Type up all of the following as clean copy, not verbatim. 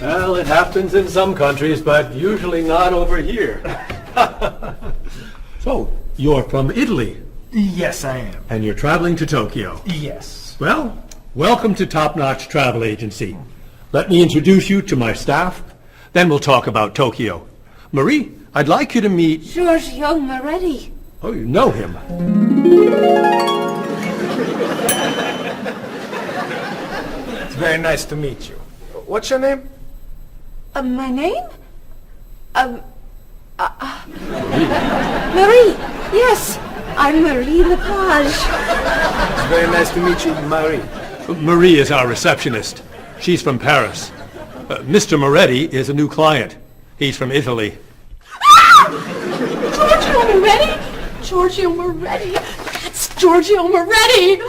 Well, it happens in some countries, but usually not over here. So, you're from Italy, Yes, I am. and you're traveling to Tokyo. Yes. Well, welcome to Top Notch Travel Agency. Let me introduce you to my staff, then we'll talk about Tokyo. Marie, I'd like you to meet... Giorgio Moretti. Oh, you know him. It's very nice to meet you. What's your name? My name? Marie. Yes, I'm Marie Lepage. It's very nice to meet you, Marie. Marie is our receptionist. She's from Paris. Mr. Moretti is a new client. He's from Italy. Giorgio Moretti? Giorgio Moretti. That's Giorgio Moretti.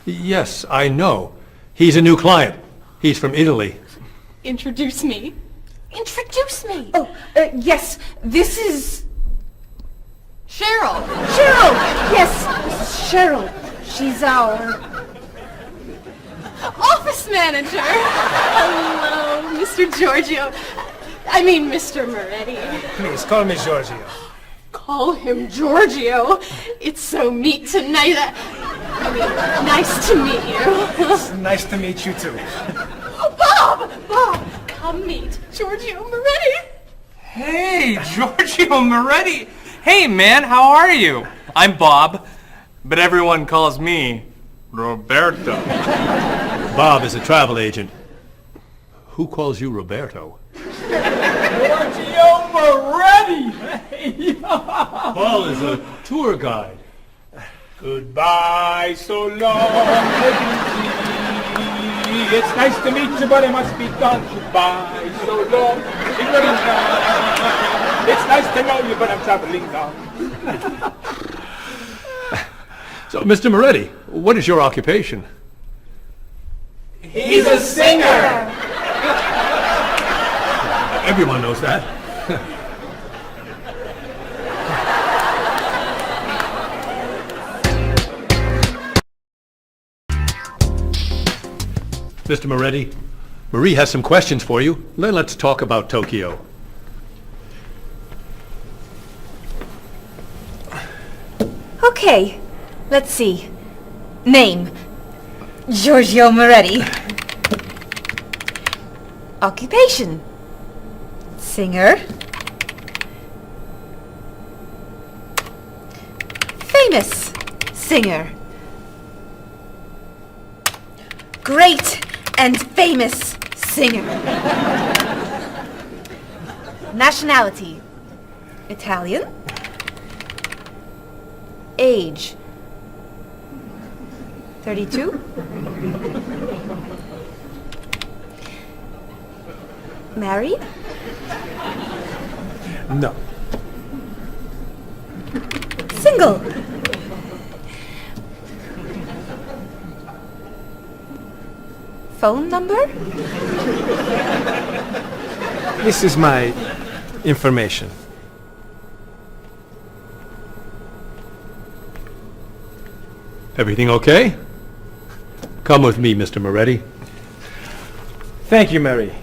Yes, I know. He's a new client. He's from Italy. Introduce me. Introduce me. Oh, yes, this is Cheryl. Cheryl. Yes, this is Cheryl. She's our... Office manager. Hello, Mr. Giorgio. I mean, Mr. Moretti. Please, call me Giorgio. Call him Giorgio. It's so neat tonight. Nice to meet you. It's nice to meet you, too. Bob! Come meet Giorgio Moretti. Hey, Giorgio Moretti. Hey, man, how are you? I'm Bob, but everyone calls me Roberto. Bob is a travel agent. Who calls you Roberto? Giorgio Moretti! Paul is a tour guide. Goodbye, so long, it's nice to meet you, but it must be done. Goodbye, so long, it's nice to know you, but I'm traveling now. So, Mr. Moretti, what is your occupation? He's a singer! Everyone knows that. Mr. Moretti, Marie has some questions for you. Then let's talk about Tokyo. Okay, let's see. Name, Giorgio Moretti. Occupation, singer. Famous singer. Great and famous singer. Nationality, Italian. Age, 32. Married? No. Single? Phone number? This is my information. Everything okay? Come with me, Mr. Moretti. Thank you, Mary.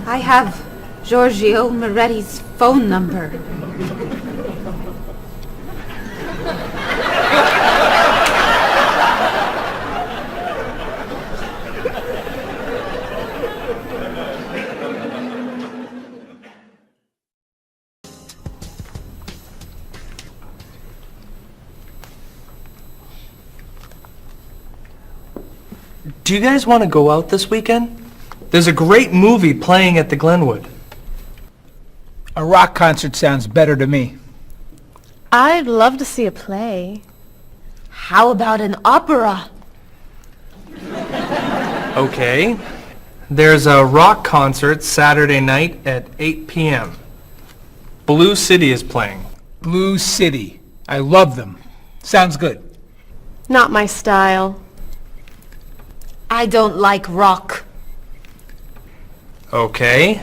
I have Giorgio Moretti's phone number. Do you guys want to go out this weekend? There's a great movie playing at the Glenwood. A rock concert sounds better to me. I'd love to see a play. How about an opera? Okay. There's a rock concert Saturday night at 8 p.m. Blue City is playing. Blue City. I love them. Sounds good. Not my style. I don't like rock. Okay.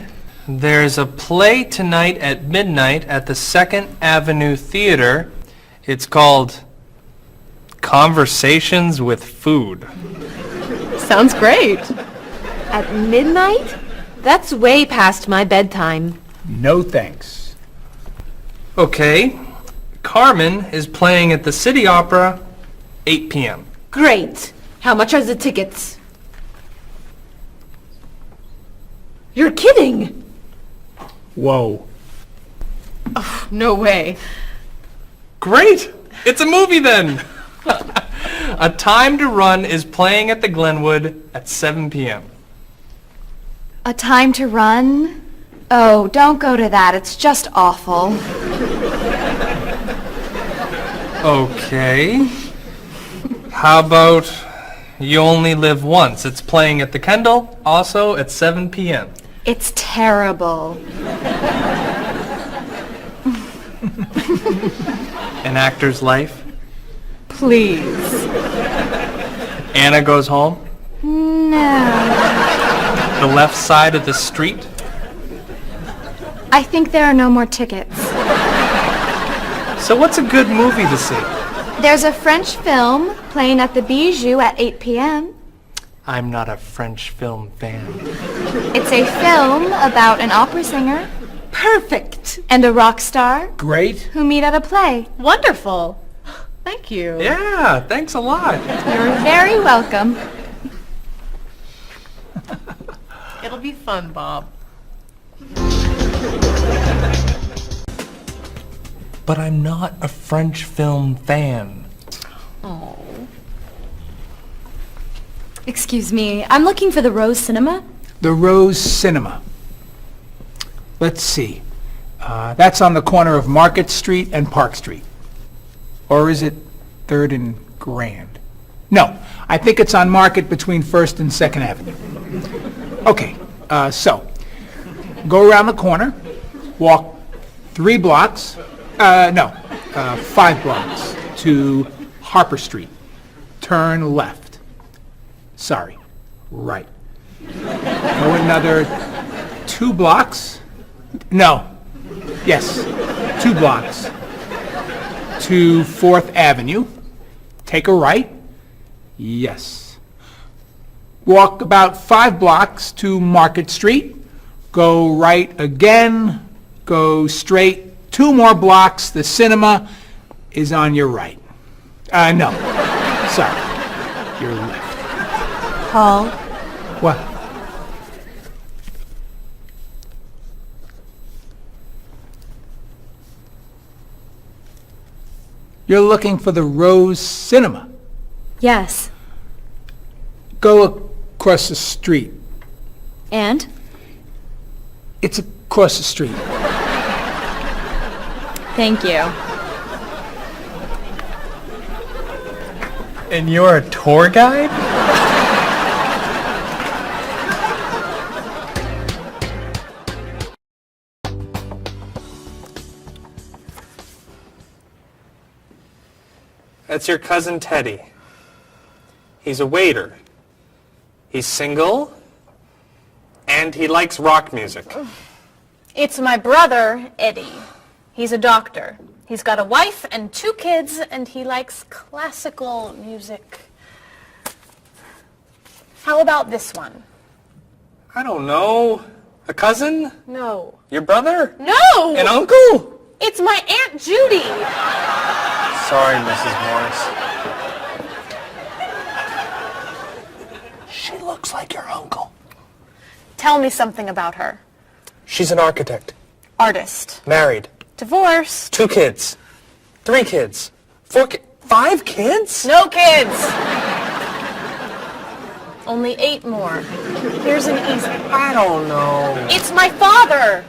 There's a play tonight at midnight at the 2nd Avenue Theater. It's called Conversations with Food. Sounds great. At midnight? That's way past my bedtime. No thanks. Okay. Carmen is playing at the City Opera, 8 p.m. Great. How much are the tickets? You're kidding! Whoa. No way. Great! It's a movie then! A Time to Run is playing at the Glenwood at 7 p.m. A Time to Run? Oh, don't go to that. It's just awful. Okay. How about You Only Live Once? It's playing at the Kendall, also at 7 p.m. It's terrible. An Actor's Life. Please. Anna Goes Home. No. The Left Side of the Street. I think there are no more tickets. So what's a good movie to see? There's a French film playing at the Bijou at 8 p.m. I'm not a French film fan. It's a film about an opera singer Perfect! and a rock star Great. who meet at a play. Wonderful. Thank you. Yeah, thanks a lot. You're very welcome. It'll be fun, Bob. But I'm not a French film fan. Excuse me, I'm looking for the Rose Cinema. The Rose Cinema. Let's see. That's on the corner of Market Street and Park Street. Or is it 3rd and Grand? No, I think it's on Market between 1st and 2nd Avenue. Okay, so go around the corner, walk 3 blocks, 5 blocks to Harper Street. Turn left. Sorry, right. Go another 2 blocks. No, yes, 2 blocks to 4th Avenue. Take a right. Yes. Walk about 5 blocks to Market Street. Go right again. Go straight 2 more blocks. The cinema is on your right. No. Sorry. Your left. Paul, What? You're looking for the Rose Cinema. yes. Go across the street. And? It's across the street. Thank you. And you're a tour guide? That's your cousin Teddy. He's a waiter. He's single, and he likes rock music. It's my brother, Eddie. He's a doctor. He's got a wife and 2 kids, and he likes classical music. How about this one? I don't know. A cousin? No. Your brother? No! An uncle? It's my Aunt Judy. Sorry, Mrs. Morris. She looks like your uncle. Tell me something about her. She's an architect. Artist. Married. Divorced. 2 kids. 3 kids. 5 kids? No kids. Only 8 more. Here's an easy. I don't know. It's my father.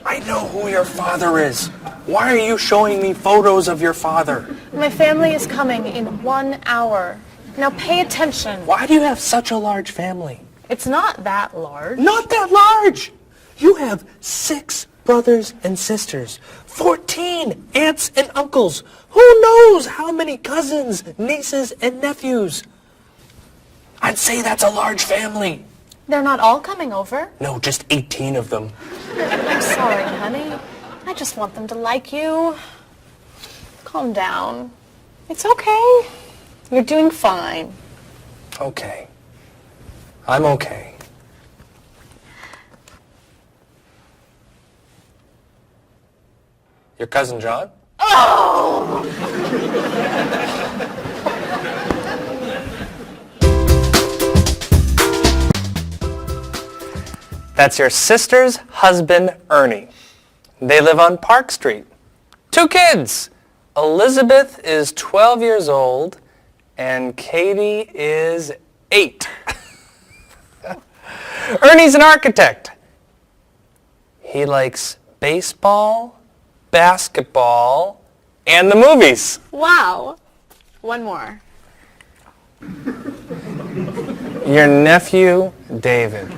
I know who your father is. Why are you showing me photos of your father? My family is coming in 1 hour. Now pay attention. Why do you have such a large family? It's not that large. Not that large. You have 6 brothers and sisters, 14 aunts and uncles. Who knows how many cousins, nieces, and nephews? I'd say that's a large family. They're not all coming over. No, just 18 of them. I'm sorry, honey. I just want them to like you. Calm down. It's okay. You're doing fine. Okay. I'm okay. Your cousin John? That's your sister's husband, Ernie. They live on Park Street. 2 kids. Elizabeth is 12 years old, and Katie is 8. Ernie's an architect. He likes baseball, basketball, and the movies. Wow. One more. Your nephew, David.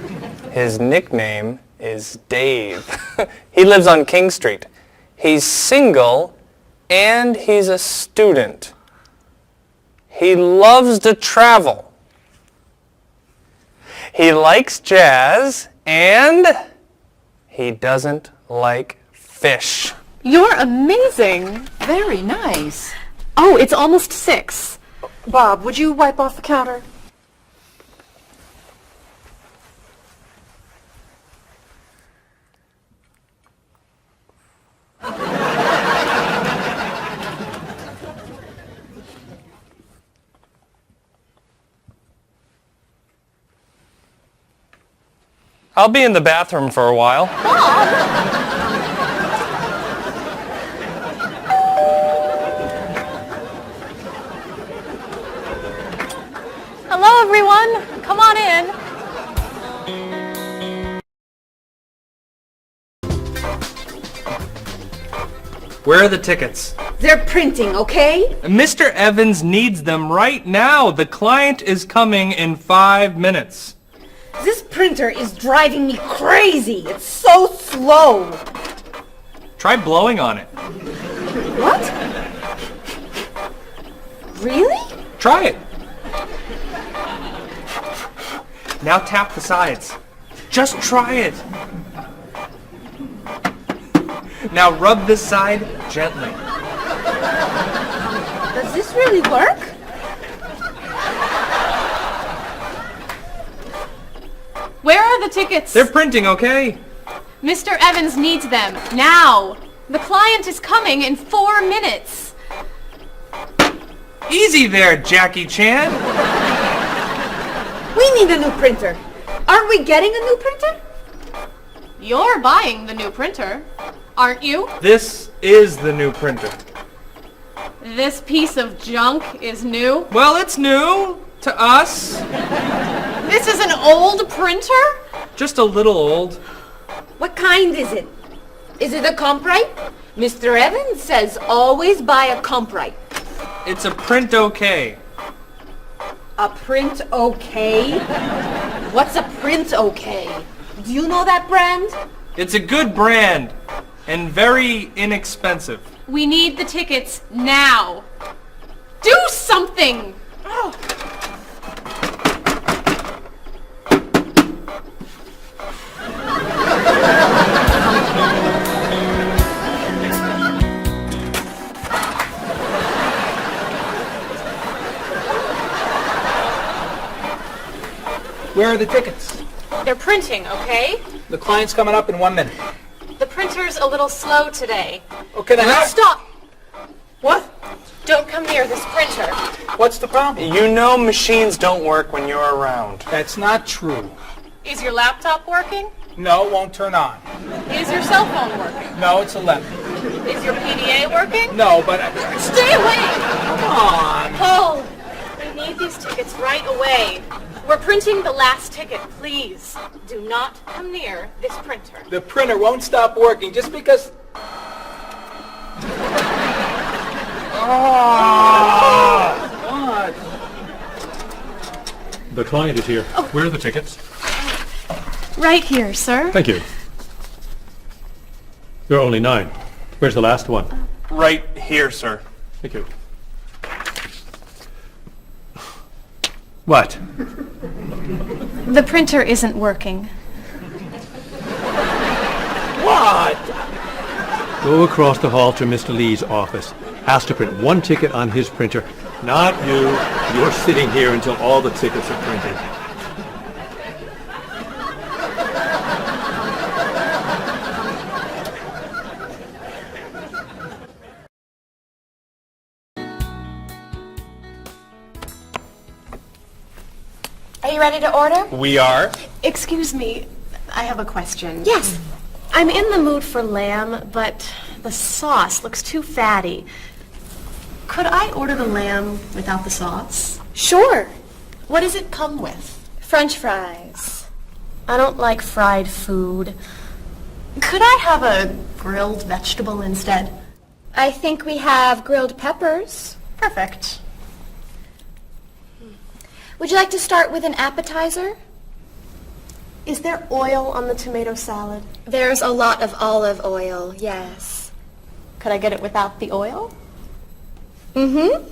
His nickname is Dave. He lives on King Street. He's single, and he's a student. He loves to travel. He likes jazz, and he doesn't like fish. You're amazing. Very nice. Oh, it's almost 6. Bob, would you wipe off the counter? I'll be in the bathroom for a while. Hello, everyone. Come on in. Where are the tickets? They're printing, okay? Mr. Evans needs them right now. The client is coming in 5 minutes. This printer is driving me crazy. It's so slow. Try blowing on it. What? Really? Try it. Now tap the sides. Just try it. Now rub this side gently. Does this really work? Where are the tickets? They're printing, okay? Mr. Evans needs them now. The client is coming in 4 minutes. Easy there, Jackie Chan. We need a new printer. Aren't we getting a new printer? You're buying the new printer, aren't you? This is the new printer. This piece of junk is new. Well, it's new to us. This is an old printer? Just a little old. What kind is it? Is it a Comprite? Mr. Evans says always buy a Comprite. It's a print okay. A print okay? What's a print okay? Do you know that brand? It's a good brand and very inexpensive. We need the tickets now. Do something! Oh. Where are the tickets? They're printing, okay? The client's coming up in 1 minute. The printer's a little slow today. Okay, then Stop! What? Don't come near this printer. What's the problem? You know machines don't work when you're around. That's not true. Is your laptop working? No, it won't turn on. Is your cell phone working? No, it's 11. Is your PDA working? No, but... Stay away! Come on. Paul, we need these tickets right away. We're printing the last ticket, please. Do not come near this printer. The printer won't stop working just because... What? The client is here. Where are the tickets? Right here, sir. Thank you. There are only 9. Where's the last one? Right here, sir. Thank you. What? The printer isn't working. What? Go across the hall to Mr. Lee's office. Ask to print one ticket on his printer. Not you. You're sitting here until all the tickets are printed. Are you ready to order? We are? Excuse me, I have a question. Yes. I'm in the mood for lamb, but the sauce looks too fatty. Could I order the lamb without the sauce? Sure. What does it come with? French fries. I don't like fried food. Could I have a grilled vegetable instead? I think we have grilled peppers. Perfect. Would you like to start with an appetizer? Is there oil on the tomato salad? There's a lot of olive oil, yes. Could I get it without the oil? Mm-hmm.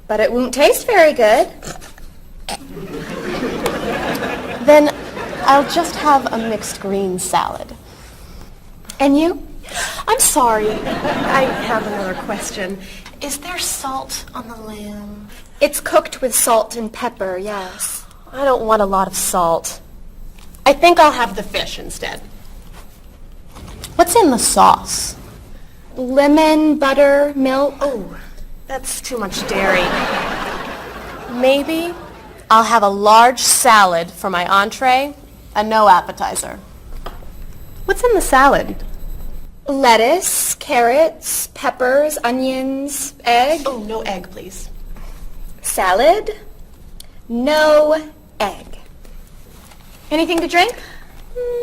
But it won't taste very good. Then I'll just have a mixed green salad. And you? I'm sorry, I have another question. Is there salt on the lamb? It's cooked with salt and pepper, yes. I don't want a lot of salt. I think I'll have the fish instead. What's in the sauce? Lemon, butter, milk. Oh, that's too much dairy. Maybe I'll have a large salad for my entree and no appetizer. What's in the salad? Lettuce, carrots, peppers, onions, egg. Oh, no egg, please. Salad, no egg. Anything to drink?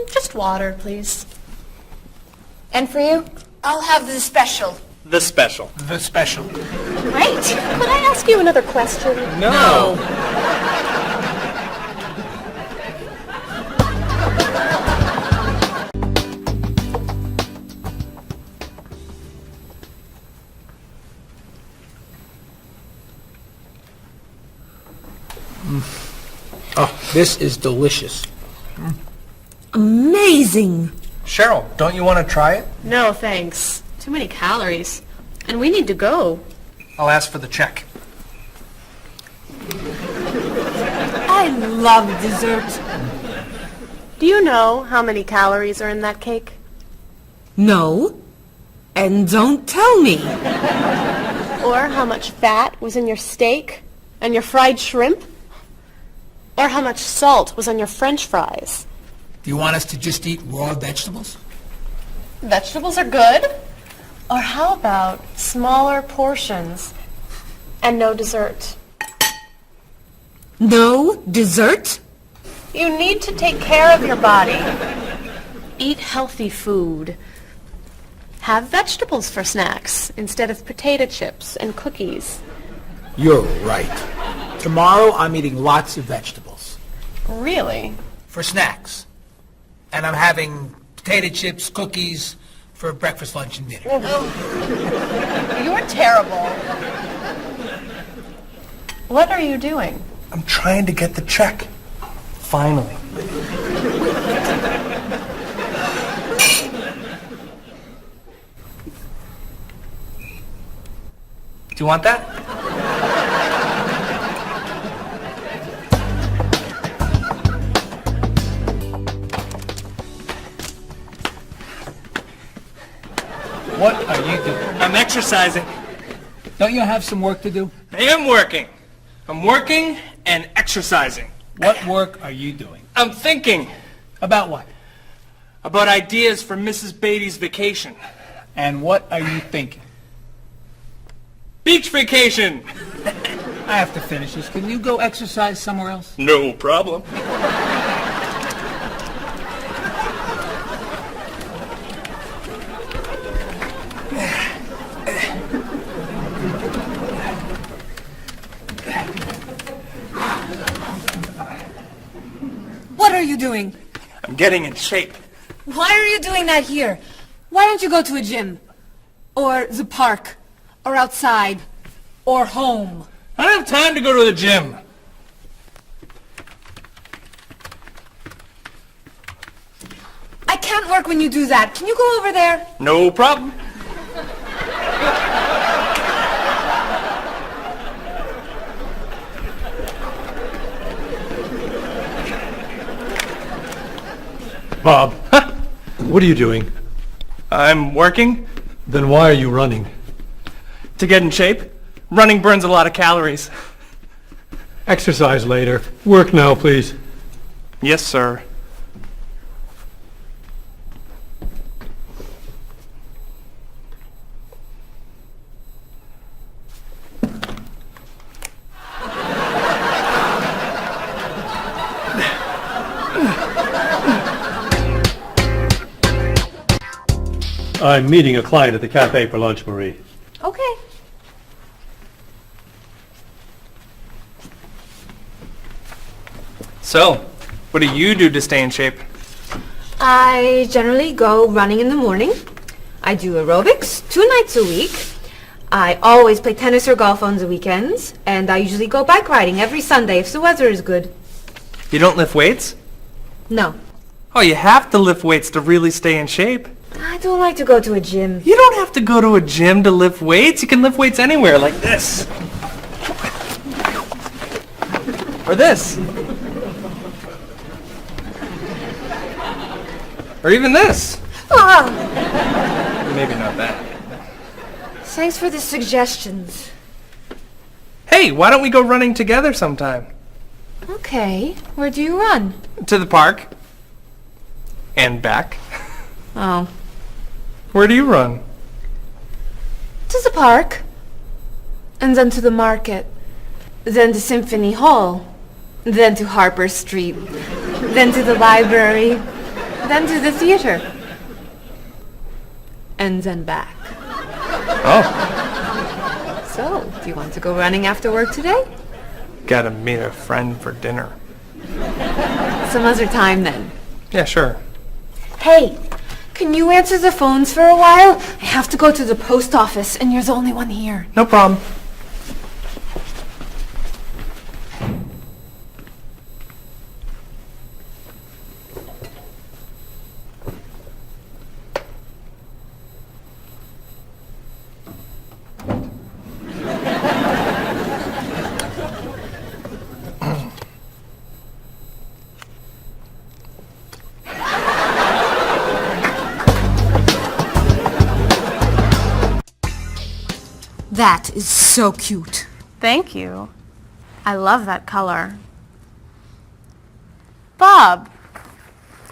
Just water, please. And for you? I'll have the special. The special. The special. Great. Could I ask you another question? No. Oh, this is delicious. Amazing. Cheryl, don't you want to try it? No, thanks. Too many calories. And we need to go. I'll ask for the check. I love dessert. Do you know how many calories are in that cake? No. And don't tell me. Or how much fat was in your steak and your fried shrimp? Or how much salt was on your French fries? Do you want us to just eat raw vegetables? Vegetables are good. Or how about smaller portions and no dessert? No dessert? You need to take care of your body. Eat healthy food. Have vegetables for snacks instead of potato chips and cookies. You're right. Tomorrow I'm eating lots of vegetables. Really? For snacks. And I'm having potato chips, cookies for breakfast, lunch, and dinner. You're terrible. What are you doing? I'm trying to get the check. Finally. Do you want that? What are you doing? I'm exercising. Don't you have some work to do? I am working. I'm working and exercising. What work are you doing? I'm thinking About what? about ideas for Mrs. Beatty's vacation. And what are you thinking? Beach vacation! I have to finish this. Can you go exercise somewhere else? No problem. What are you doing? I'm getting in shape. Why are you doing that here? Why don't you go to a gym? Or the park? Or outside? Or home? I don't have time to go to the gym. I can't work when you do that. Can you go over there? No problem. Bob, what are you doing? I'm working Then why are you running? to get in shape. Running burns a lot of calories. Exercise later. Work now, please. Yes, sir. I'm meeting a client at the cafe for lunch, Marie. Okay. So, what do you do to stay in shape? I generally go running in the morning. I do aerobics 2 nights a week. I always play tennis or golf on the weekends. And I usually go bike riding every Sunday if the weather is good. You don't lift weights? No. Oh, you have to lift weights to really stay in shape. I don't like to go to a gym. You don't have to go to a gym to lift weights. You can lift weights anywhere, like this. Or this. Or even this. Ah, Maybe not that. thanks for the suggestions. Hey, why don't we go running together sometime? Okay. Where do you run? To the park. And back. Oh. Where do you run? To the park. And then to the market. Then to Symphony Hall. Then to Harper Street. Then to the library. Then to the theater. And then back. Oh, So, do you want to go running after work today? gotta meet a friend for dinner. Some other time then. Yeah, sure. Hey, can you answer the phones for a while? I have to go to the post office and you're the only one here. No problem. That is so cute. Thank you. I love that color. Bob,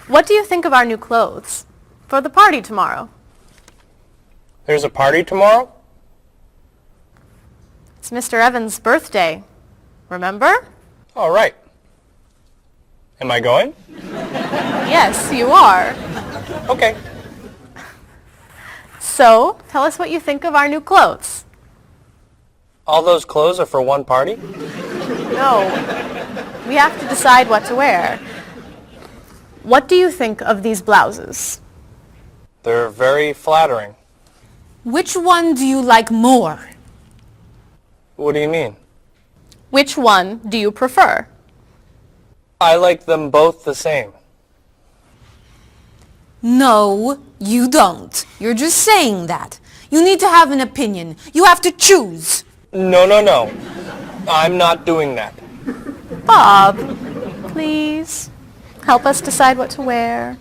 what do you think of our new clothes for the party tomorrow? There's a party tomorrow? It's Mr. Evans' birthday. Remember? All right. Am I going? Yes, you are. Okay. So, tell us what you think of our new clothes. All those clothes are for one party? No. We have to decide what to wear. What do you think of these blouses? They're very flattering. Which one do you like more? What do you mean? Which one do you prefer? I like them both the same. No, you don't. You're just saying that. You need to have an opinion. You have to choose. No. I'm not doing that. Bob, please help us decide what to wear.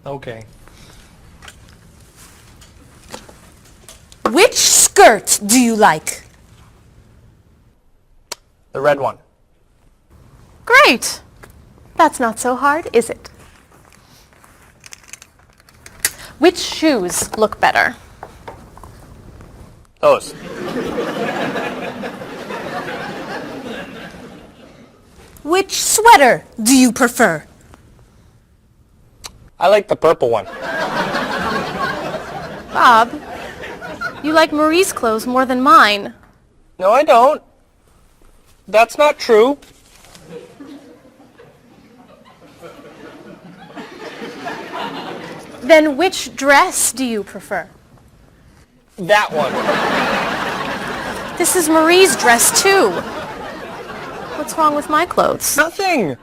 Okay. Which skirt do you like? The red one. Great. That's not so hard, is it? Which shoes look better? Those. Which sweater do you prefer? I like the purple one. Bob, you like Marie's clothes more than mine. No, I don't. That's not true. Then which dress do you prefer? That one. This is Marie's dress too. What's wrong with my clothes? Nothing.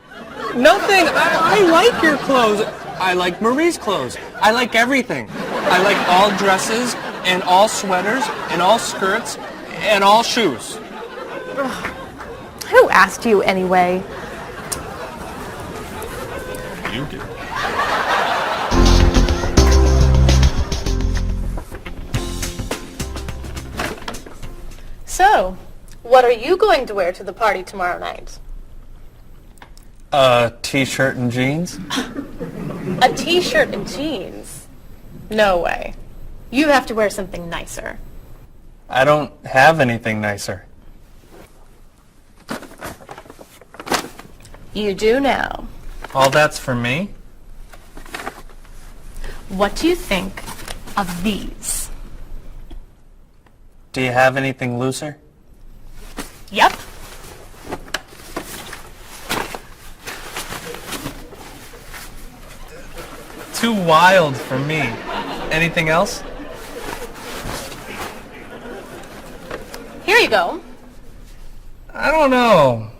I like your clothes. I like Marie's clothes. I like everything. I like all dresses and all sweaters and all skirts and all shoes. Who asked you anyway? You do. So, what are you going to wear to the party tomorrow night? A t-shirt and jeans? A t-shirt and jeans? No way. You have to wear something nicer. I don't have anything nicer. You do now. All that's for me? What do you think of these? Do you have anything looser? Yep. Too wild for me. Anything else? Here you go. I don't know.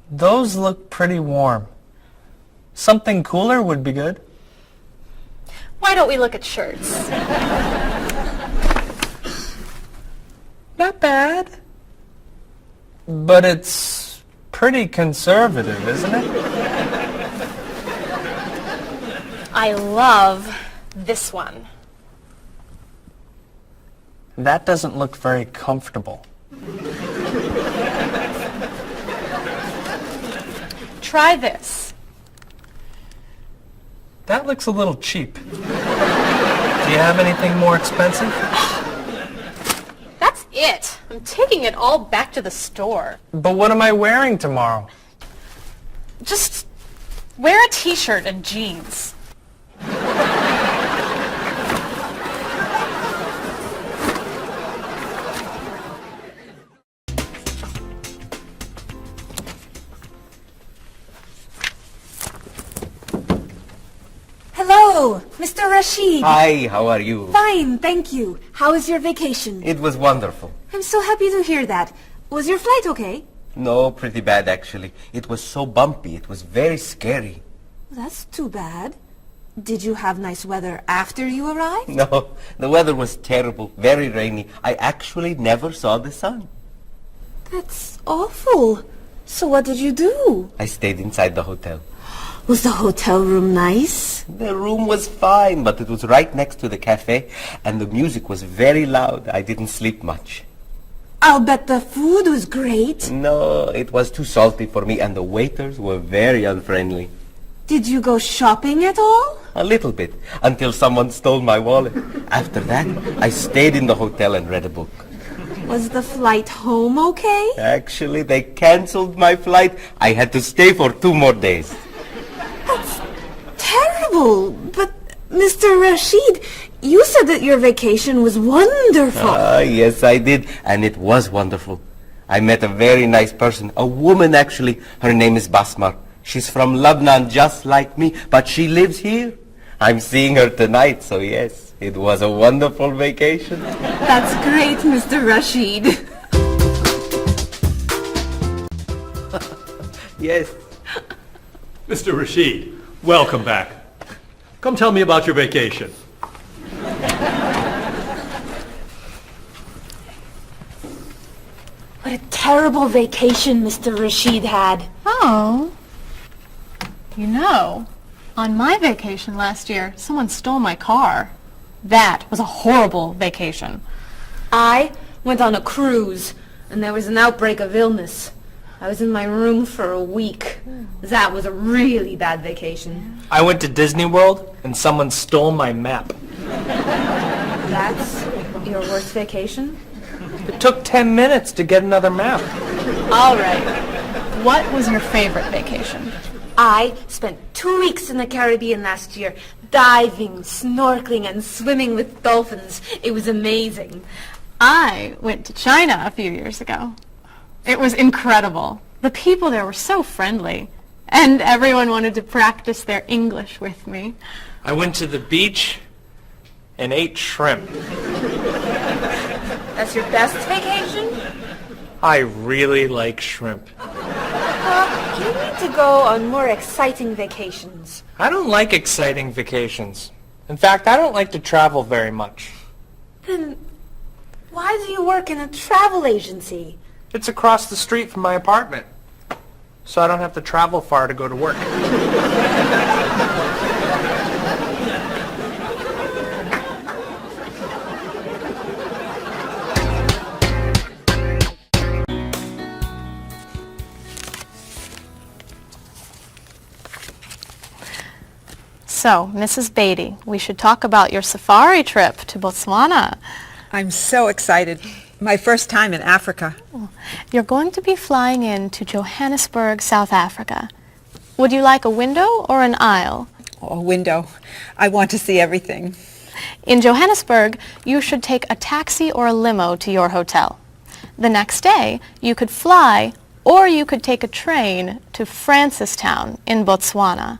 Those look pretty warm. Something cooler would be good. Why don't we look at shirts? Not bad. But it's pretty conservative, isn't it? I love this one. That doesn't look very comfortable. Try this. That looks a little cheap. Do you have anything more expensive? That's it. I'm taking it all back to the store. But what am I wearing tomorrow? Just wear a t-shirt and jeans. Hello, Mr. Rashid. Hi, how are you? Fine, thank you. How was your vacation? It was wonderful. I'm so happy to hear that. Was your flight okay? No, pretty bad actually. It was so bumpy. It was very scary. That's too bad. Did you have nice weather after you arrived? No, the weather was terrible, very rainy. I actually never saw the sun. That's awful. So what did you do? I stayed inside the hotel. Was the hotel room nice? The room was fine, but it was right next to the cafe, and the music was very loud. I didn't sleep much. I'll bet the food was great. No, it was too salty for me, and the waiters were very unfriendly. Did you go shopping at all? A little bit, until someone stole my wallet. After that, I stayed in the hotel and read a book. Was the flight home okay? Actually, they canceled my flight. I had to stay for 2 more days. That's terrible. But, Mr. Rashid, you said that your vacation was wonderful. Yes, I did, and it was wonderful. I met a very nice person, a woman actually. Her name is Basmar. She's from Lebanon, just like me, but she lives here. I'm seeing her tonight, so yes, it was a wonderful vacation. That's great, Mr. Rashid. Yes. Mr. Rashid, welcome back. Come tell me about your vacation. What a terrible vacation Mr. Rashid had. Oh. You know, on my vacation last year, someone stole my car. That was a horrible vacation. I went on a cruise, and there was an outbreak of illness. I was in my room for a week. That was a really bad vacation. I went to Disney World and someone stole my map. That's your worst vacation? It took 10 minutes to get another map. All right. What was your favorite vacation? I spent 2 weeks in the Caribbean last year, diving, snorkeling, and swimming with dolphins. It was amazing. I went to China a few years ago. It was incredible. The people there were so friendly, and everyone wanted to practice their English with me. I went to the beach and ate shrimp. That's your best vacation? I really like shrimp. You need to go on more exciting vacations. I don't like exciting vacations. In fact, I don't like to travel very much. Then why do you work in a travel agency? It's across the street from my apartment, so I don't have to travel far to go to work. So, Mrs. Beatty, we should talk about your safari trip to Botswana. I'm so excited. My first time in Africa. You're going to be flying in to Johannesburg, South Africa. Would you like a window or an aisle? Oh, a window. I want to see everything. In Johannesburg, you should take a taxi or a limo to your hotel. The next day, you could fly or you could take a train to Francistown in Botswana.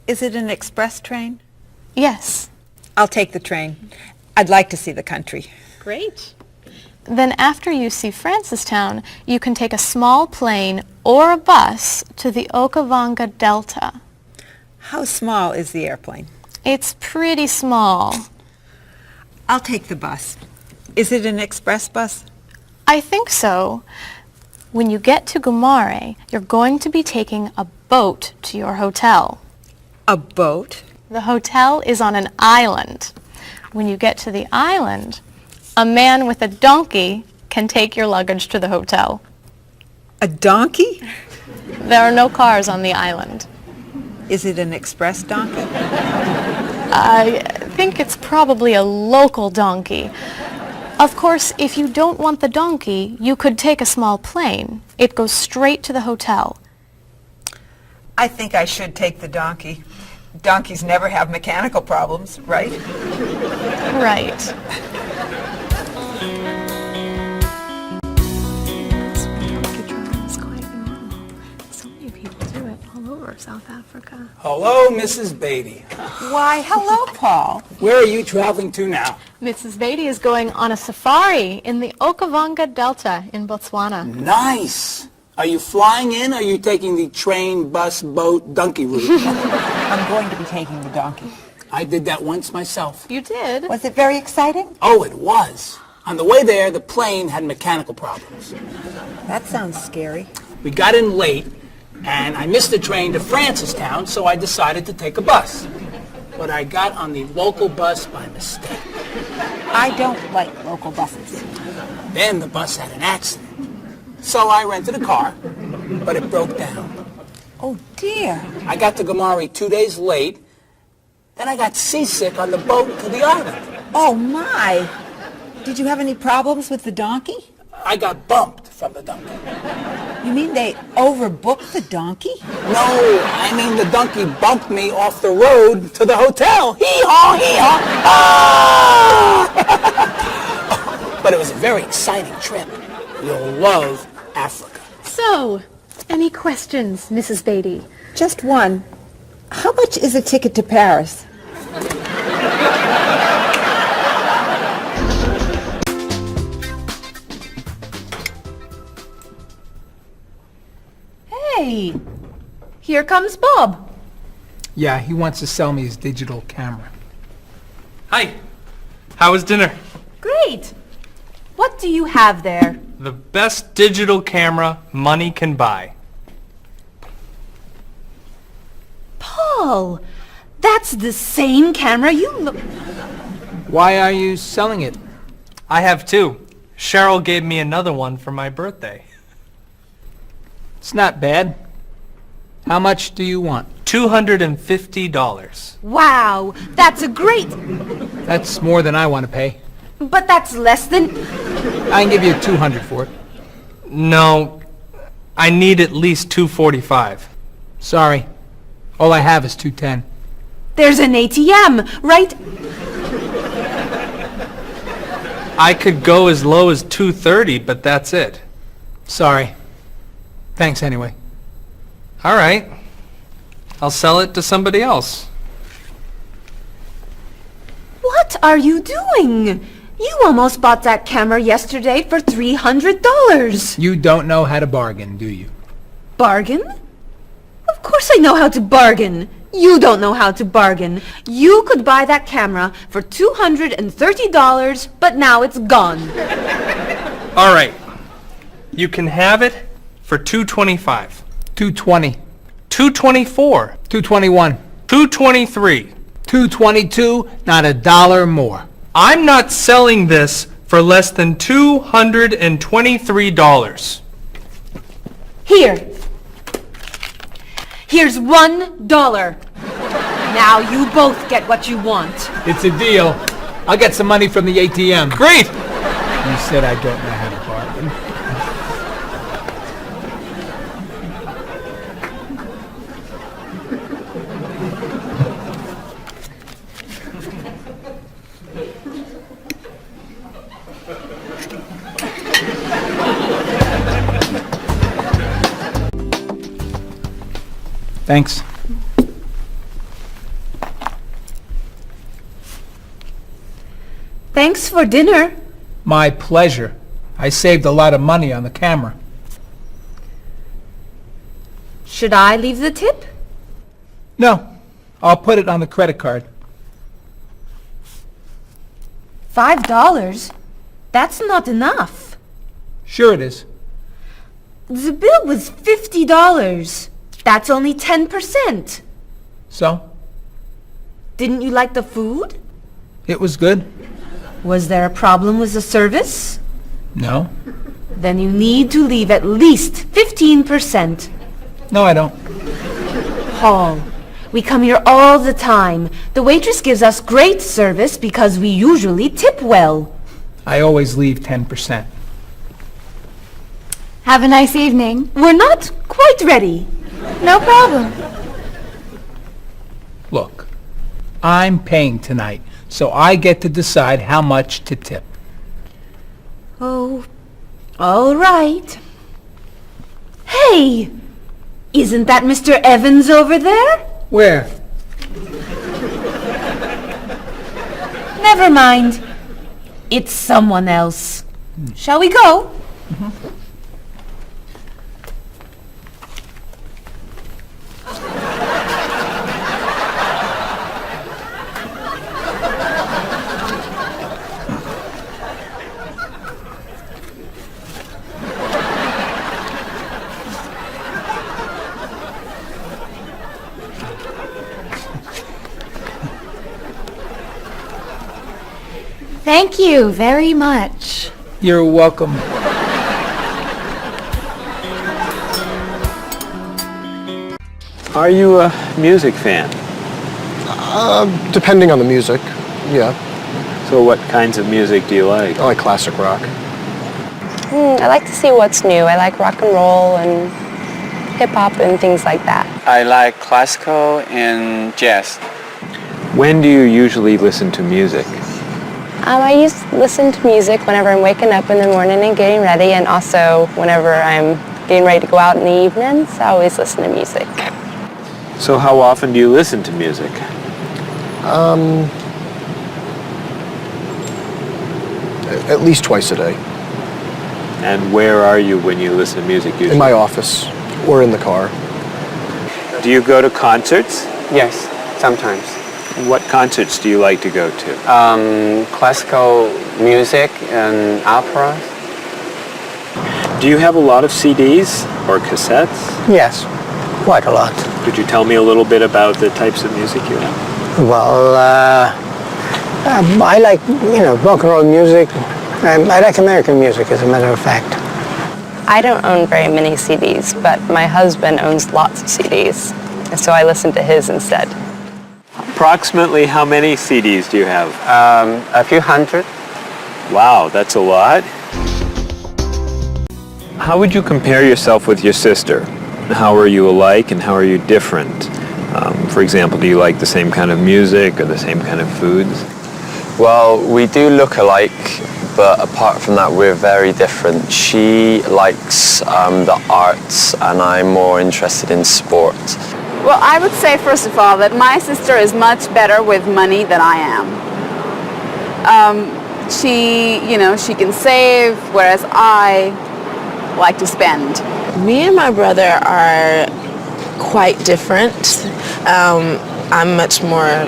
Is it an express train? Yes. I'll take the train. I'd like to see the country. Great. Then after you see Francistown, you can take a small plane or a bus to the Okavango Delta. How small is the airplane? It's pretty small. I'll take the bus. Is it an express bus? I think so. When you get to Gumare, you're going to be taking a boat to your hotel. A boat? The hotel is on an island. When you get to the island, a man with a donkey can take your luggage to the hotel. A donkey? There are no cars on the island. Is it an express donkey? I think it's probably a local donkey. Of course, if you don't want the donkey, you could take a small plane. It goes straight to the hotel. I think I should take the donkey. Donkeys never have mechanical problems, right? Right. So many people do it all over South Africa. Hello, Mrs. Beatty. Why, hello, Paul. Where are you traveling to now? Mrs. Beatty is going on a safari in the Okavango Delta in Botswana. Nice. Are you flying in, or are you taking the train, bus, boat, donkey route? I'm going to be taking the donkey. I did that once myself. You did? Was it very exciting? Oh, it was. On the way there, the plane had mechanical problems. That sounds scary. We got in late, and I missed the train to Francistown, so I decided to take a bus. But I got on the local bus by mistake. I don't like local buses. Then the bus had an accident. So I rented a car, but it broke down. Oh, dear. I got to Gumare 2 days late. Then I got seasick on the boat to the island. Oh, my. Did you have any problems with the donkey? I got bumped from the donkey. You mean they overbooked the donkey? No, I mean the donkey bumped me off the road to the hotel. Hee-haw, hee-haw. Ah! But it was a very exciting trip. You'll love Africa. So, any questions, Mrs. Beatty? Just one. How much is a ticket to Paris? Hey, here comes Bob. Yeah, he wants to sell me his digital camera. Hi. How was dinner? Great. What do you have there? The best digital camera money can buy. Paul, that's the same camera you... Why are you selling it? I have two. Cheryl gave me another one for my birthday. It's not bad. How much do you want? $250. Wow, that's a great... That's more than I want to pay. But that's less than... I can give you $200 for it. No, I need at least $245. Sorry. All I have is $210. There's an ATM, right? I could go as low as $230, but that's it. Sorry. Thanks anyway. All right. I'll sell it to somebody else. What are you doing? You almost bought that camera yesterday for $300. You don't know how to bargain, do you? Bargain? Of course I know how to bargain. You don't know how to bargain. You could buy that camera for $230, but now it's gone. All right. You can have it for $225. $220. $224. $221. $223. $222, not a dollar more. I'm not selling this for less than $223. Here. Here's $1. Now you both get what you want. It's a deal. I'll get some money from the ATM. Great! You said I don't know how to bargain. Thanks. Thanks for dinner. My pleasure. I saved a lot of money on the camera. Should I leave the tip? No, I'll put it on the credit card. $5? That's not enough. Sure it is. The bill was $50. That's only 10%. So? Didn't you like the food? It was good? Was there a problem with the service? No. Then you need to leave at least 15%. No, I don't. Paul, we come here all the time. The waitress gives us great service because we usually tip well. I always leave 10%. Have a nice evening. We're not quite ready. No problem. Look, I'm paying tonight, so I get to decide how much to tip. Oh, all right. Hey! Isn't that Mr. Evans over there? Where? Never mind. It's someone else. Shall we go? Thank you very much. You're welcome. Are you a music fan? Depending on the music, yeah. So what kinds of music do you like? I like classic rock. I like to see what's new. I like rock and roll and hip-hop and things like that. I like classical and jazz. When do you usually listen to music? I used to listen to music whenever I'm waking up in the morning and getting ready, and also whenever I'm getting ready to go out in the evenings. I always listen to music. So how often do you listen to music? At least twice a day. And where are you when you listen to music usually? In my office or in the car. Do you go to concerts? Yes, sometimes. What concerts do you like to go to? Classical music and operas. Do you have a lot of CDs or cassettes? Yes, quite a lot. Could you tell me a little bit about the types of music you have? Well, I like, rock and roll music. I like American music, as a matter of fact. I don't own very many CDs, but my husband owns lots of CDs, and so I listen to his instead. Approximately how many CDs do you have? A few hundred. Wow, that's a lot. How would you compare yourself with your sister? How are you alike and how are you different? For example, do you like the same kind of music or the same kind of foods? Well, we do look alike, but apart from that, we're very different. She likes the arts, and I'm more interested in sport. Well, I would say, first of all, that my sister is much better with money than I am. She can save, whereas I like to spend. Me and my brother are quite different. I'm much more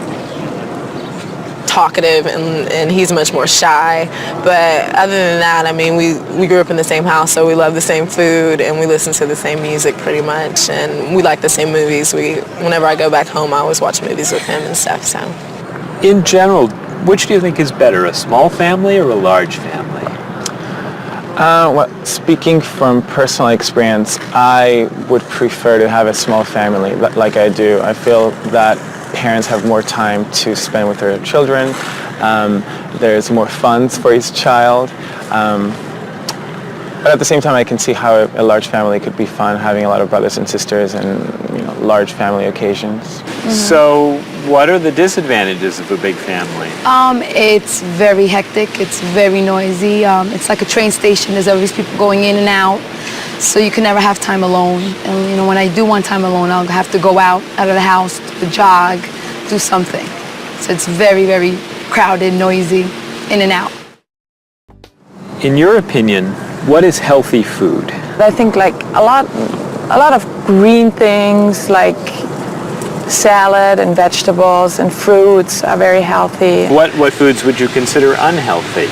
talkative and he's much more shy. But other than that, I mean, we grew up in the same house, so we love the same food and we listen to the same music pretty much, and we like the same movies. Whenever I go back home, I always watch movies with him and stuff. So, In general, which do you think is better, a small family or a large family? Well, speaking from personal experience, I would prefer to have a small family like I do. I feel that parents have more time to spend with their children. There's more funds for each child. But at the same time, I can see how a large family could be fun, having a lot of brothers and sisters and large family occasions. So what are the disadvantages of a big family? It's very hectic. It's very noisy. It's like a train station. There's always people going in and out. So you can never have time alone. And when I do want time alone, I'll have to go out of the house, to jog, do something. So it's very, very crowded, noisy, in and out. In your opinion, what is healthy food? I think like a lot of green things like salad and vegetables and fruits are very healthy. What foods would you consider unhealthy?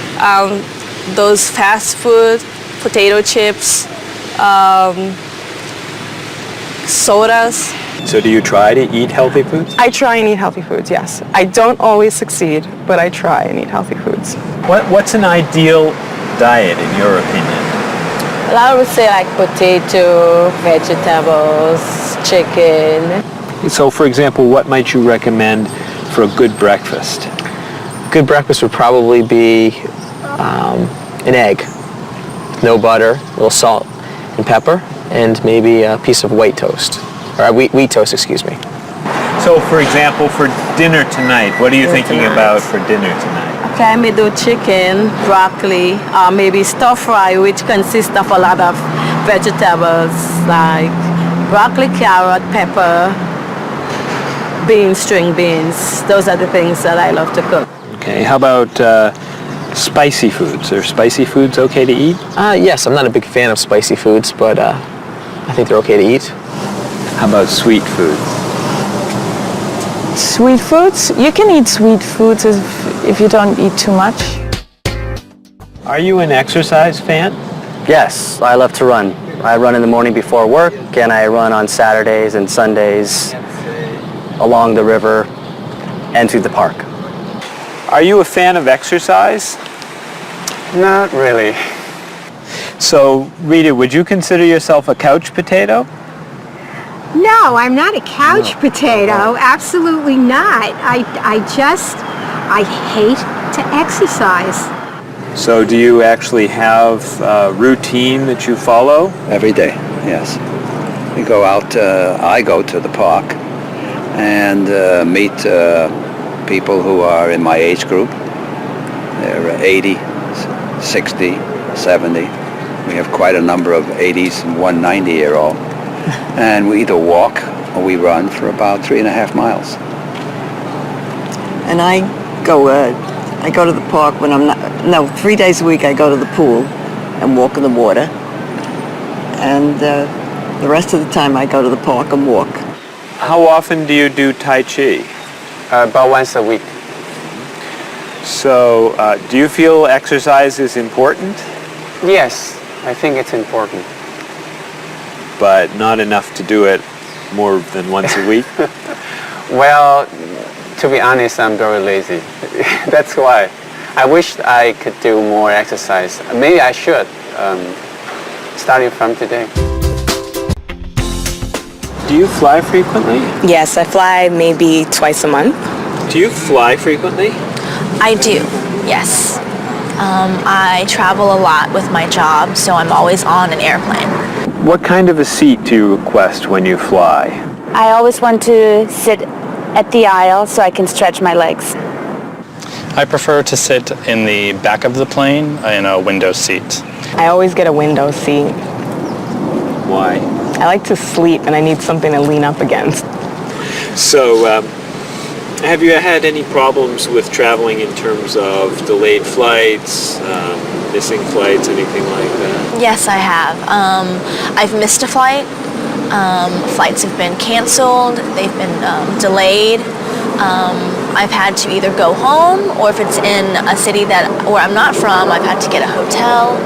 Those fast food, potato chips, sodas. So do you try to eat healthy foods? I try and eat healthy foods, yes. I don't always succeed, but I try and eat healthy foods. What's an ideal diet in your opinion? Well, I would say like potato, vegetables, chicken. So for example, what might you recommend for a good breakfast? Good breakfast would probably be an egg, no butter, a little salt and pepper, and maybe a piece of white toast, or wheat toast, excuse me. So for example, for dinner tonight, what are you thinking about for dinner tonight? Okay, I may do chicken, broccoli, maybe stir fry, which consists of a lot of vegetables like broccoli, carrot, pepper, beans, string beans. Those are the things that I love to cook. Okay, how about spicy foods? Are spicy foods okay to eat? Yes, I'm not a big fan of spicy foods, but I think they're okay to eat. How about sweet foods? Sweet foods? You can eat sweet foods if you don't eat too much. Are you an exercise fan? Yes, I love to run. I run in the morning before work, and I run on Saturdays and Sundays along the river and through the park. Are you a fan of exercise? Not really. So, Rita, would you consider yourself a couch potato? No, I'm not a couch potato. Absolutely not. I hate to exercise. So do you actually have a routine that you follow? Every day, yes. We go out, I go to the park and meet people who are in my age group. They're 80, 60, 70. We have quite a number of 80s and one 90-year-old. And we either walk or we run for about 3.5 miles. And I go to the park when I'm not, 3 days a week I go to the pool and walk in the water. And the rest of the time I go to the park and walk. How often do you do Tai Chi? About once a week. So, do you feel exercise is important? Yes, I think it's important. But not enough to do it more than once a week? Well, to be honest, I'm very lazy. That's why. I wish I could do more exercise. Maybe I should, starting from today. Do you fly frequently? Yes, I fly maybe twice a month. Do you fly frequently? I do, yes. I travel a lot with my job, so I'm always on an airplane. What kind of a seat do you request when you fly? I always want to sit at the aisle so I can stretch my legs. I prefer to sit in the back of the plane in a window seat. I always get a window seat. Why? I like to sleep and I need something to lean up against. So, Have you had any problems with traveling in terms of delayed flights, missing flights, anything like that? Yes, I have. I've missed a flight. Flights have been canceled. They've been delayed. I've had to either go home, or if it's in a city where I'm not from, I've had to get a hotel.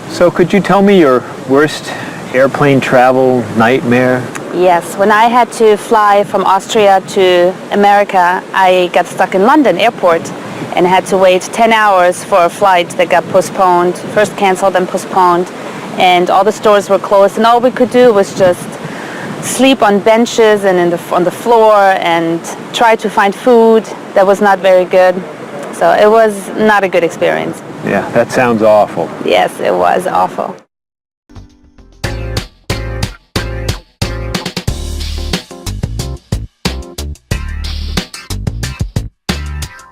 So could you tell me your worst airplane travel nightmare? Yes, when I had to fly from Austria to America, I got stuck in London airport and had to wait 10 hours for a flight that got postponed, first canceled and postponed, and all the stores were closed, and all we could do was just sleep on benches and on the floor and try to find food that was not very good. So it was not a good experience. Yeah, that sounds awful. Yes, it was awful.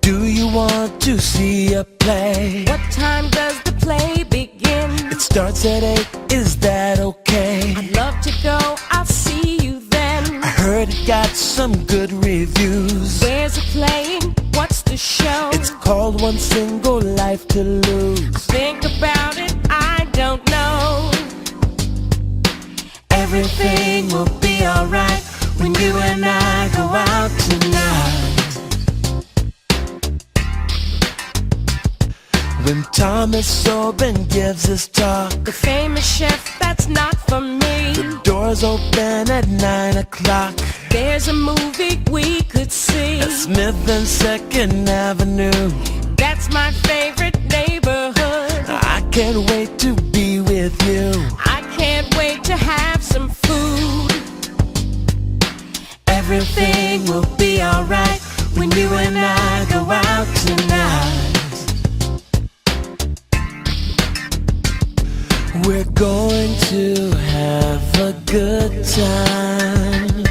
Do you want to see a play? What time does the play begin? It starts at 8, is that okay? I'd love to go, I'll see you then. I heard it got some good reviews. Where's it playing? What's the show? It's called One Single Life to Lose. Think about it, I don't know. Everything will be alright when you and I go out tonight. When Thomas Sobin gives his talk, the famous chef, that's not for me. The doors open at 9 o'clock. There's a movie we could see at Smith and 2nd Avenue. That's my favorite neighborhood. I can't wait to be with you. I can't wait to have some food. Everything will be alright when you and I go out tonight. We're going to have a good time.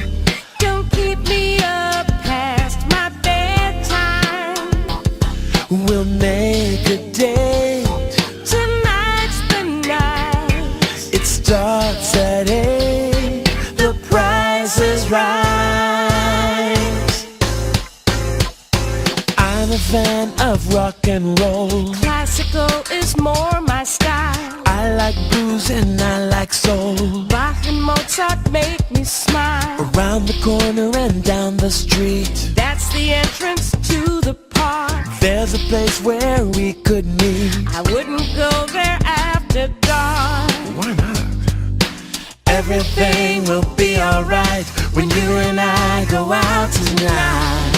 Don't keep me up past my bedtime. We'll make a date. Tonight's the night. It starts at 8. The price is right. I'm a fan of rock and roll. Classical is more my style. I like blues and I like soul. Bach and Mozart make me smile. Around the corner and down the street, that's the entrance to the park. There's a place where we could meet. I wouldn't go there after dark. Why not? Everything will be alright when you and I go out tonight.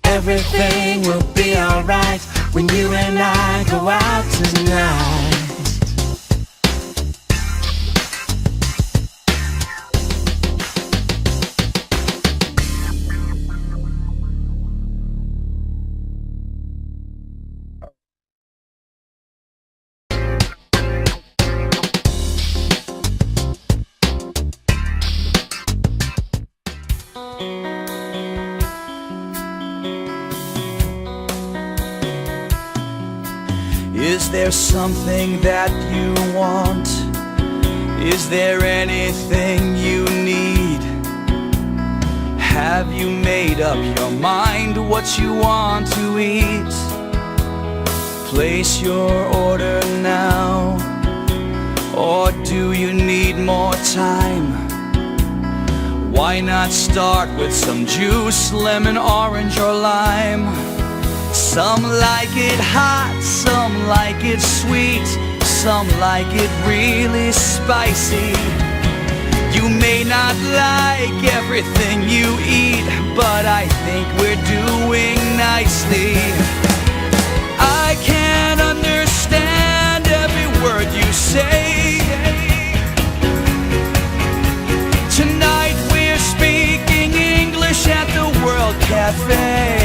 Everything will be alright when you and I go out tonight. Is there something that you want? Is there anything you need? Have you made up your mind what you want to eat? Place your order now, or do you need more time? Why not start with some juice, lemon, orange, or lime? Some like it hot, some like it sweet, some like it really spicy. You may not like everything you eat, but I think we're doing nicely. I can't understand every word you say. Tonight we're speaking English at the World Cafe.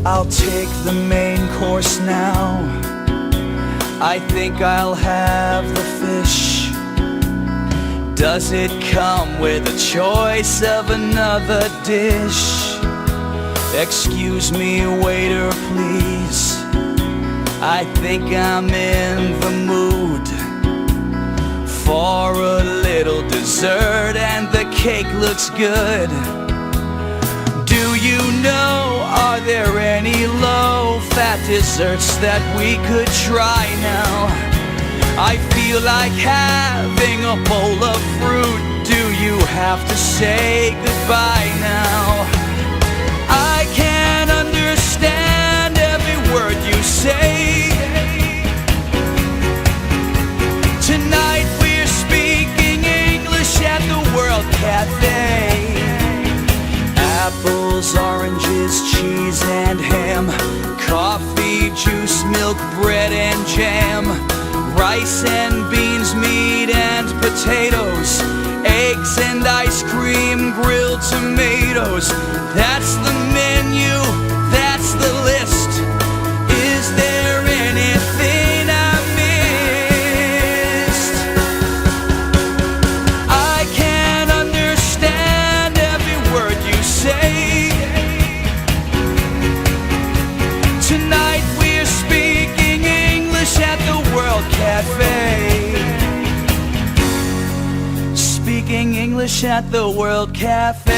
I'll take the main course now. I think I'll have the fish. Does it come with a choice of another dish? Excuse me, waiter, please. I think I'm in the mood. for a little dessert, and the cake looks good. Do you know, are there any low-fat desserts that we could try now? I feel like having a bowl of fruit. Do you have to say goodbye now? I can't understand every word you say. Tonight we're speaking English at the World Cafe. Apples, oranges, cheese and ham, coffee, juice, milk, bread and jam, rice and beans, meat and potatoes, eggs and ice cream, grilled tomatoes. That's the menu, that's the list. Is there anything I missed? I can't understand every word you say. Tonight we're speaking English at the World Cafe. Speaking English at the World Cafe.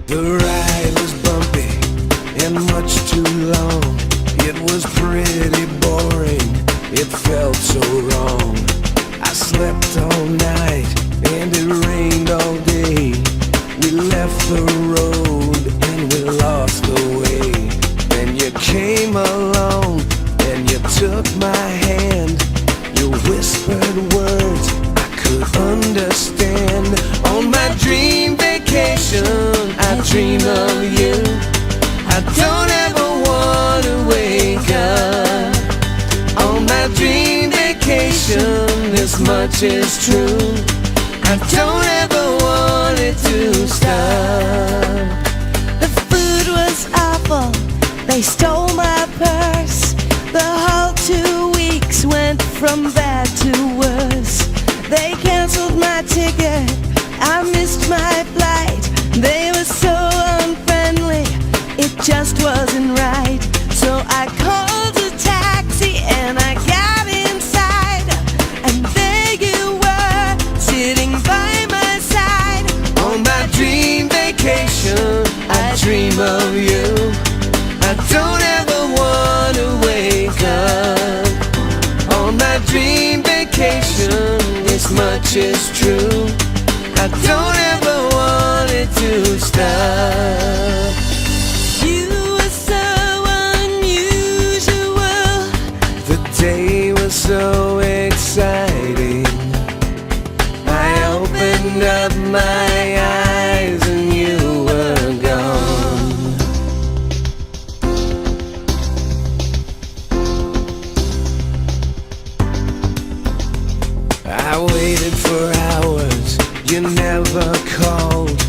The ride was bumpy and much too long. It was pretty boring, it felt so wrong. I slept all night and it rained all day. We left the road and we lost the way. Then you came along and you took my hand. You whispered words I could understand. On my dream vacation I dream of you. I don't ever want to wake up. On my dream vacation, this much is true. I don't ever want it to stop. The food was awful, they stole my purse. The whole 2 weeks went from bad to worse. They canceled my ticket, I missed my flight. They were so unfriendly, it just wasn't right. So I called a taxi and I got inside, and there you were, sitting by my side. On my dream vacation, I dream of you. I don't ever want to wake up. On my dream vacation, this much is true. I don't ever want it to stop. You were so unusual. The day was so exciting. I opened up my eyes and you were gone. I waited for hours, you never called.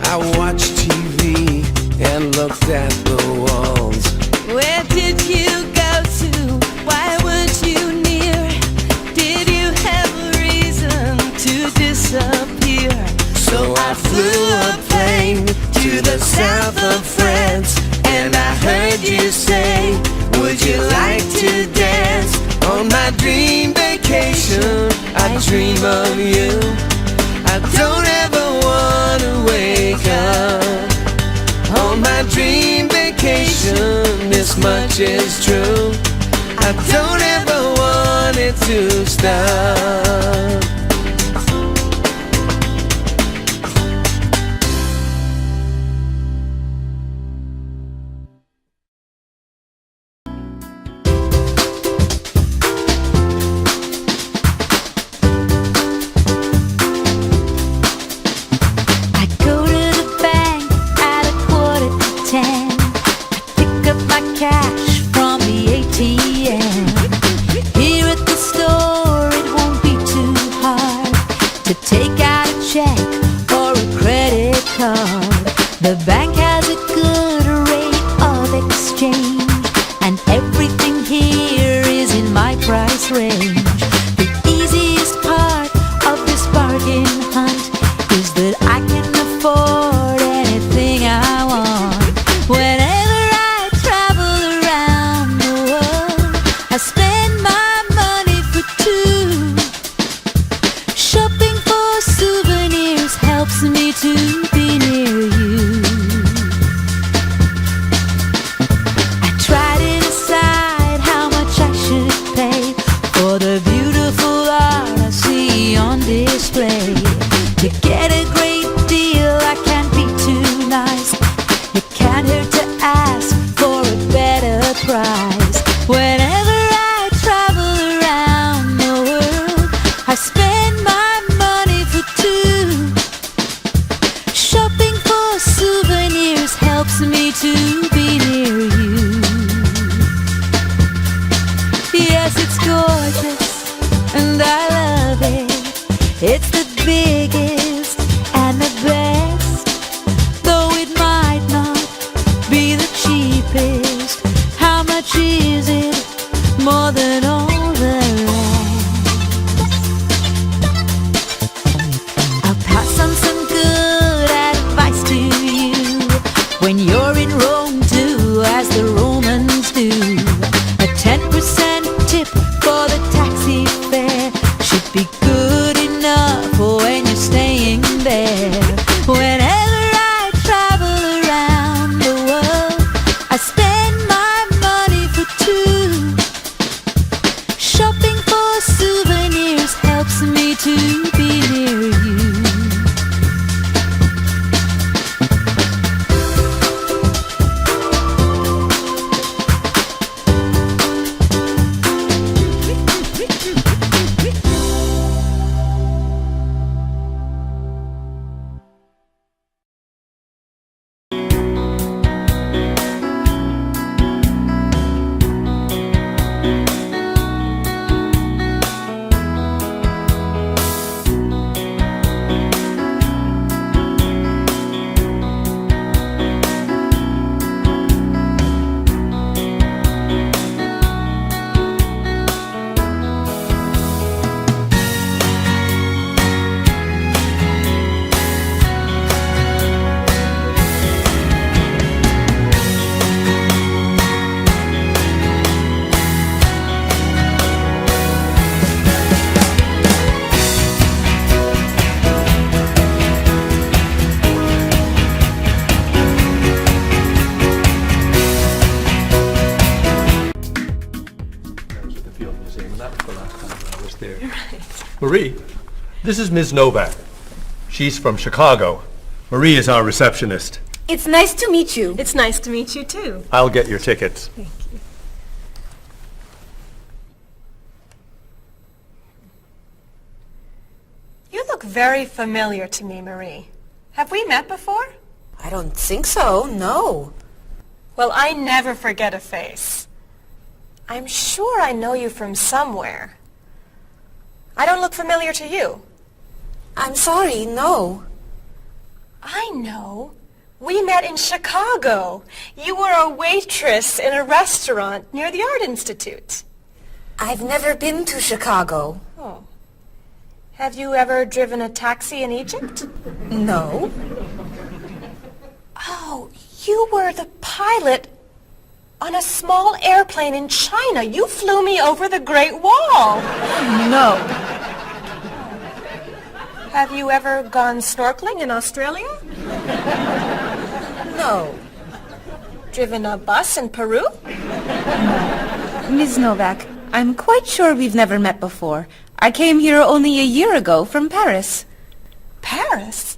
I watched TV and looked at the walls. Where did you go to? Why weren't you near? Did you have a reason to disappear? So I flew a plane to the south of France, and I heard you say, would you like to dance? On my dream vacation, I dream of you. I don't ever want to wake up. On my dream vacation, this much is true. I don't ever want it to stop. Cash from the ATM. Here at the store, it won't be too hard to take out a check or a credit card. The bank has a good rate cheese in it more than all the rest. I'll pass on some good advice to you when you're in Rome, do as the Romans do. A 10% tip for the taxi fare should be good enough for when you're staying there. Whenever I travel around the world, I spend my money for two. Shopping for souvenirs helps me to be near you. Marie, this is Ms. Novak. She's from Chicago. Marie is our receptionist. It's nice to meet you. It's nice to meet you too. I'll get your tickets. Thank you. You look very familiar to me, Marie. Have we met before? I don't think so, no. Well, I never forget a face. I'm sure I know you from somewhere. I don't look familiar to you. I'm sorry, no. I know. We met in Chicago. You were a waitress in a restaurant near the Art Institute. I've never been to Chicago. Oh. Have you ever driven a taxi in Egypt? No. Oh, you were the pilot on a small airplane in China. You flew me over the Great Wall. No. Have you ever gone snorkeling in Australia? No. Driven a bus in Peru? Ms. Novak, I'm quite sure we've never met before. I came here only a year ago from Paris. Paris?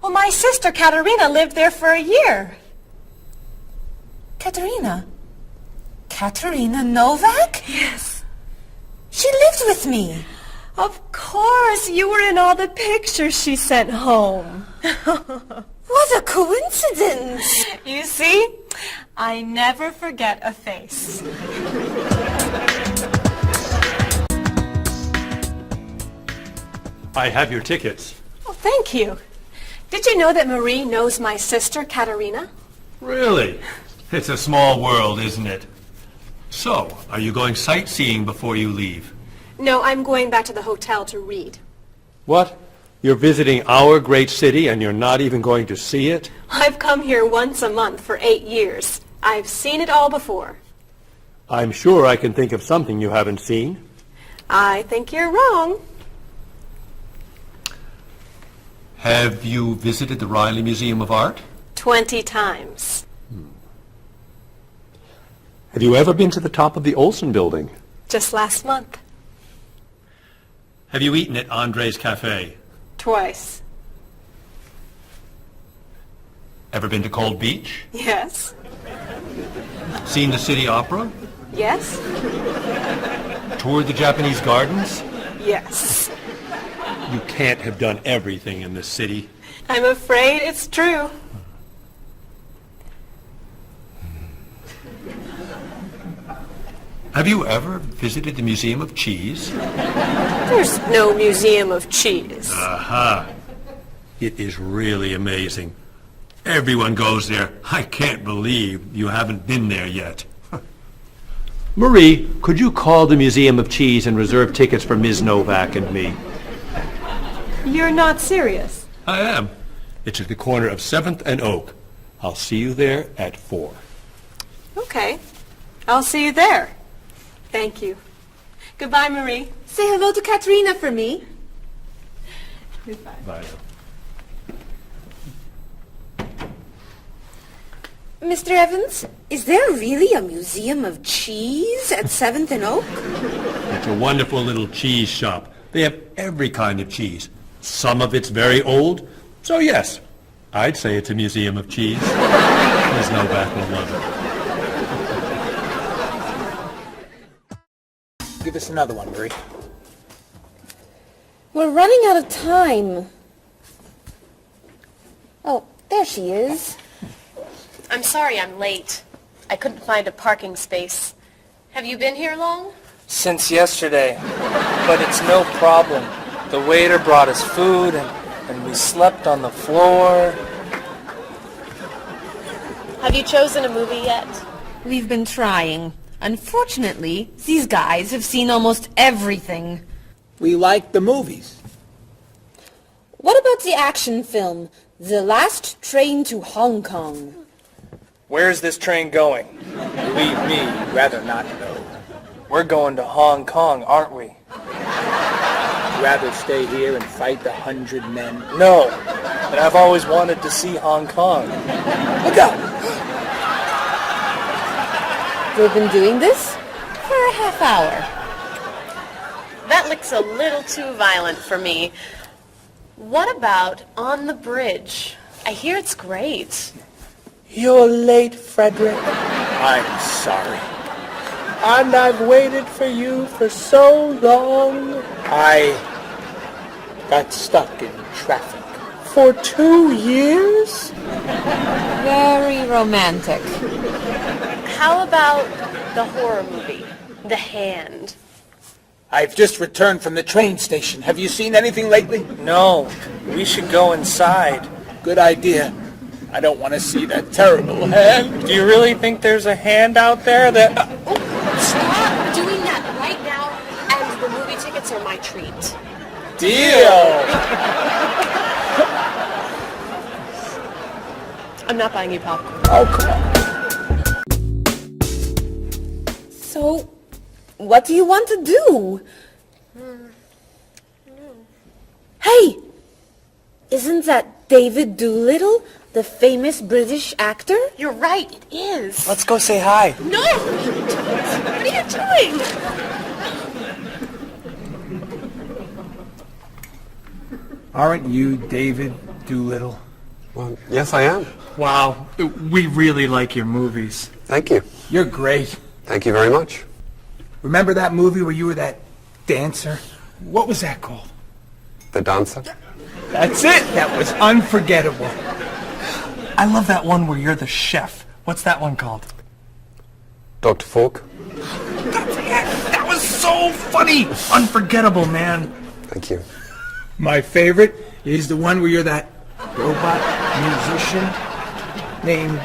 Well, my sister Katerina lived there for a year. Katerina? Katerina Novak? Yes. She lived with me. Of course, you were in all the pictures she sent home. What a coincidence! You see, I never forget a face. I have your tickets. Oh, thank you. Did you know that Marie knows my sister Katerina? Really? It's a small world, isn't it? So, are you going sightseeing before you leave? No, I'm going back to the hotel to read. What? You're visiting our great city and you're not even going to see it? I've come here once a month for 8 years. I've seen it all before. I'm sure I can think of something you haven't seen. I think you're wrong. Have you visited the Riley Museum of Art? 20 times. Have you ever been to the top of the Olsen Building? Just last month. Have you eaten at Andre's Cafe? Twice. Ever been to Cold Beach? Yes. Seen the City Opera? Yes. Toured the Japanese gardens? Yes. You can't have done everything in this city. I'm afraid it's true. Have you ever visited the Museum of Cheese? There's no museum of cheese. Aha. It is really amazing. Everyone goes there. I can't believe you haven't been there yet. Marie, could you call the Museum of Cheese and reserve tickets for Ms. Novak and me? You're not serious. I am. It's at the corner of 7th and Oak. I'll see you there at 4. Okay. I'll see you there. Thank you. Goodbye, Marie. Say hello to Katerina for me. Goodbye. Bye. Mr. Evans, is there really a museum of cheese at 7th and Oak? It's a wonderful little cheese shop. They have every kind of cheese. Some of it's very old, so yes, I'd say it's a museum of cheese. Ms. Novak will love it. Give us another one, Marie. We're running out of time. Oh, there she is. I'm sorry I'm late. I couldn't find a parking space. Have you been here long? Since yesterday, but it's no problem. The waiter brought us food and we slept on the floor. Have you chosen a movie yet? We've been trying. Unfortunately, these guys have seen almost everything. We like the movies. What about the action film, The Last Train to Hong Kong? Where's this train going? Believe me, rather not know. We're going to Hong Kong, aren't we? Rather stay here and fight the 100 men. No, but I've always wanted to see Hong Kong. Look out! We've been doing this for a half hour. That looks a little too violent for me. What about On the Bridge? I hear it's great. You're late, Frederick. I'm sorry. And I've waited for you for so long. I got stuck in traffic for 2 years. Very romantic. How about the horror movie, The Hand? I've just returned from the train station. Have you seen anything lately? No, we should go inside. Good idea. I don't want to see that terrible hand. Do you really think there's a hand out there that... Stop doing that right now, and the movie tickets are my treat. Deal! I'm not buying you popcorn. Oh, come on. So, what do you want to do? Hey! Isn't that David Doolittle, the famous British actor? You're right, it is. Let's go say hi. No! What are you doing? Aren't you David Doolittle? Well, yes, I am. Wow, we really like your movies. Thank you. You're great. Thank you very much. Remember that movie where you were that dancer? What was that called? The Dancer? That's it! That was unforgettable. I love that one where you're the chef. What's that one called? Dr. Falk? That was so funny! Unforgettable, man. Thank you. My favorite is the one where you're that robot musician named...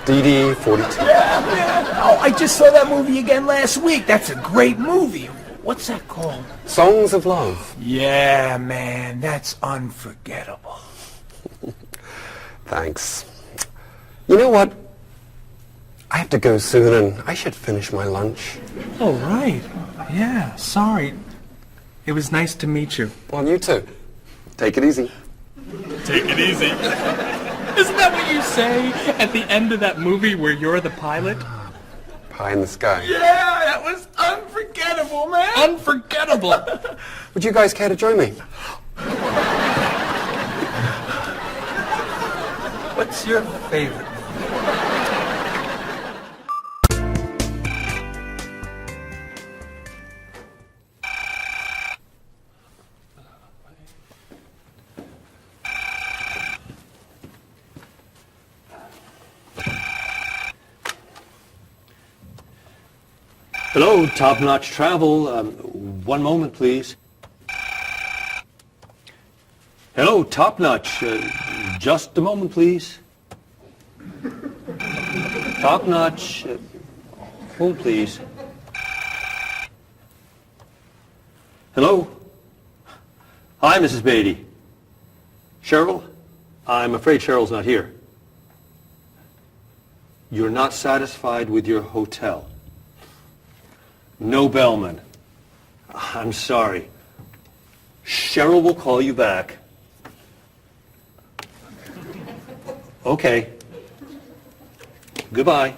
DD-42. Yeah, man. Oh, I just saw that movie again last week. That's a great movie. What's that called? Songs of Love. Yeah, man. That's unforgettable. Thanks. You know what? I have to go soon and I should finish my lunch. Oh, right. Yeah, sorry. It was nice to meet you. Well, you too. Take it easy. Take it easy. Isn't that what you say at the end of that movie where you're the pilot? Pie in the sky. Yeah, that was unforgettable, man. Unforgettable. Would you guys care to join me? What's your favorite? Hello, Top Notch Travel. One moment, please. Hello, Top Notch. Just a moment, please. Top Notch. Hold, please. Hello? Hi, Mrs. Beatty. Cheryl? I'm afraid Cheryl's not here. You're not satisfied with your hotel? No bellman. I'm sorry. Cheryl will call you back. Okay. Goodbye.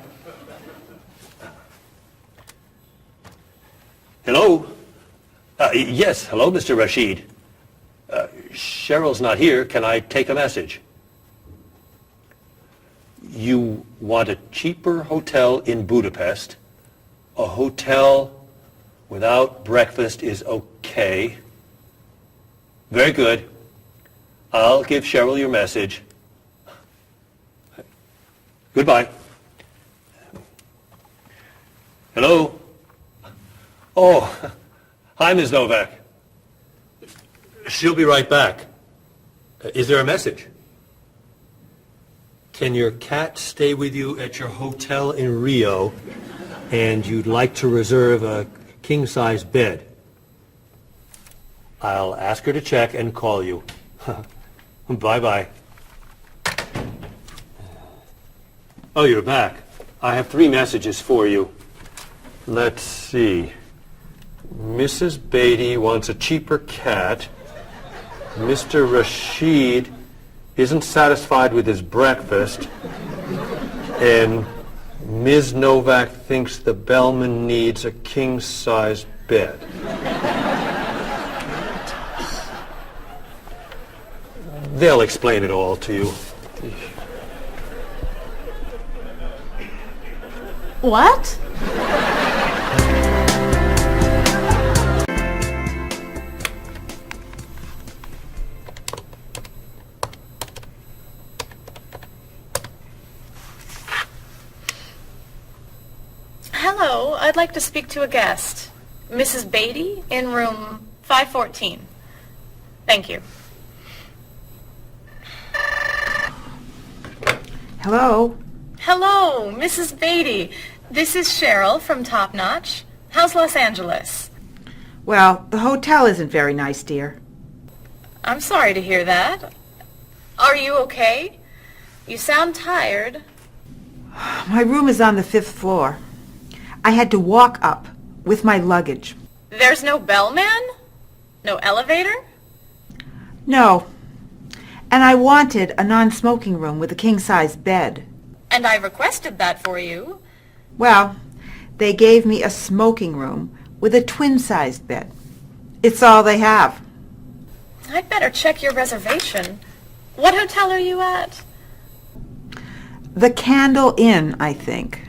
Hello? Yes, hello, Mr. Rashid. Cheryl's not here. Can I take a message? You want a cheaper hotel in Budapest. A hotel without breakfast is okay. Very good. I'll give Cheryl your message. Goodbye. Hello? Oh, hi, Ms. Novak. She'll be right back. Is there a message? Can your cat stay with you at your hotel in Rio, and you'd like to reserve a king-size bed? I'll ask her to check and call you. Bye-bye. Oh, you're back. I have 3 messages for you. Let's see. Mrs. Beatty wants a cheaper cat. Mr. Rashid isn't satisfied with his breakfast. And Ms. Novak thinks the bellman needs a king-size bed. They'll explain it all to you. What? Hello, I'd like to speak to a guest. Mrs. Beatty in room 514. Thank you. Hello? Hello, Mrs. Beatty. This is Cheryl from Top Notch. How's Los Angeles? Well, the hotel isn't very nice, dear. I'm sorry to hear that. Are you okay? You sound tired. My room is on the 5th floor. I had to walk up with my luggage. There's no bellman? No elevator? No. And I wanted a non-smoking room with a king-size bed. And I requested that for you. Well, they gave me a smoking room with a twin-sized bed. It's all they have. I'd better check your reservation. What hotel are you at? The Candle Inn, I think.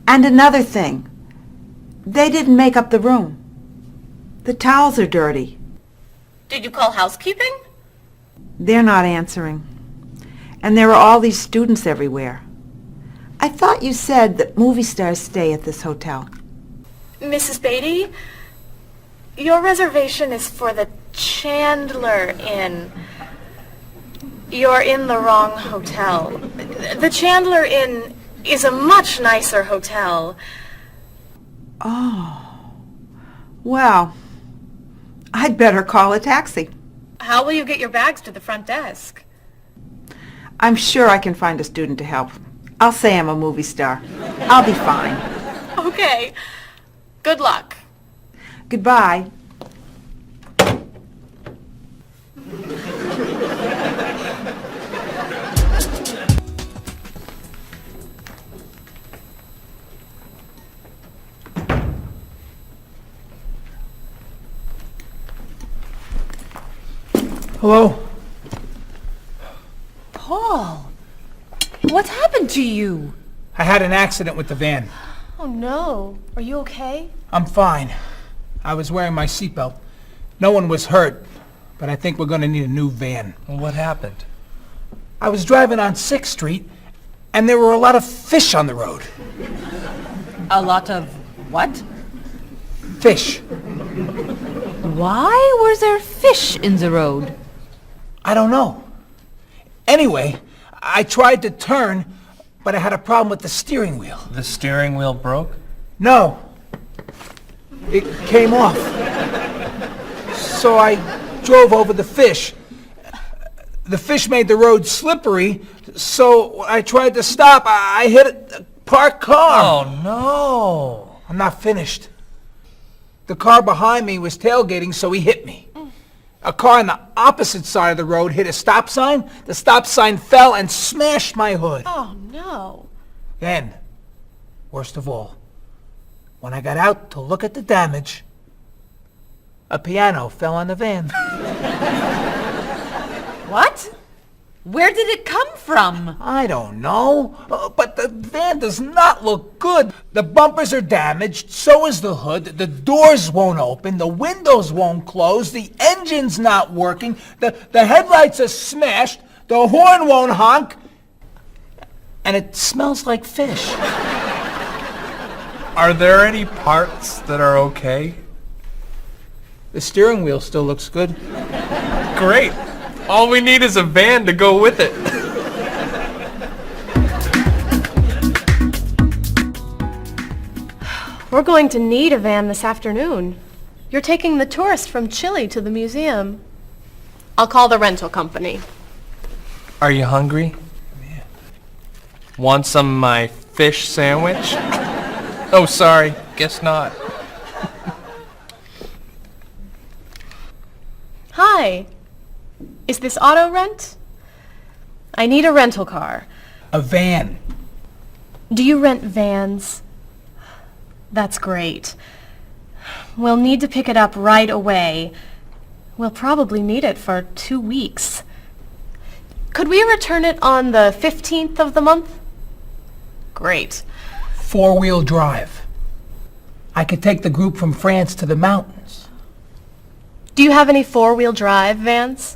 And another thing. They didn't make up the room. The towels are dirty. Did you call housekeeping? They're not answering. And there are all these students everywhere. I thought you said that movie stars stay at this hotel. Mrs. Beatty, your reservation is for the Chandler Inn. You're in the wrong hotel. The Chandler Inn is a much nicer hotel. Oh. Well, I'd better call a taxi. How will you get your bags to the front desk? I'm sure I can find a student to help. I'll say I'm a movie star. I'll be fine. Okay. Good luck. Goodbye. Hello? Paul, what's happened to you? I had an accident with the van. Oh no. Are you okay? I'm fine. I was wearing my seatbelt. No one was hurt, but I think we're going to need a new van. What happened? I was driving on 6th Street, and there were a lot of fish on the road. A lot of what? Fish. Why were there fish in the road? I don't know. Anyway, I tried to turn, but I had a problem with the steering wheel. The steering wheel broke? No. It came off. So I drove over the fish. The fish made the road slippery, so I tried to stop. I hit a parked car. Oh, no. I'm not finished. The car behind me was tailgating, so he hit me. A car on the opposite side of the road hit a stop sign. The stop sign fell and smashed my hood. Oh, no. Then, worst of all, when I got out to look at the damage, a piano fell on the van. What? Where did it come from? I don't know, but the van does not look good. The bumpers are damaged, so is the hood, the doors won't open, the windows won't close, the engine's not working, the headlights are smashed, the horn won't honk, and it smells like fish. Are there any parts that are okay? The steering wheel still looks good. Great. All we need is a van to go with it. We're going to need a van this afternoon. You're taking the tourists from Chile to the museum. I'll call the rental company. Are you hungry? Yeah. Want some of my fish sandwich? Oh, sorry. Guess not. Hi. Is this auto rent? I need a rental car. A van. Do you rent vans? That's great. We'll need to pick it up right away. We'll probably need it for 2 weeks. Could we return it on the 15th of the month? Great. 4-wheel drive. I could take the group from France to the mountains. Do you have any 4-wheel drive vans?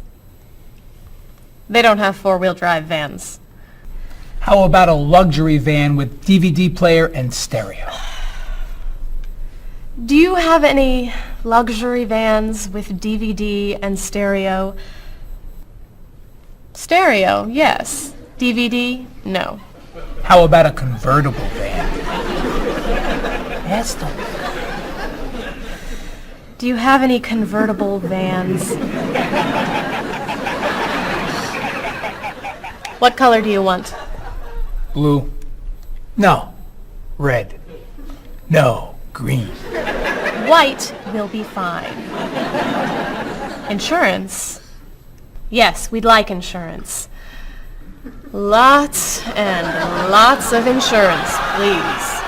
They don't have 4-wheel drive vans. How about a luxury van with DVD player and stereo? Do you have any luxury vans with DVD and stereo? Stereo, yes. DVD, no. How about a convertible van? Yes, do you have any convertible vans? What color do you want? Blue. No. Red. No. Green. White will be fine. Insurance? Yes, we'd like insurance. Lots and lots of insurance, please.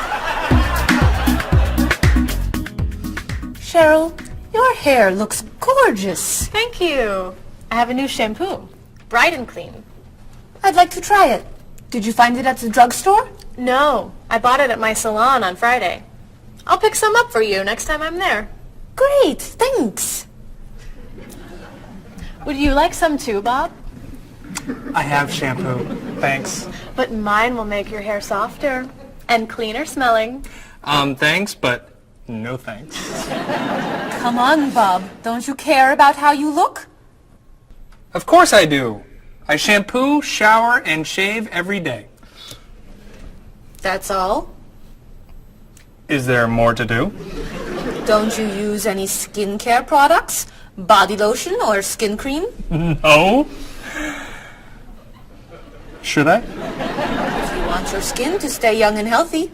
Cheryl, your hair looks gorgeous. Thank you. I have a new shampoo. Bright and clean. I'd like to try it. Did you find it at the drugstore? No, I bought it at my salon on Friday. I'll pick some up for you next time I'm there. Great, thanks. Would you like some too, Bob? I have shampoo. Thanks. But mine will make your hair softer and cleaner smelling. Thanks, but no thanks. Come on, Bob. Don't you care about how you look? Of course I do. I shampoo, shower, and shave every day. That's all? Is there more to do? Don't you use any skincare products? Body lotion or skin cream? No. Should I? If you want your skin to stay young and healthy.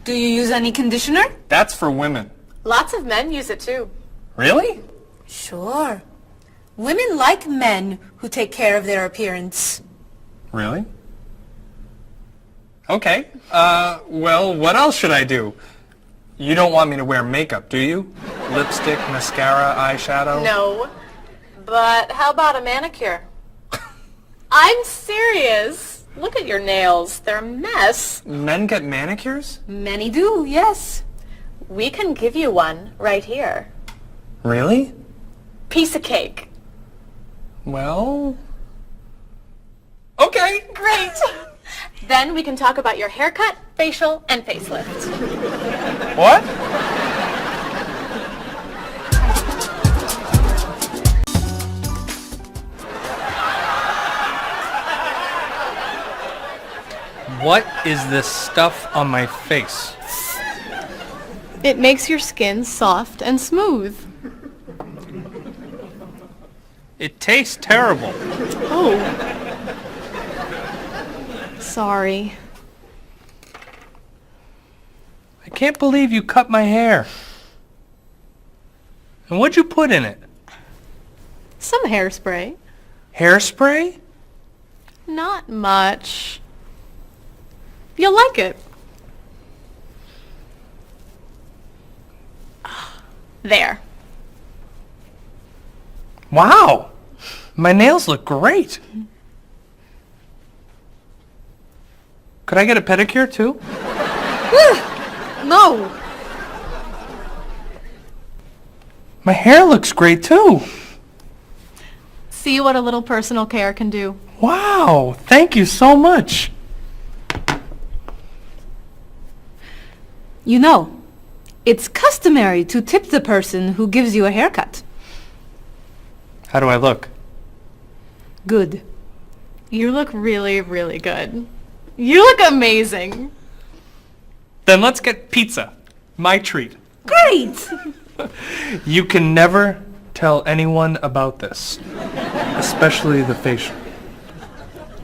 Do you use any conditioner? That's for women. Lots of men use it too. Really? Sure. Women like men who take care of their appearance. Really? Okay. Well, what else should I do? You don't want me to wear makeup, do you? Lipstick, mascara, eyeshadow? No. But how about a manicure? I'm serious. Look at your nails. They're a mess. Men get manicures? Many do, yes. We can give you one right here. Really? Piece of cake. Well... Okay. Great. Then we can talk about your haircut, facial, and facelift. What? What is this stuff on my face? It makes your skin soft and smooth. It tastes terrible. Oh. Sorry. I can't believe you cut my hair. And what'd you put in it? Some hairspray. Hairspray? Not much. You'll like it. There. Wow! My nails look great. Could I get a pedicure too? No. My hair looks great too. See what a little personal care can do. Wow! Thank you so much. You know, it's customary to tip the person who gives you a haircut. How do I look? Good. You look really, really good. You look amazing. Then let's get pizza. My treat. Great! You can never tell anyone about this, especially the facial.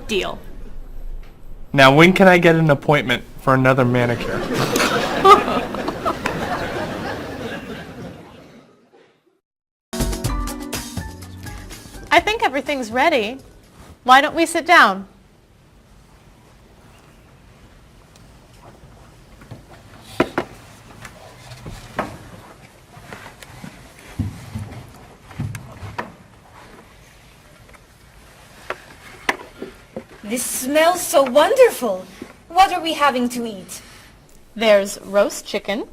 Deal. Now, when can I get an appointment for another manicure? I think everything's ready. Why don't we sit down? This smells so wonderful. What are we having to eat? There's roast chicken,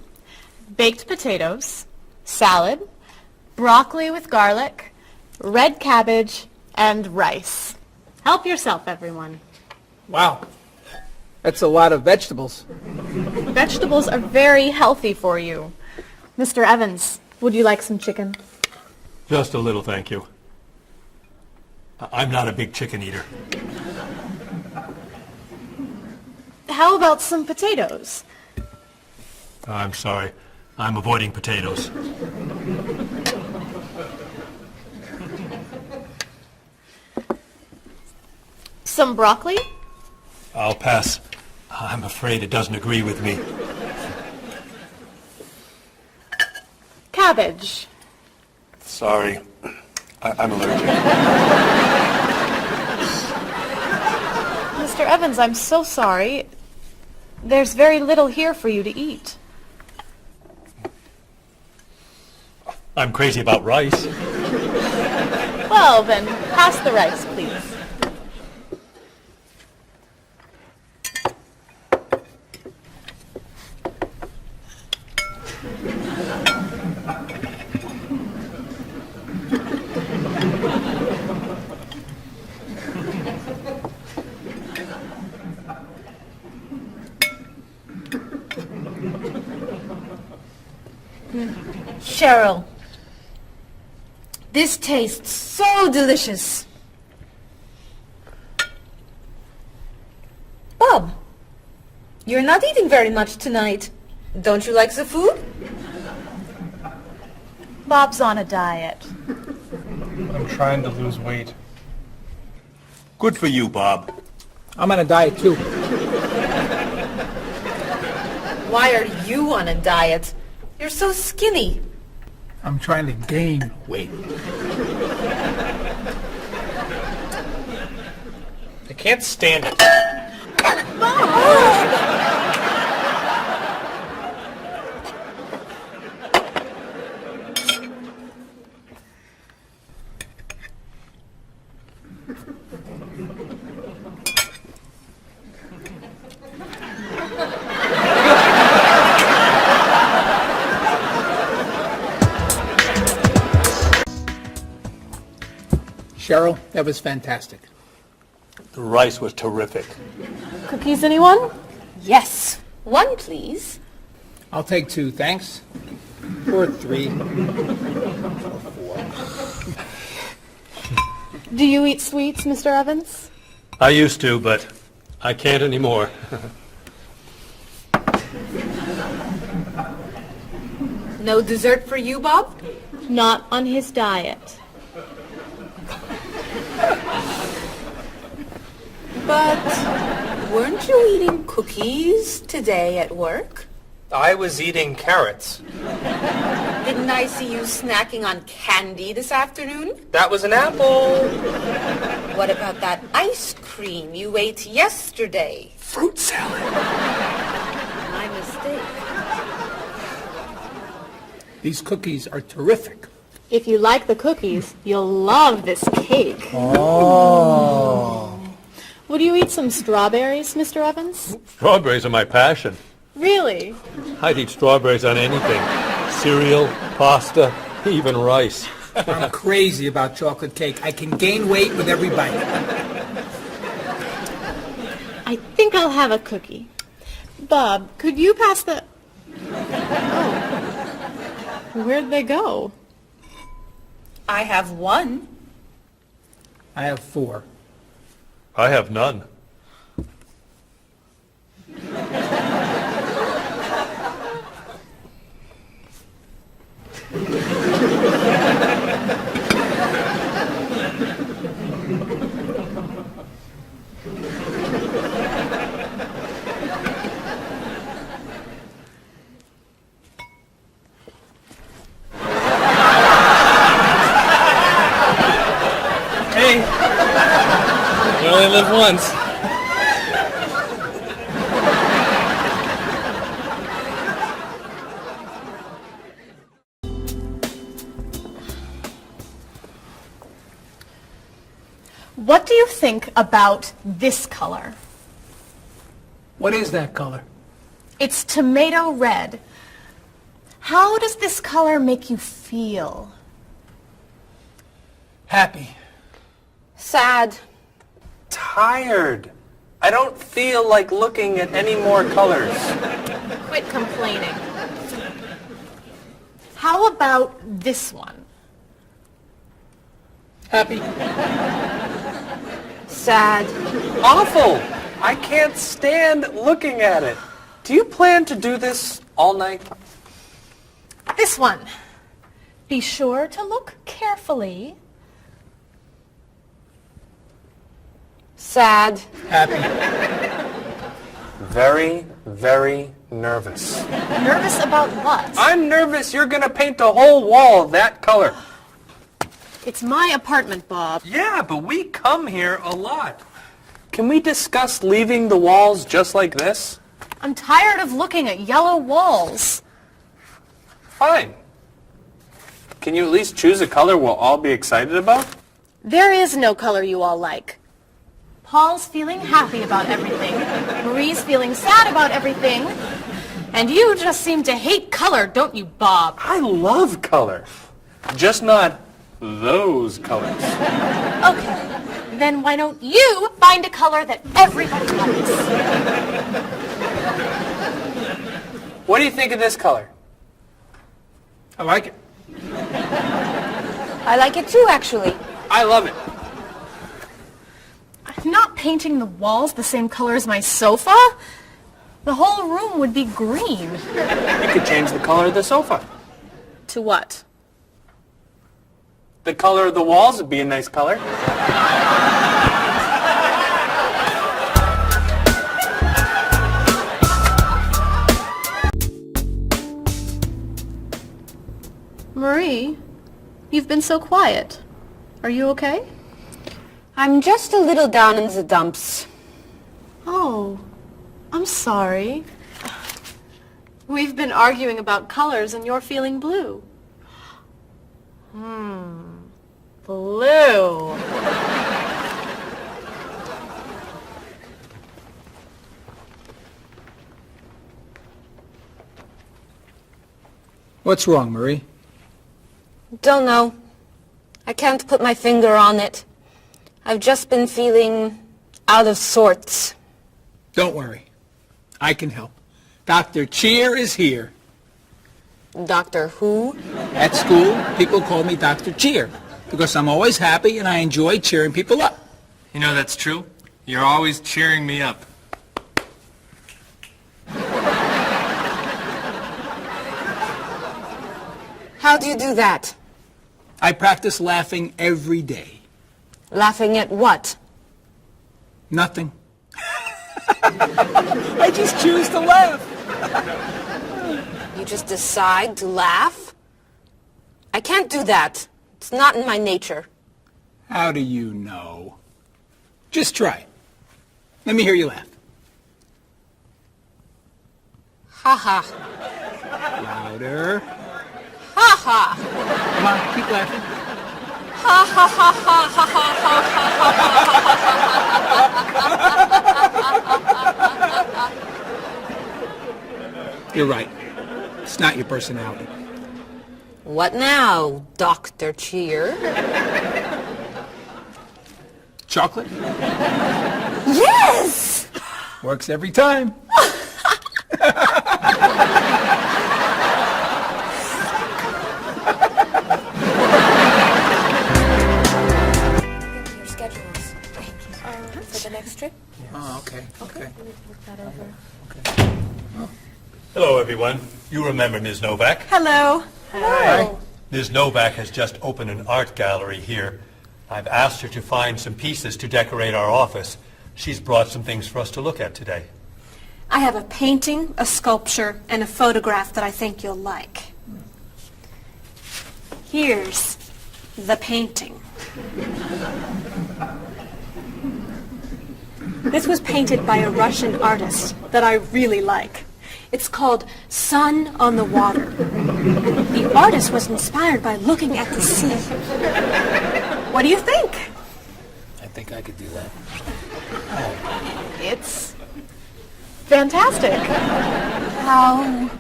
baked potatoes, salad, broccoli with garlic, red cabbage, and rice. Help yourself, everyone. Wow. That's a lot of vegetables. Vegetables are very healthy for you. Mr. Evans, would you like some chicken? Just a little, thank you. I'm not a big chicken eater. How about some potatoes? I'm sorry. I'm avoiding potatoes. Some broccoli? I'll pass. I'm afraid it doesn't agree with me. Cabbage. Sorry. I'm allergic. Mr. Evans, I'm so sorry. There's very little here for you to eat. I'm crazy about rice. Well, then, pass the rice, please. Cheryl, this tastes so delicious. Bob, you're not eating very much tonight. Don't you like the food? Bob's on a diet. I'm trying to lose weight. Good for you, Bob. I'm on a diet too. Why are you on a diet? You're so skinny. I'm trying to gain weight. I can't stand it. Cheryl, that was fantastic. The rice was terrific. Cookies, anyone? Yes. One, please. I'll take 2, thanks. Or 3. Do you eat sweets, Mr. Evans? I used to, but I can't anymore. No dessert for you, Bob? Not on his diet. But weren't you eating cookies today at work? I was eating carrots. Didn't I see you snacking on candy this afternoon? That was an apple. What about that ice cream you ate yesterday? Fruit salad. My mistake. These cookies are terrific. If you like the cookies, you'll love this cake. Oh. Would you eat some strawberries, Mr. Evans? Strawberries are my passion. Really? I'd eat strawberries on anything. Cereal, pasta, even rice. I'm crazy about chocolate cake. I can gain weight with every bite. I think I'll have a cookie. Bob, could you pass the... Oh. Where'd they go? I have one. I have 4. I have none. Hey, you only live once. What do you think about this color? What is that color? It's tomato red. How does this color make you feel? Happy. Sad. Tired. I don't feel like looking at any more colors. Quit complaining. How about this one? Happy. Sad. Awful. I can't stand looking at it. Do you plan to do this all night? This one. Be sure to look carefully. Sad. Happy. Very, very nervous. Nervous about what? I'm nervous you're gonna paint the whole wall that color. It's my apartment, Bob. Yeah, but we come here a lot. Can we discuss leaving the walls just like this? I'm tired of looking at yellow walls. Fine. Can you at least choose a color we'll all be excited about? There is no color you all like. Paul's feeling happy about everything. Marie's feeling sad about everything. And you just seem to hate color, don't you, Bob? I love color. Just not those colors. Okay, then why don't you find a color that everybody likes? What do you think of this color? I like it. I like it too, actually. I love it. I'm not painting the walls the same color as my sofa. The whole room would be green. You could change the color of the sofa. To what? The color of the walls would be a nice color. Marie, you've been so quiet. Are you okay? I'm just a little down in the dumps. Oh, I'm sorry. We've been arguing about colors and you're feeling blue. Blue. What's wrong, Marie? Don't know. I can't put my finger on it. I've just been feeling out of sorts. Don't worry. I can help. Dr. Cheer is here. Doctor who? At school, people call me Dr. Cheer because I'm always happy and I enjoy cheering people up. You know that's true. You're always cheering me up. How do you do that? I practice laughing every day. Laughing at what? Nothing. I just choose to laugh. You just decide to laugh? I can't do that. It's not in my nature. How do you know? Just try. Let me hear you laugh. Ha ha. Louder. Ha ha. Come on, keep laughing. Ha ha ha ha ha ha ha. You're right. It's not your personality. What now, Dr. Cheer? Chocolate? Yes! Works every time. Your schedules. For the next trip? Oh, okay. Okay. Look that over. Hello, everyone. You remember Ms. Novak? Hello. Hello. Ms. Novak has just opened an art gallery here. I've asked her to find some pieces to decorate our office. She's brought some things for us to look at today. I have a painting, a sculpture, and a photograph that I think you'll like. Here's the painting. This was painted by a Russian artist that I really like. It's called Sun on the Water. The artist was inspired by looking at the sea. What do you think? I think I could do that. It's fantastic. How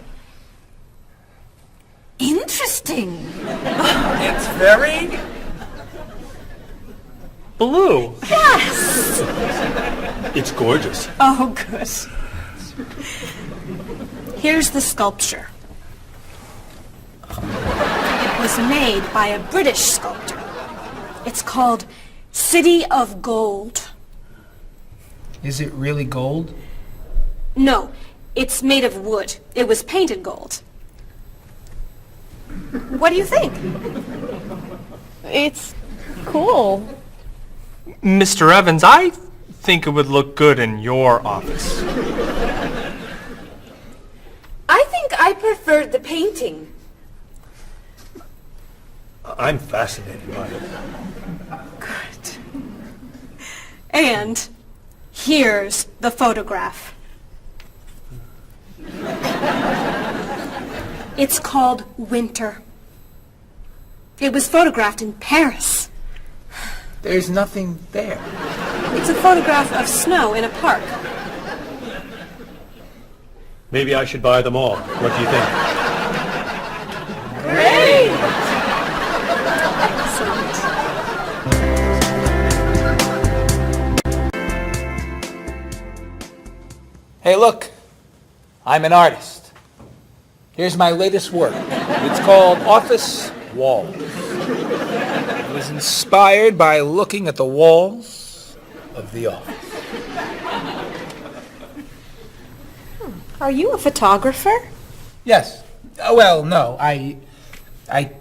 interesting. It's very blue. Yes! It's gorgeous. Oh, good. Here's the sculpture. It was made by a British sculptor. It's called City of Gold. Is it really gold? No, it's made of wood. It was painted gold. What do you think? It's cool. Mr. Evans, I think it would look good in your office. I think I preferred the painting. I'm fascinated by it. Good. And here's the photograph. It's called Winter. It was photographed in Paris. There's nothing there. It's a photograph of snow in a park. Maybe I should buy them all. What do you think? Great! Hey, look. I'm an artist. Here's my latest work. It's called Office Walls. It was inspired by looking at the walls of the office. Are you a photographer? Yes. Well, no. I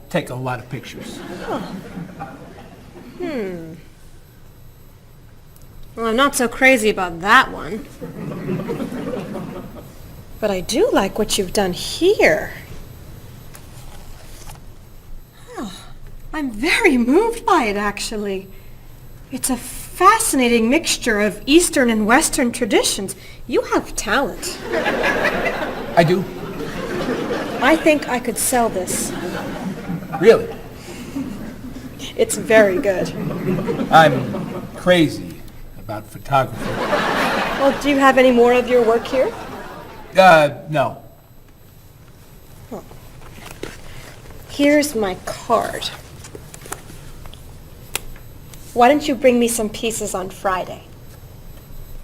take a lot of pictures. Well, I'm not so crazy about that one. But I do like what you've done here. Oh, I'm very moved by it, actually. It's a fascinating mixture of Eastern and Western traditions. You have talent. I do. I think I could sell this. Really? It's very good. I'm crazy about photography. Well, do you have any more of your work here? No. Here's my card. Why don't you bring me some pieces on Friday?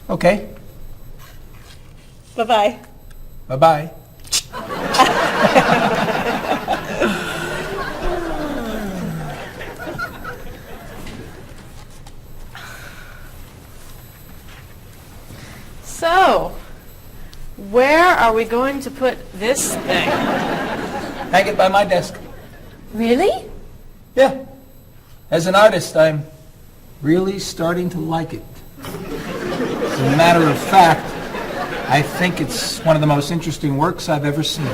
Okay. Bye-bye. Bye-bye. So, where are we going to put this thing? Hang it by my desk. Really? Yeah. As an artist, I'm really starting to like it. As a matter of fact, I think it's one of the most interesting works I've ever seen.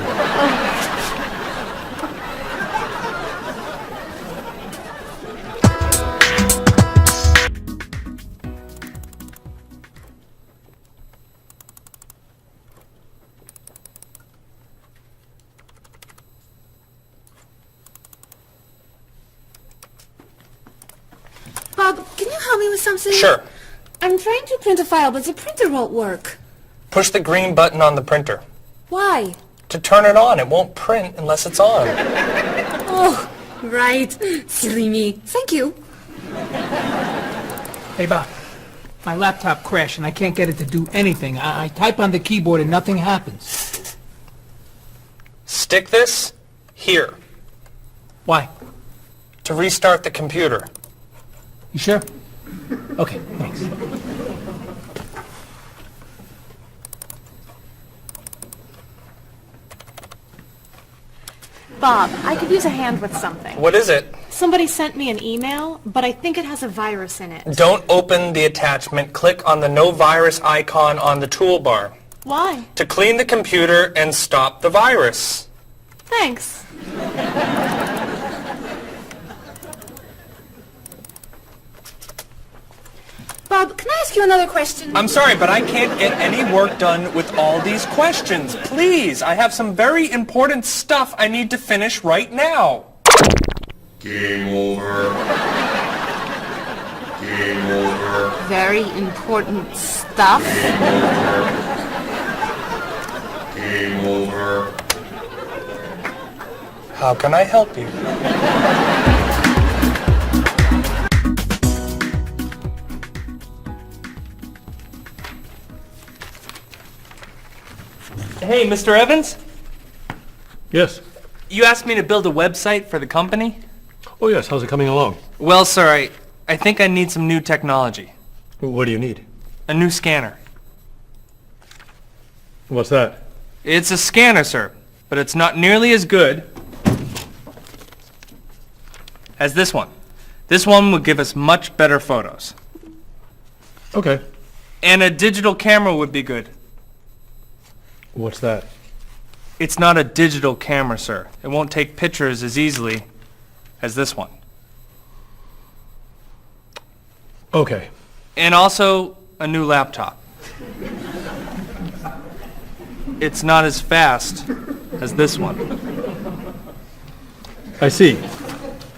Bob, can you help me with something? Sure. I'm trying to print a file, but the printer won't work. Push the green button on the printer. Why? To turn it on. It won't print unless it's on. Oh, right. Silly me. Thank you. Hey, Bob. My laptop crashed and I can't get it to do anything. I type on the keyboard and nothing happens. Stick this here. Why? To restart the computer. You sure? Okay, thanks. Bob, I could use a hand with something. What is it? Somebody sent me an email, but I think it has a virus in it. Don't open the attachment. Click on the no virus icon on the toolbar. Why? To clean the computer and stop the virus. Thanks. Bob, can I ask you another question? I'm sorry, but I can't get any work done with all these questions. Please, I have some very important stuff I need to finish right now. Game over. Game over. Very important stuff. Game over. How can I help you? Hey, Mr. Evans? Yes. You asked me to build a website for the company? Oh, yes. How's it coming along? Well, sir, I think I need some new technology. What do you need? A new scanner. What's that? It's a scanner, sir, but it's not nearly as good as this one. This one would give us much better photos. Okay. And a digital camera would be good. What's that? It's not a digital camera, sir. It won't take pictures as easily as this one. Okay. And also a new laptop. It's not as fast as this one. I see.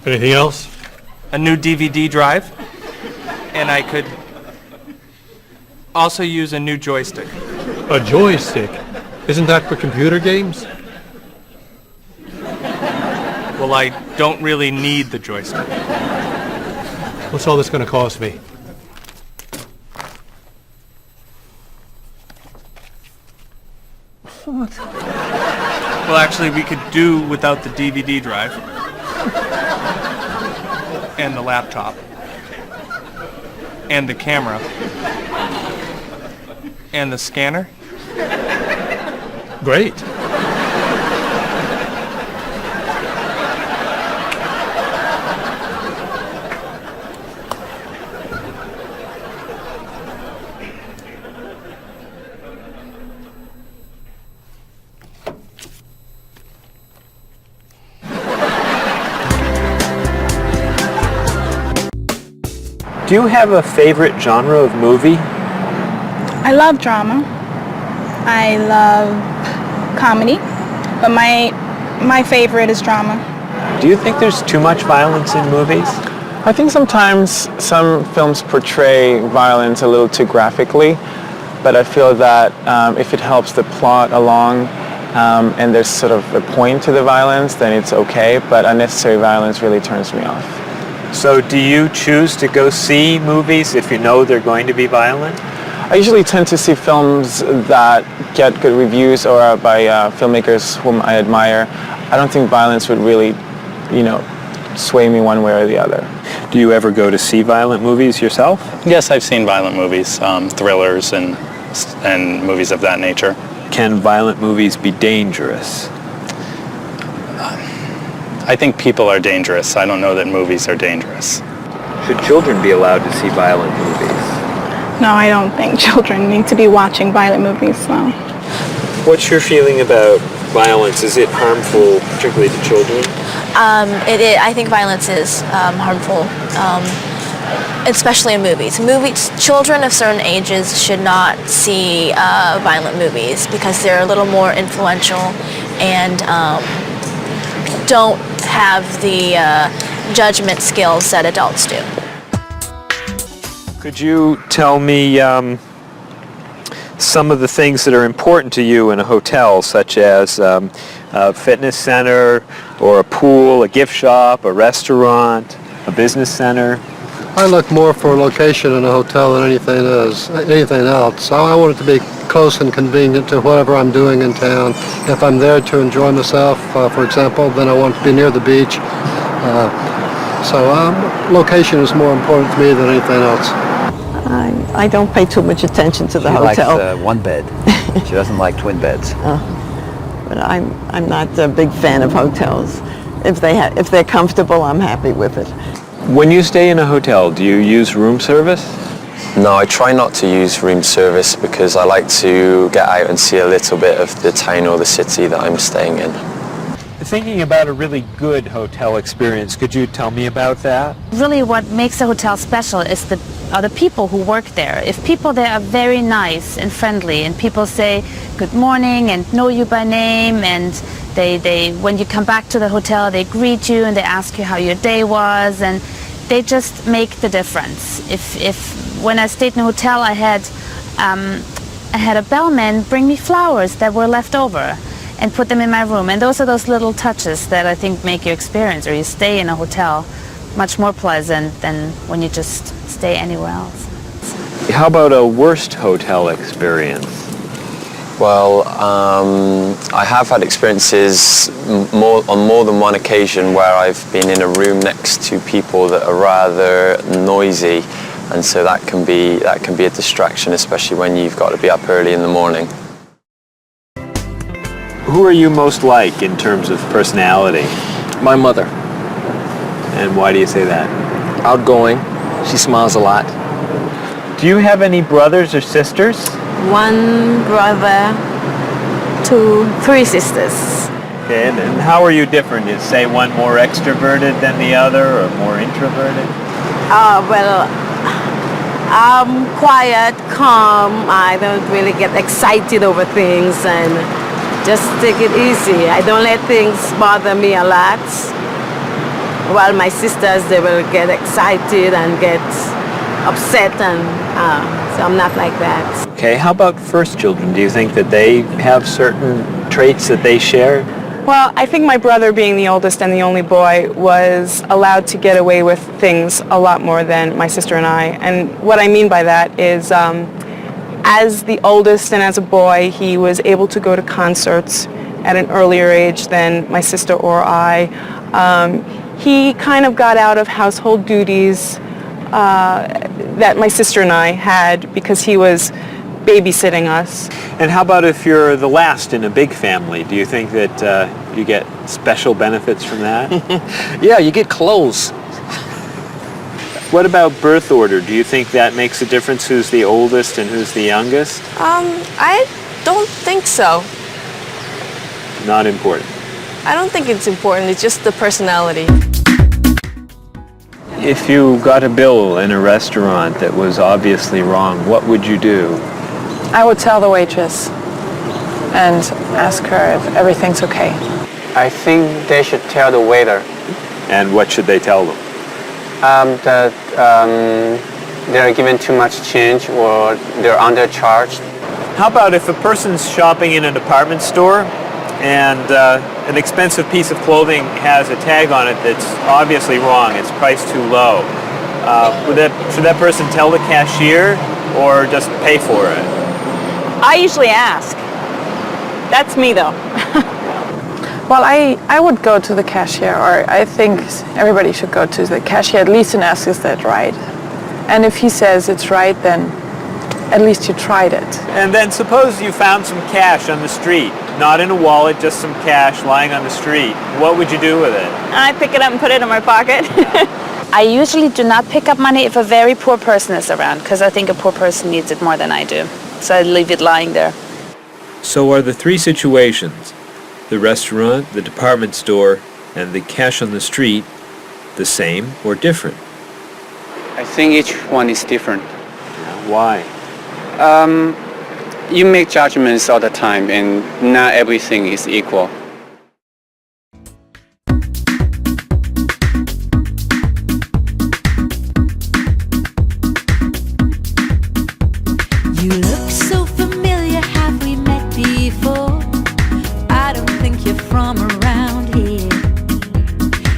Anything else? A new DVD drive. And I could also use a new joystick. A joystick? Isn't that for computer games? Well, I don't really need the joystick. What's all this going to cost me? Well, actually, we could do without the DVD drive. And the laptop. And the camera. And the scanner. Great. Do you have a favorite genre of movie? I love drama. I love comedy, but my favorite is drama. Do you think there's too much violence in movies? I think sometimes some films portray violence a little too graphically, but I feel that if it helps the plot along and there's sort of a point to the violence, then it's okay, but unnecessary violence really turns me off. So do you choose to go see movies if you know they're going to be violent? I usually tend to see films that get good reviews or are by filmmakers whom I admire. I don't think violence would really, sway me one way or the other. Do you ever go to see violent movies yourself? Yes, I've seen violent movies, thrillers and movies of that nature. Can violent movies be dangerous? I think people are dangerous. I don't know that movies are dangerous. Should children be allowed to see violent movies? No, I don't think children need to be watching violent movies, no. What's your feeling about violence? Is it harmful, particularly to children? I think violence is harmful, especially in movies. Children of certain ages should not see violent movies because they're a little more influential and don't have the judgment skills that adults do. Could you tell me some of the things that are important to you in a hotel, such as a fitness center or a pool, a gift shop, a restaurant, a business center? I look more for location in a hotel than anything else. I want it to be close and convenient to whatever I'm doing in town. If I'm there to enjoy myself, for example, then I want to be near the beach. So location is more important to me than anything else. I don't pay too much attention to the She hotel. likes one bed. She doesn't like twin beds. But I'm not a big fan of hotels. If they're comfortable, I'm happy with it. When you stay in a hotel, do you use room service? No, I try not to use room service because I like to get out and see a little bit of the town or the city that I'm staying in. Thinking about a really good hotel experience, could you tell me about that? Really what makes a hotel special is are the people who work there. If people there are very nice and friendly and people say good morning and know you by name, and they when you come back to the hotel they greet you and they ask you how your day was, and they just make the difference. If when I stayed in a hotel I had a bellman bring me flowers that were left over and put them in my room, and those are those little touches that I think make your experience or you stay in a hotel much more pleasant than when you just stay anywhere else. How about a worst hotel experience? Well, I have had experiences on more than one occasion where I've been in a room next to people that are rather noisy, and so that can be a distraction, especially when you've got to be up early in the morning. Who are you most like in terms of personality? My mother. And why do you say that? Outgoing. She smiles a lot. Do you have any brothers or sisters? One brother, three sisters. Okay, and how are you different? Is, say, one more extroverted than the other or more introverted? Well, I'm quiet, calm. I don't really get excited over things and just take it easy. I don't let things bother me a lot. While my sisters, they will get excited and get upset, and so I'm not like that. Okay, how about first children? Do you think that they have certain traits that they share? Well, I think my brother, being the oldest and the only boy, was allowed to get away with things a lot more than my sister and I. And what I mean by that is, as the oldest and as a boy, he was able to go to concerts at an earlier age than my sister or I. He kind of got out of household duties that my sister and I had because he was babysitting us. And how about if you're the last in a big family? Do you think that you get special benefits from that? Yeah, you get clothes. What about birth order? Do you think that makes a difference who's the oldest and who's the youngest? I don't think so. Not important. I don't think it's important. It's just the personality. If you got a bill in a restaurant that was obviously wrong, what would you do? I would tell the waitress and ask her if everything's okay. I think they should tell the waiter. And what should they tell them? That they're given too much change or they're undercharged. How about if a person's shopping in a department store and an expensive piece of clothing has a tag on it that's obviously wrong, it's priced too low. Should that person tell the cashier or just pay for it? I usually ask. That's me though. Well, I would go to the cashier, or I think everybody should go to the cashier at least and ask, is that right? And if he says it's right, then at least you tried it. And then suppose you found some cash on the street, not in a wallet, just some cash lying on the street. What would you do with it? I pick it up and put it in my pocket. I usually do not pick up money if a very poor person is around, because I think a poor person needs it more than I do. So I leave it lying there. So are the three situations, the restaurant, the department store, and the cash on the street, the same or different? I think each one is different. Why? You make judgments all the time, and not everything is equal. You look so familiar, have we met before? I don't think you're from around here.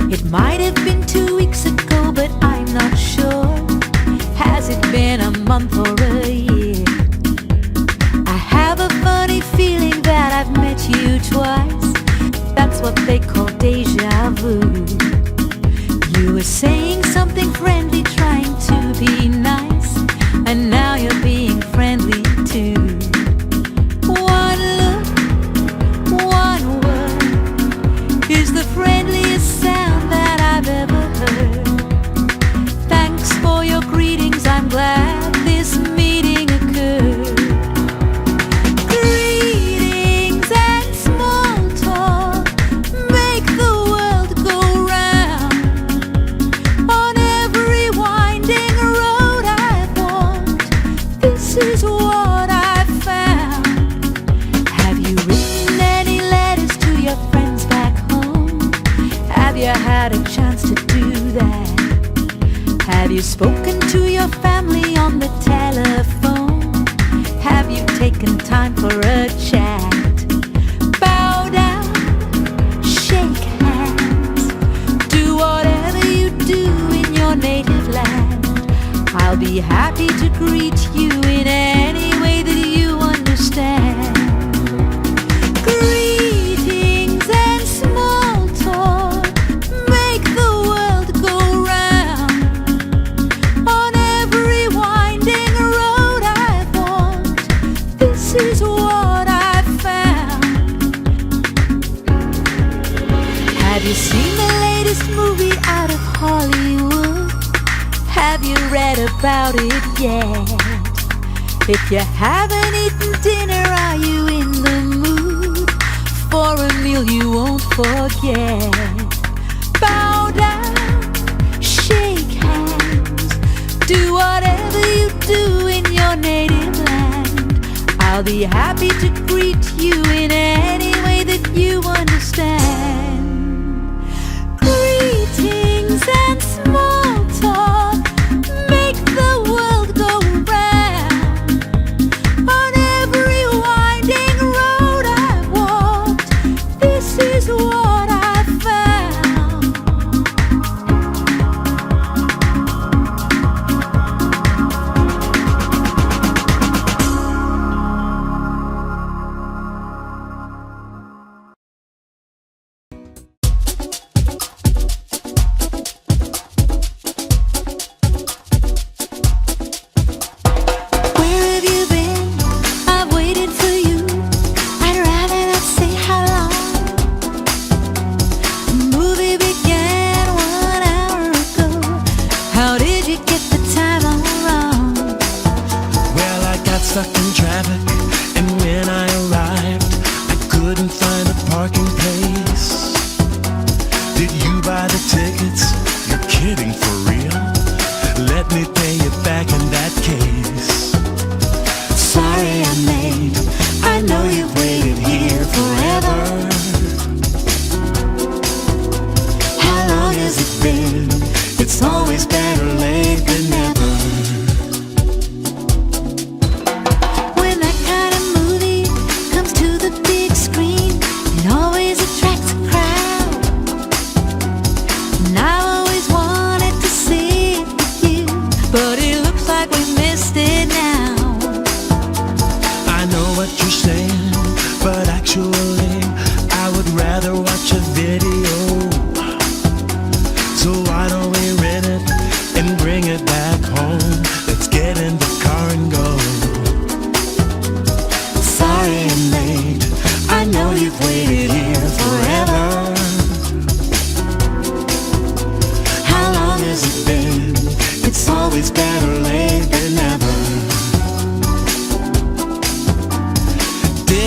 It might have been 2 weeks ago, but I'm not sure. Has it been a month or a year? I have a funny feeling that I've met you twice. That's what they call deja vu. You were saying something friendly, trying to be nice, and now you're being friendly too. One look, one word is the friendliest sound that I've ever heard. Thanks for your greetings, I'm glad this meeting occurred. Greetings and small talk make the world go round. On every winding road I've walked, this is what I've found. Have you written any letters to your friends back home? Have you had a chance to do that? Have you spoken to your family on the telephone? Have you taken time for a chat? Bow down, shake hands, do whatever you do in your native land. I'll be happy to greet you in any way that you understand. Greetings and small talk make the world go round. On every winding road I've walked, this is what I've found. Have you seen the latest movie out of Hollywood? Have you read about it yet? If you haven't eaten dinner, are you in the mood for a meal you won't forget? Bow down, shake hands, do whatever you do in your native land. I'll be happy to greet you in any way that you understand. Greetings and small talk make the world go round. On every winding road I've walked, this is what I've found.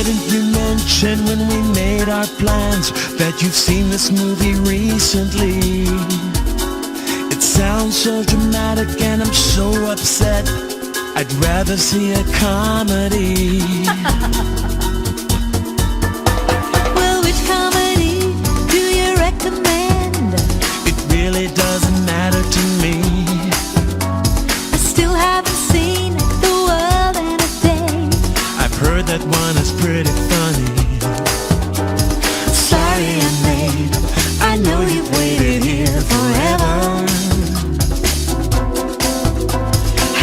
didn't you mention when we made our plans that you've seen this movie recently? It sounds so dramatic and I'm so upset. I'd rather see a comedy. Well, which comedy do you recommend? It really doesn't matter to me. I still haven't seen The World in a Day. I've heard that one is pretty funny. Sorry I'm late, I know you've waited here forever.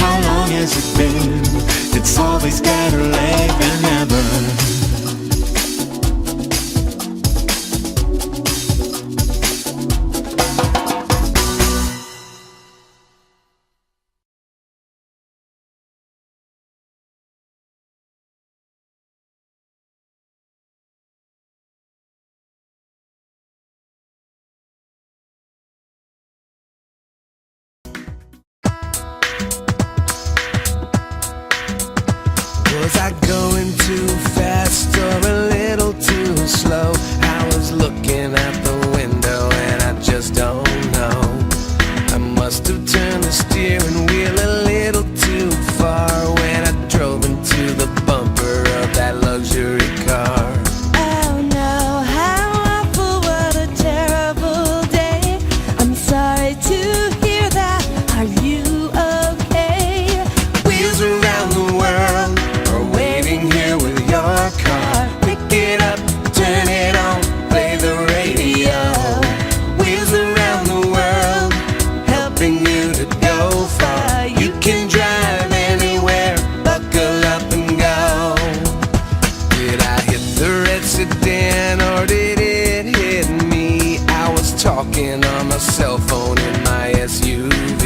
How long has it been? It's always better late than never. Was I going too fast or a little too slow? I was looking out the window and I just don't know. I must have turned the steering wheel a little too far when I drove into the bumper of that luxury car. Oh no, how awful, what a terrible day. I'm sorry to hear that. Are you okay? Wheels around the world are waiting here with your car. Pick it up, turn it on, play the radio. Wheels around the world, helping you to go far. You can drive anywhere, buckle up and go. Did I hit the red sedan or did it hit me? I was talking on my cell phone in my SUV.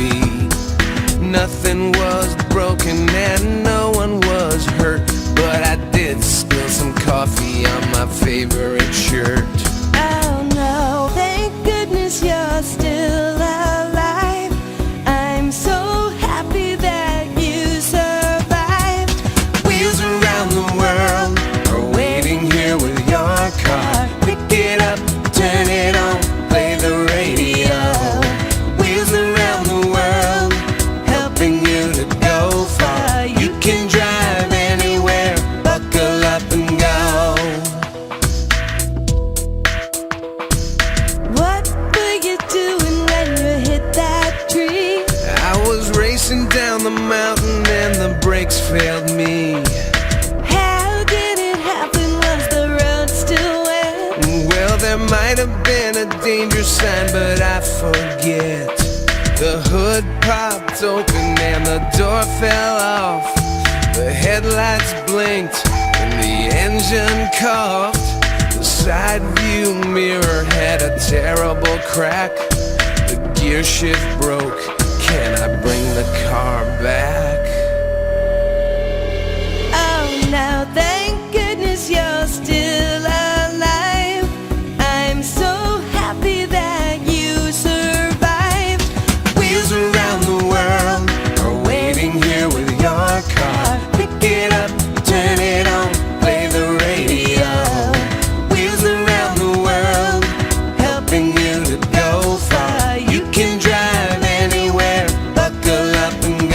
Nothing was broken and no one was hurt, but I did spill some coffee on my favorite shirt. Oh no, thank goodness you're still alive. I'm so happy that you survived. Wheels around the world are waiting here with your car. Pick it up, turn it on, play the radio. Wheels around the world, helping you to go far. You can drive anywhere, buckle up and go. What were you doing when you hit that tree? I was racing down the mountain and the brakes failed me. How did it happen? Was the road still wet? Well, there might have been a danger sign, but I forget. The hood popped open and the door fell off. The headlights blinked and the engine coughed. The side view mirror had a terrible crack. The gear shift broke. Can I bring the car back? Oh no, thank goodness you're still alive. I'm so happy that you survived. Wheels around the world are waiting here with your car. Pick it up, turn it on, play the radio. Wheels around the world, helping you to go far. You can drive anywhere, buckle up and go.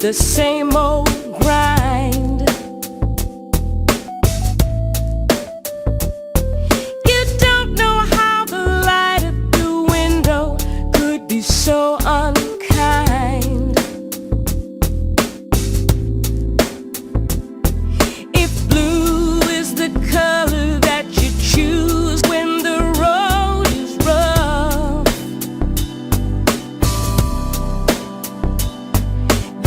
the same old grind. You don't know how the light at the window could be so unkind. If blue is the color that you choose when the road is rough,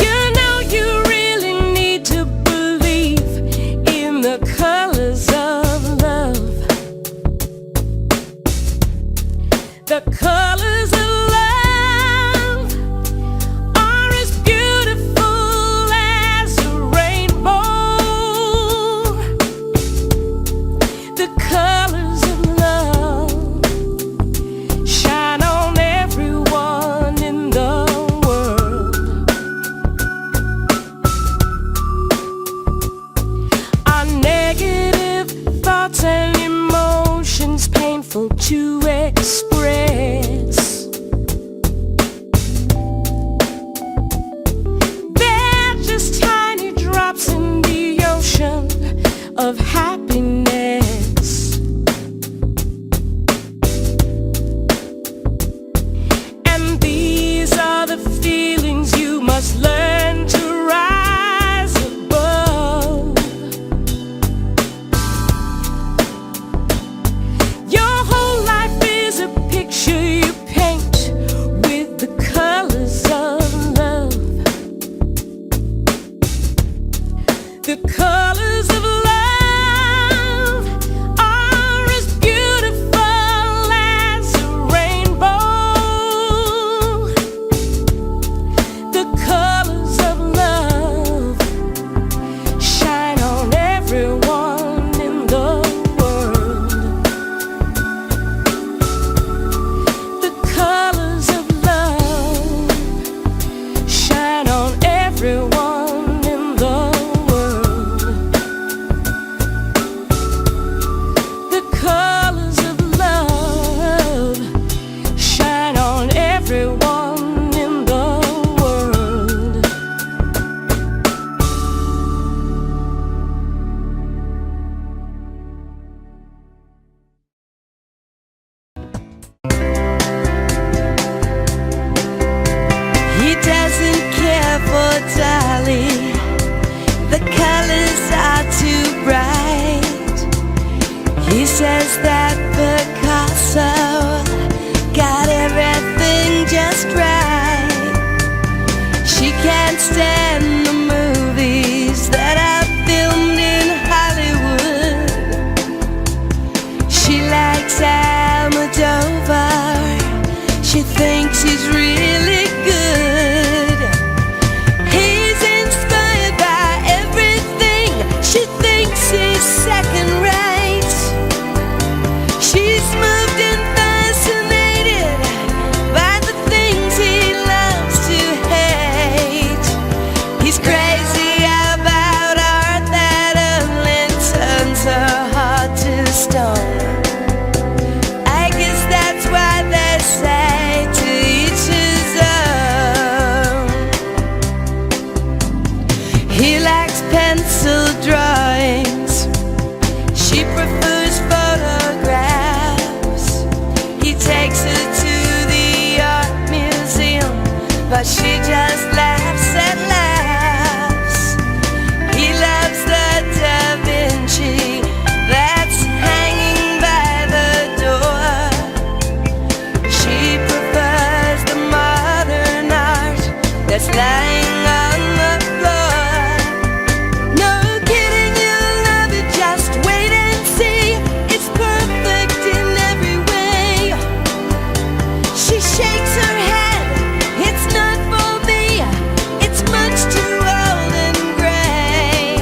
you know you really need to believe in the colors of love. The colors of love are as beautiful as a rainbow. The colors of love shine on everyone in the world. Our negative thoughts and emotions painful to express. They're just tiny drops in the ocean of happiness. And these are the feelings you must learn to rise above. Your whole life is a picture you paint with the colors of love. The colors of love are as beautiful as a rainbow. The colors of love shine on everyone in the world. The colors of love shine on everyone in the world. The colors of love shine on everyone in the world. He doesn't care for Dolly. The colors are too bright. He says that Picasso got everything just right. She can't stand the movies that are filmed in Hollywood. She likes Almodovar. She thinks he's really good. He's inspired by everything. She thinks he's second rate. She's moved and fascinated by the things he loves to hate. He's crazy about art that only turns her heart to stone. I guess that's why they say to each his own. He likes pencil drawings. She prefers photographs. He takes her to the art museum, but she just laughs and laughs. He loves the Da Vinci that's hanging by the door. She prefers the modern art that's lying on the floor. No kidding, you'll love it, just wait and see. It's perfect in every way. She shakes her head, it's not for me. It's much too old and gray.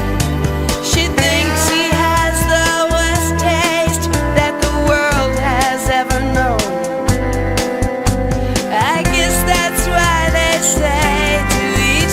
She thinks he has the worst taste that the world has ever known. I guess that's why they say to each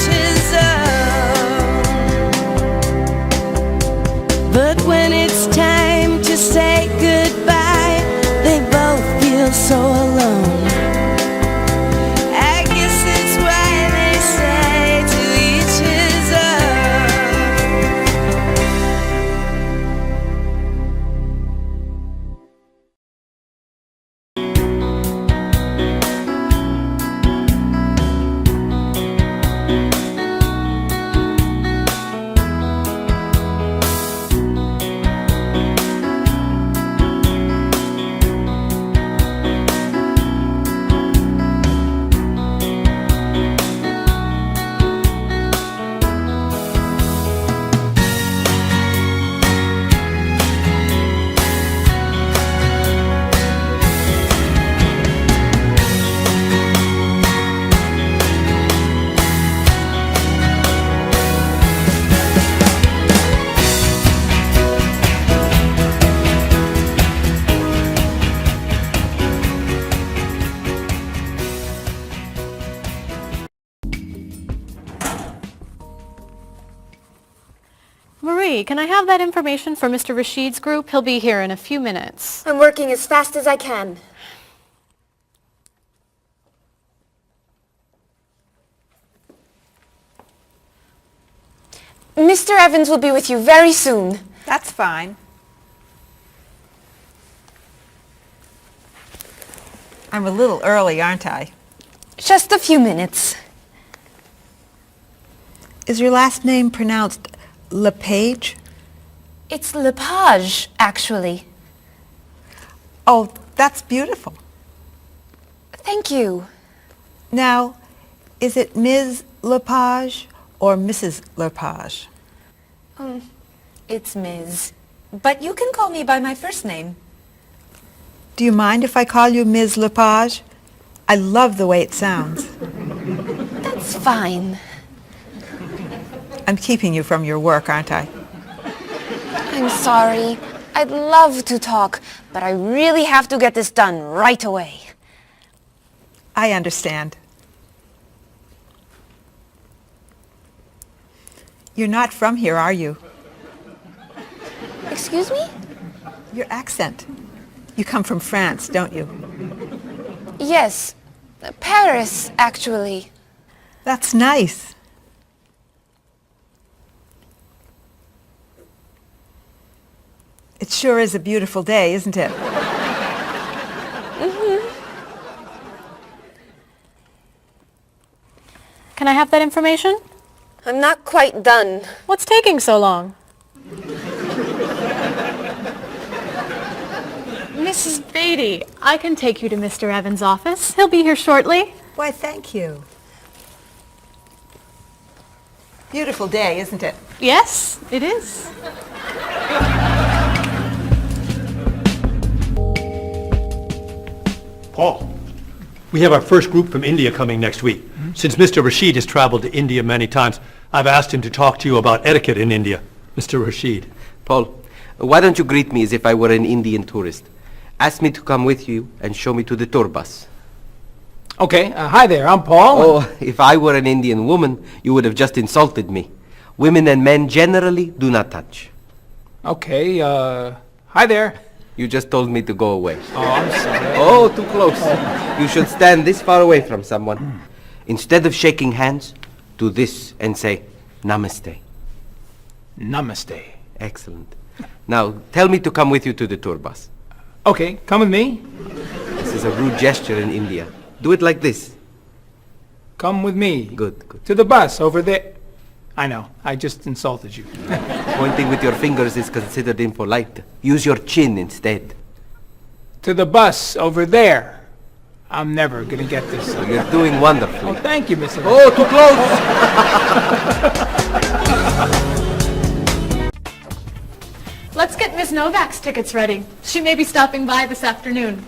Marie, can I have that information for Mr. Rashid's group? He'll be here in a few minutes. I'm working as fast as I can. Mr. Evans will be with you very soon. That's fine. I'm a little early, aren't I? Just a few minutes. Is your last name pronounced LePage? It's Lepage, actually. Oh, that's beautiful. Thank you. Now, is it Ms. Lepage or Mrs. Lepage? It's Ms. But you can call me by my first name. Do you mind if I call you Ms. Lepage? I love the way it sounds. That's fine. I'm keeping you from your work, aren't I? I'm sorry. I'd love to talk, but I really have to get this done right away. I understand. You're not from here, are you? Excuse me? Your accent. You come from France, don't you? Yes. Paris, actually. That's nice. It sure is a beautiful day, isn't it? Can I have that information? I'm not quite done. What's taking so long? Mrs. Beatty, I can take you to Mr. Evans' office. He'll be here shortly. Why, thank you. Beautiful day, isn't it? Yes, it is. Paul, we have our first group from India coming next week. Since Mr. Rashid has traveled to India many times, I've asked him to talk to you about etiquette in India. Mr. Rashid. Paul, why don't you greet me as if I were an Indian tourist? Ask me to come with you and show me to the tour bus. Okay, hi there, I'm Paul. Oh, if I were an Indian woman, you would have just insulted me. Women and men generally do not touch. Okay, hi there. You just told me to go away. Oh, I'm sorry. Oh, too close. You should stand this far away from someone. Instead of shaking hands, do this and say, Namaste. Namaste. Excellent. Now, tell me to come with you to the tour bus. Okay, come with me. This is a rude gesture in India. Do it like this. Come with me. Good, good. To the bus over there. I know, I just insulted you. Pointing with your fingers is considered impolite. Use your chin instead. To the bus over there. I'm never gonna get this. You're doing wonderfully. Oh, thank you, Mr. Oh, too close! Let's get Ms. Novak's tickets ready. She may be stopping by this afternoon.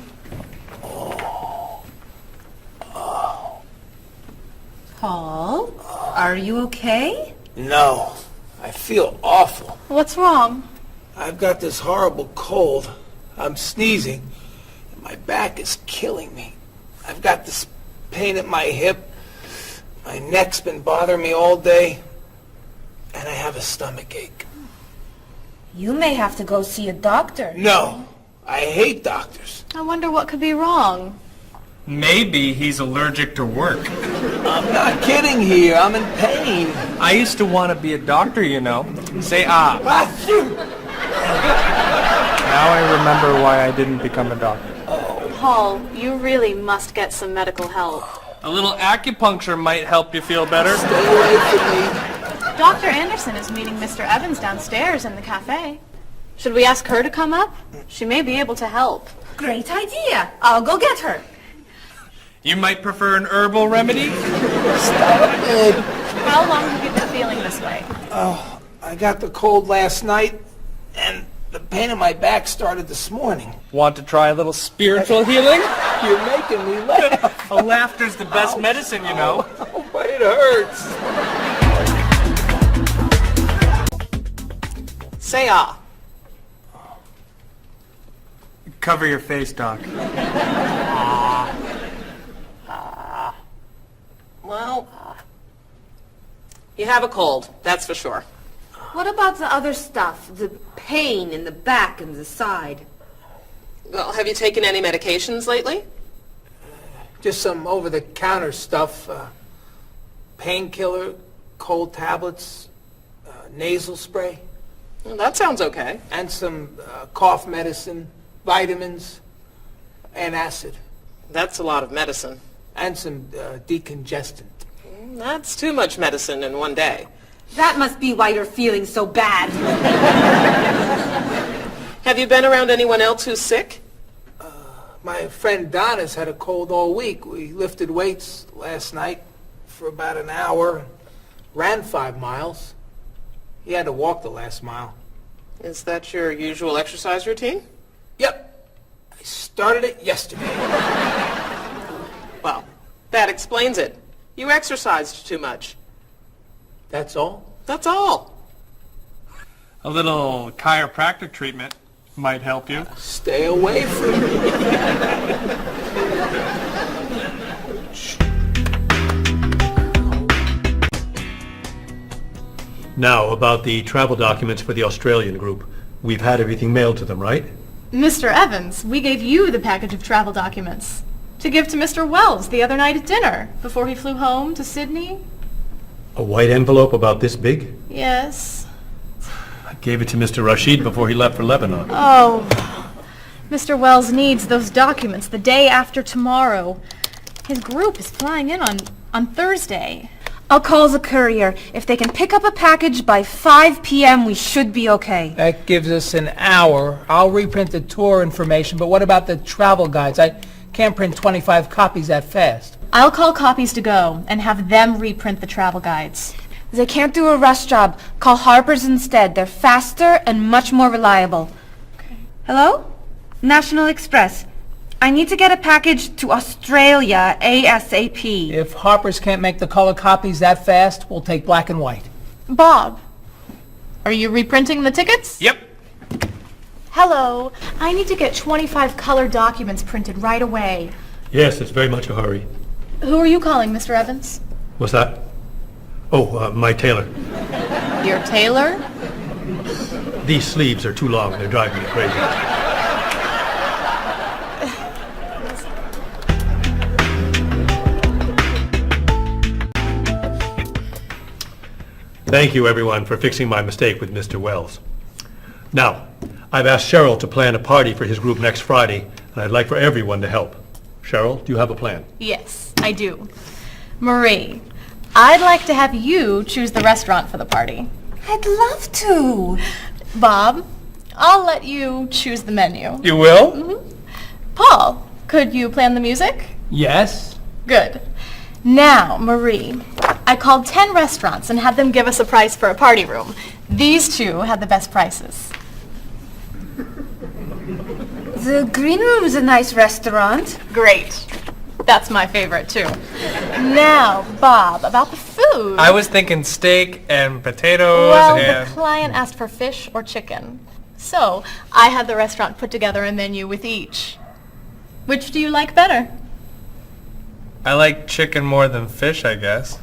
Paul, are you okay? No, I feel awful. What's wrong? I've got this horrible cold. I'm sneezing, and my back is killing me. I've got this pain at my hip. My neck's been bothering me all day, and I have a stomach ache. You may have to go see a doctor. No, I hate doctors. I wonder what could be wrong. Maybe he's allergic to work. I'm not kidding here. I'm in pain. I used to want to be a doctor, you know. Say ah. Now I remember why I didn't become a doctor. Paul, you really must get some medical help. A little acupuncture might help you feel better. Stay away from me. Dr. Anderson is meeting Mr. Evans downstairs in the cafe. Should we ask her to come up? She may be able to help. Great idea. I'll go get her. You might prefer an herbal remedy? Stop it. How long have you been feeling this way? Oh, I got the cold last night, and the pain in my back started this morning. Want to try a little spiritual healing? You're making me laugh. Laughter's the best medicine, you know. Oh, but it hurts. Say ah. Cover your face, Doc. Well, you have a cold, that's for sure. What about the other stuff? The pain in the back and the side? Well, have you taken any medications lately? Just some over-the-counter stuff. Painkiller, cold tablets, nasal spray. Well, that sounds okay. And some cough medicine, vitamins, and acid. That's a lot of medicine. And some decongestant. That's too much medicine in one day. That must be why you're feeling so bad. Have you been around anyone else who's sick? My friend Donna's had a cold all week. We lifted weights last night for about an hour, ran 5 miles. He had to walk the last mile. Is that your usual exercise routine? Yep. I started it yesterday. Well, that explains it. You exercised too much. That's all? That's all. A little chiropractic treatment might help you. Stay away from me. Now, about the travel documents for the Australian group. We've had everything mailed to them, right? Mr. Evans, we gave you the package of travel documents to give to Mr. Wells the other night at dinner before he flew home to Sydney. A white envelope about this big? Yes. I gave it to Mr. Rashid before he left for Lebanon. Oh, Mr. Wells needs those documents the day after tomorrow. His group is flying in on Thursday. I'll call the courier. If they can pick up a package by 5 p.m., we should be okay. That gives us an hour. I'll reprint the tour information, but what about the travel guides? I can't print 25 copies that fast. I'll call Copies to Go and have them reprint the travel guides. They can't do a rush job. Call Harper's instead. They're faster and much more reliable. Okay. Hello? National Express. I need to get a package to Australia ASAP. If Harper's can't make the color copies that fast, we'll take black and white. Bob, are you reprinting the tickets? Yep. Hello. I need to get 25 color documents printed right away. Yes, it's very much a hurry. Who are you calling, Mr. Evans? What's that? Oh, my tailor. Your tailor? These sleeves are too long. They're driving me crazy. Thank you, everyone, for fixing my mistake with Mr. Wells. Now, I've asked Cheryl to plan a party for his group next Friday, and I'd like for everyone to help. Cheryl, do you have a plan? Yes, I do. Marie, I'd like to have you choose the restaurant for the party. I'd love to. Bob, I'll let you choose the menu. You will? Mm-hmm. Paul, could you plan the music? Yes. Good. Now, Marie, I called 10 restaurants and had them give us a price for a party room. These two had the best prices. The Green Room's a nice restaurant. Great. That's my favorite, too. Now, Bob, about the food. I was thinking steak and potatoes Well, and... the client asked for fish or chicken. So, I had the restaurant put together a menu with each. Which do you like better? I like chicken more than fish, I guess.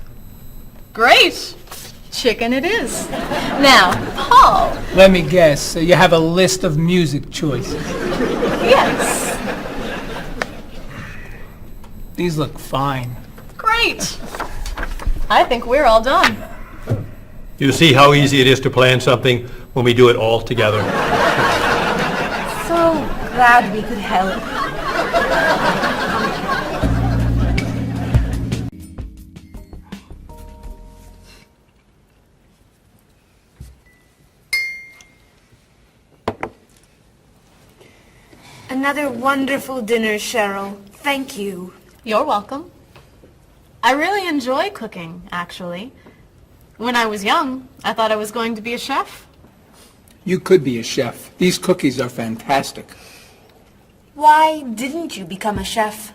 Great. Chicken it is. Now, Paul. Let me guess. You have a list of music choices. Yes. These look fine. Great. I think we're all done. You see how easy it is to plan something when we do it all together. So glad we could help. Another wonderful dinner, Cheryl. Thank you. You're welcome. I really enjoy cooking, actually. When I was young, I thought I was going to be a chef. You could be a chef. These cookies are fantastic. Why didn't you become a chef?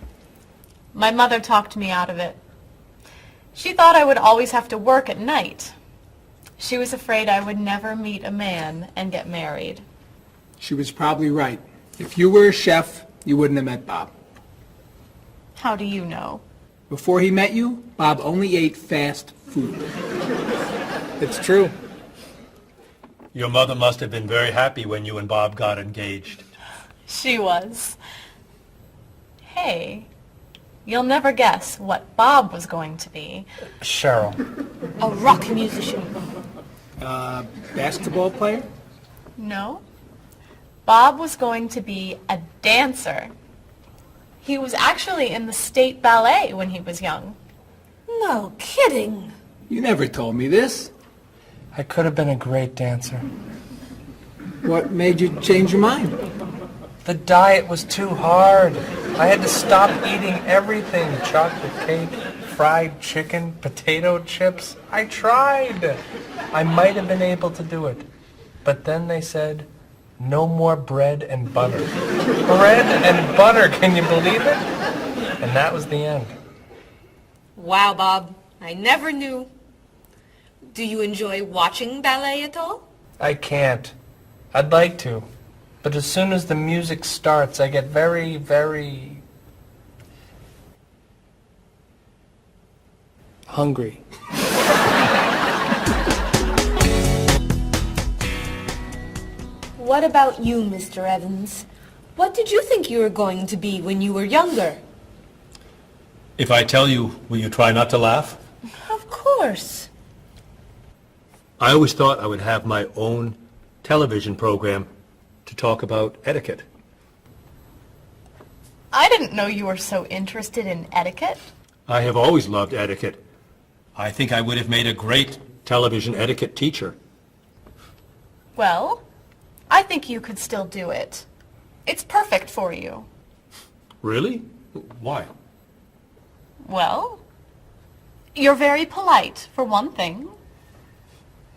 My mother talked me out of it. She thought I would always have to work at night. She was afraid I would never meet a man and get married. She was probably right. If you were a chef, you wouldn't have met Bob. How do you know? Before he met you, Bob only ate fast food. It's true. Your mother must have been very happy when you and Bob got engaged. She was. Hey, you'll never guess what Bob was going to be. Cheryl. A rock musician. Basketball player? No. Bob was going to be a dancer. He was actually in the state ballet when he was young. No kidding. You never told me this. I could have been a great dancer. What made you change your mind? The diet was too hard. I had to stop eating everything. Chocolate cake, fried chicken, potato chips. I tried. I might have been able to do it. But then they said, no more bread and butter. Bread and butter, can you believe it? And that was the end. Wow, Bob. I never knew. Do you enjoy watching ballet at all? I can't. I'd like to. But as soon as the music starts, I get very, very hungry. What about you, Mr. Evans? What did you think you were going to be when you were younger? If I tell you, will you try not to laugh? Of course. I always thought I would have my own television program to talk about etiquette. I didn't know you were so interested in etiquette. I have always loved etiquette. I think I would have made a great television etiquette teacher. Well, I think you could still do it. It's perfect for you. Really? Why? Well, you're very polite, for one thing.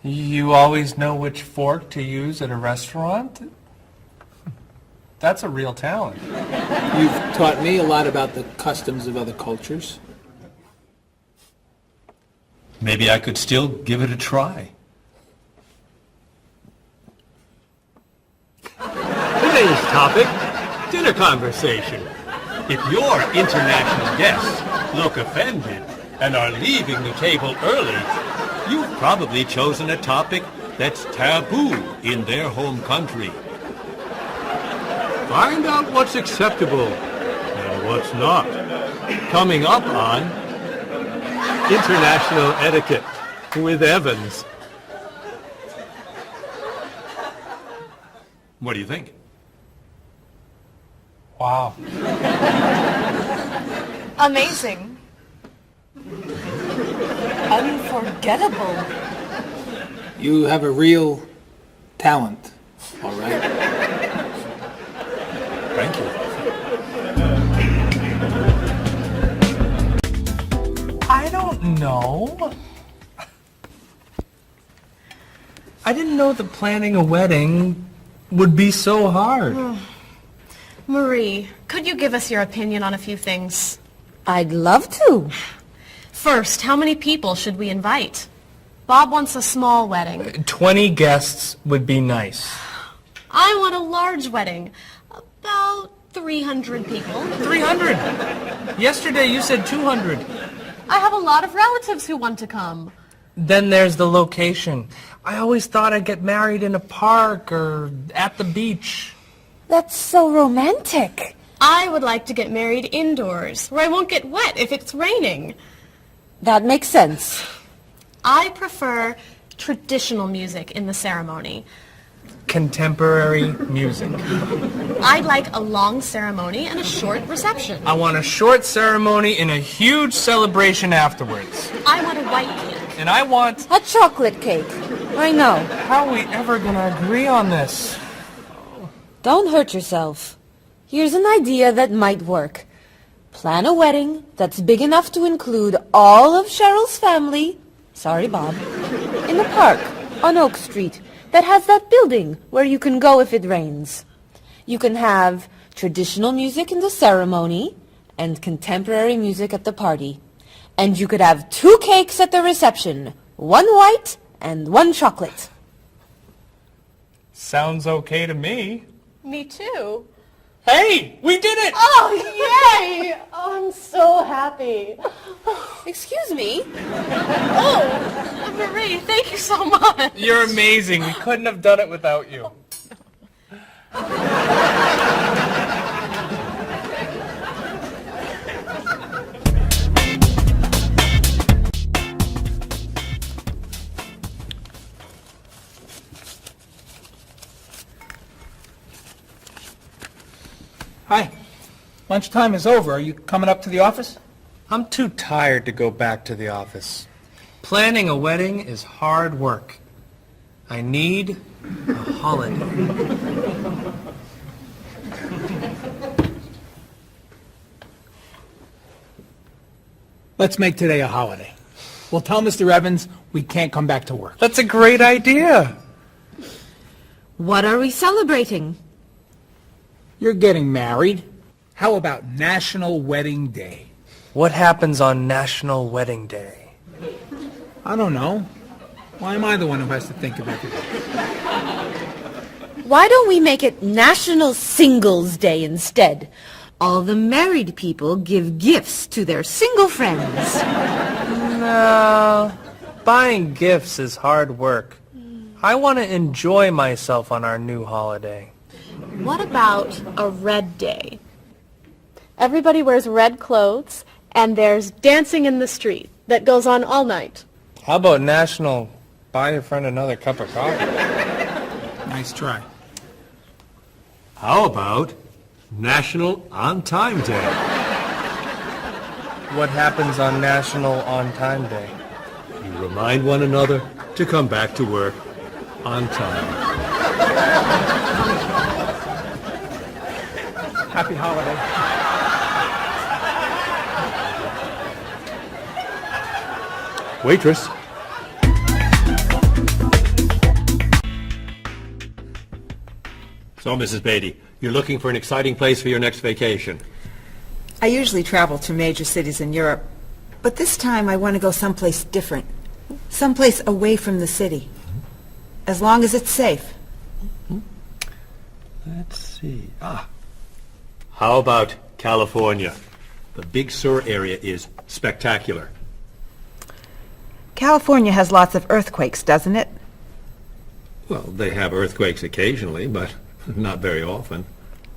You always know which fork to use at a restaurant? That's a real talent. You've taught me a lot about the customs of other cultures. Maybe I could still give it a try. Today's topic, dinner conversation. If your international guests look offended and are leaving the table early, you've probably chosen a topic that's taboo in their home country. Find out what's acceptable and what's not. Coming up on International Etiquette with Evans. What do you think? Wow. Amazing. Unforgettable. You have a real talent, all right? Thank you. I don't know. I didn't know that planning a wedding would be so hard. Marie, could you give us your opinion on a few things? I'd love to. First, how many people should we invite? Bob wants a small wedding. 20 guests would be nice. I want a large wedding. About 300 people. 300? Yesterday you said 200. I have a lot of relatives who want to come. Then there's the location. I always thought I'd get married in a park or at the beach. That's so romantic. I would like to get married indoors, where I won't get wet if it's raining. That makes sense. I prefer traditional music in the ceremony. Contemporary music. I'd like a long ceremony and a short reception. I want a short ceremony and a huge celebration afterwards. I want a white cake. And I want... A chocolate cake. I know. How are we ever gonna agree on this? Don't hurt yourself. Here's an idea that might work. Plan a wedding that's big enough to include all of Cheryl's family, sorry Bob, in a park on Oak Street that has that building where you can go if it rains. You can have traditional music in the ceremony and contemporary music at the party. And you could have 2 cakes at the reception, 1 white and 1 chocolate. Sounds okay to me. Me too. Hey, we did it! Oh, yay! Oh, I'm so happy. Excuse me? Oh, Marie. Daddy, thank you so much. You're amazing. We couldn't have done it without you. Hi. Lunchtime is over. Are you coming up to the office? I'm too tired to go back to the office. Planning a wedding is hard work. I need a holiday. Let's make today a holiday. We'll tell Mr. Evans we can't come back to work. That's a great idea. What are we celebrating? You're getting married. How about National Wedding Day? What happens on National Wedding Day? I don't know. Why am I the one who has to think of everything? Why don't we make it National Singles Day instead? All the married people give gifts to their single friends. No, buying gifts is hard work. I want to enjoy myself on our new holiday. What about a red day? Everybody wears red clothes, and there's dancing in the street that goes on all night. How about National Buy Your Friend Another Cup of Coffee? Nice try. How about National On Time Day? What happens on National On Time Day? You remind one another to come back to work on time. Happy holiday. Waitress. So, Mrs. Beatty, you're looking for an exciting place for your next vacation. I usually travel to major cities in Europe, but this time I want to go someplace different. Someplace away from the city. As long as it's safe. Let's see. How about California? The Big Sur area is spectacular. California has lots of earthquakes, doesn't it? Well, they have earthquakes occasionally, but not very often.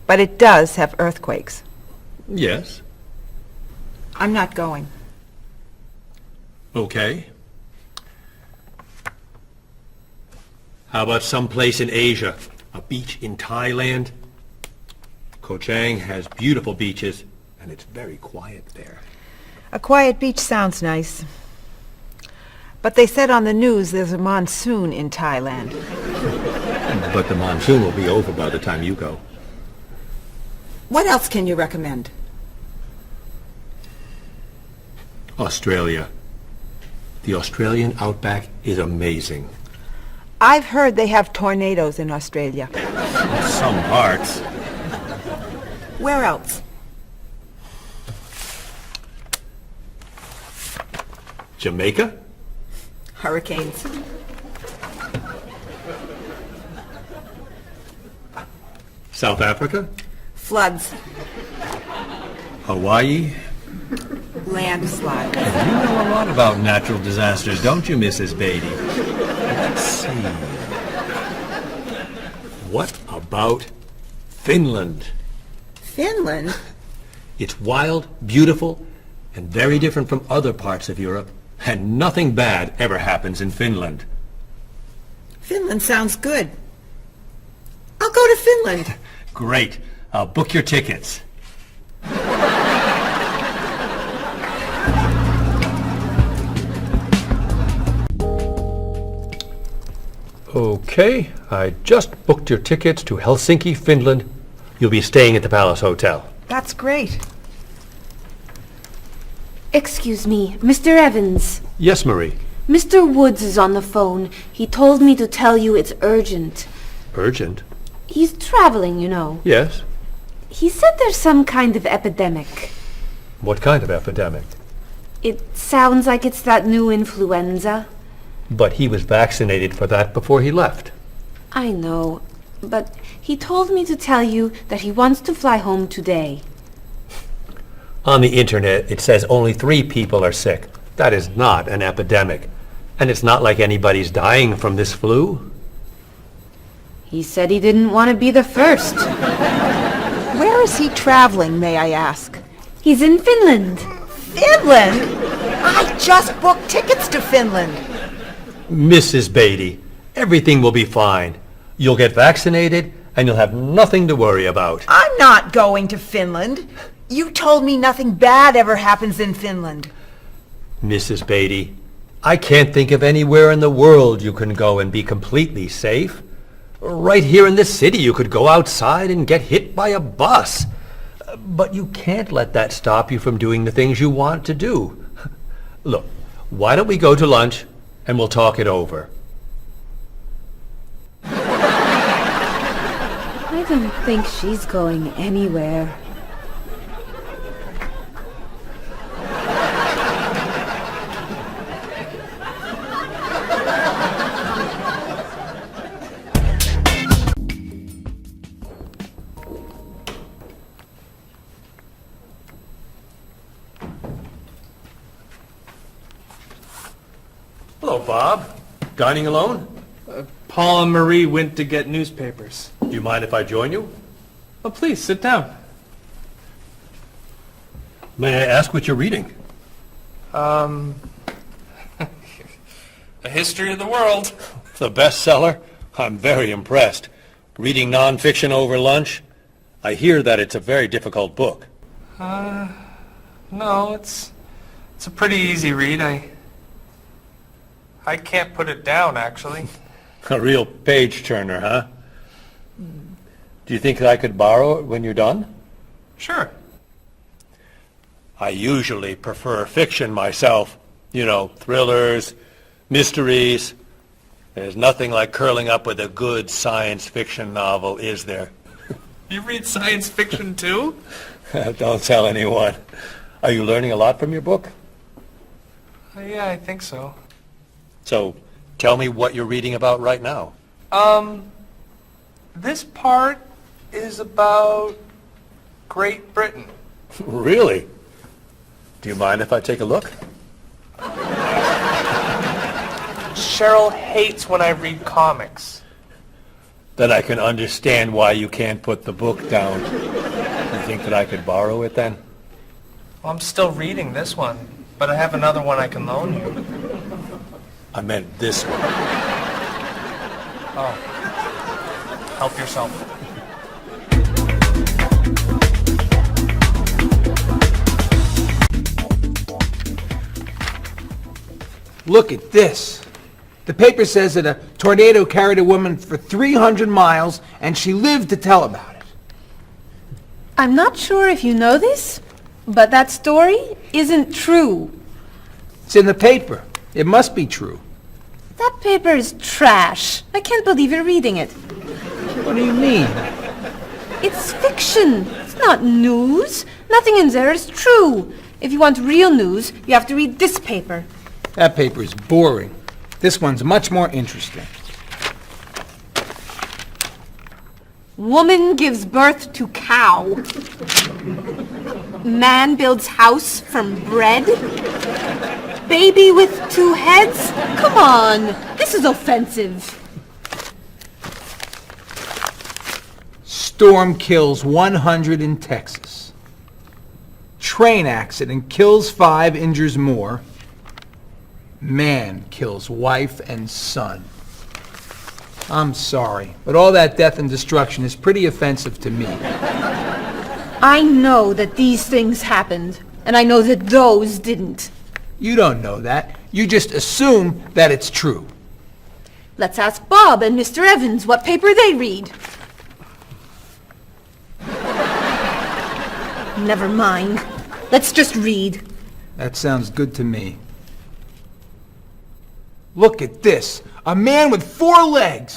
But it does have earthquakes. Yes. I'm not going. Okay. How about someplace in Asia? A beach in Thailand? Koh Chang has beautiful beaches, and it's very quiet there. A quiet beach sounds nice. But they said on the news there's a monsoon in Thailand. But the monsoon will be over by the time you go. What else can you recommend? Australia. The Australian outback is amazing. I've heard they have tornadoes in Australia. Some parts. Where else? Jamaica? Hurricanes. South Africa? Floods. Hawaii? Landslides. You know a lot about natural disasters, don't you, Mrs. Beatty? Let's see. What about Finland? Finland? It's wild, beautiful, and very different from other parts of Europe. And nothing bad ever happens in Finland. Finland sounds good. I'll go to Finland. Great. I'll book your tickets. Okay, I just booked your tickets to Helsinki, Finland. You'll be staying at the Palace Hotel. That's great. Excuse me, Mr. Evans. Yes, Marie. Mr. Woods is on the phone. He told me to tell you it's urgent. Urgent? He's traveling, you know. Yes. He said there's some kind of epidemic. What kind of epidemic? It sounds like it's that new influenza. But he was vaccinated for that before he left. I know, but he told me to tell you that he wants to fly home today. On the internet, it says only 3 people are sick. That is not an epidemic. And it's not like anybody's dying from this flu. He said he didn't want to be the first. Where is he traveling, may I ask? He's in Finland. Finland? I just booked tickets to Finland. Mrs. Beatty, everything will be fine. You'll get vaccinated, and you'll have nothing to worry about. I'm not going to Finland. You told me nothing bad ever happens in Finland. Mrs. Beatty, I can't think of anywhere in the world you can go and be completely safe. Right here in this city, you could go outside and get hit by a bus. But you can't let that stop you from doing the things you want to do. Look, why don't we go to lunch and we'll talk it over? I don't think she's going anywhere. Hello, Bob. Dining alone? Paul and Marie went to get newspapers. Do you mind if I join you? Oh, please, sit down. May I ask what you're reading? A History of the World. The bestseller? I'm very impressed. Reading nonfiction over lunch? I hear that it's a very difficult book. No, it's a pretty easy read. I can't put it down, actually. A real page-turner, huh? Do you think I could borrow it when you're done? Sure. I usually prefer fiction myself. You know, thrillers, mysteries. There's nothing like curling up with a good science fiction novel, is there? You read science fiction, too? Don't tell anyone. Are you learning a lot from your book? Yeah, I think so. So, tell me what you're reading about right now. This part is about Great Britain. Really? Do you mind if I take a look? Cheryl hates when I read comics. Then I can understand why you can't put the book down. You think that I could borrow it then? Well, I'm still reading this one, but I have another one I can loan you. I meant this one. Oh. Help yourself. Look at this. The paper says that a tornado carried a woman for 300 miles, and she lived to tell about it. I'm not sure if you know this, but that story isn't true. It's in the paper. It must be true. That paper is trash. I can't believe you're reading it. What do you mean? It's fiction. It's not news. Nothing in there is true. If you want real news, you have to read this paper. That paper is boring. This one's much more interesting. Woman gives birth to cow. Man builds house from bread. Baby with 2 heads? Come on, this is offensive. Storm kills 100 in Texas. Train accident kills 5, injures more. Man kills wife and son. I'm sorry, but all that death and destruction is pretty offensive to me. I know that these things happened, and I know that those didn't. You don't know that. You just assume that it's true. Let's ask Bob and Mr. Evans what paper they read. Never mind. Let's just read. That sounds good to me. Look at this. A man with 4 legs.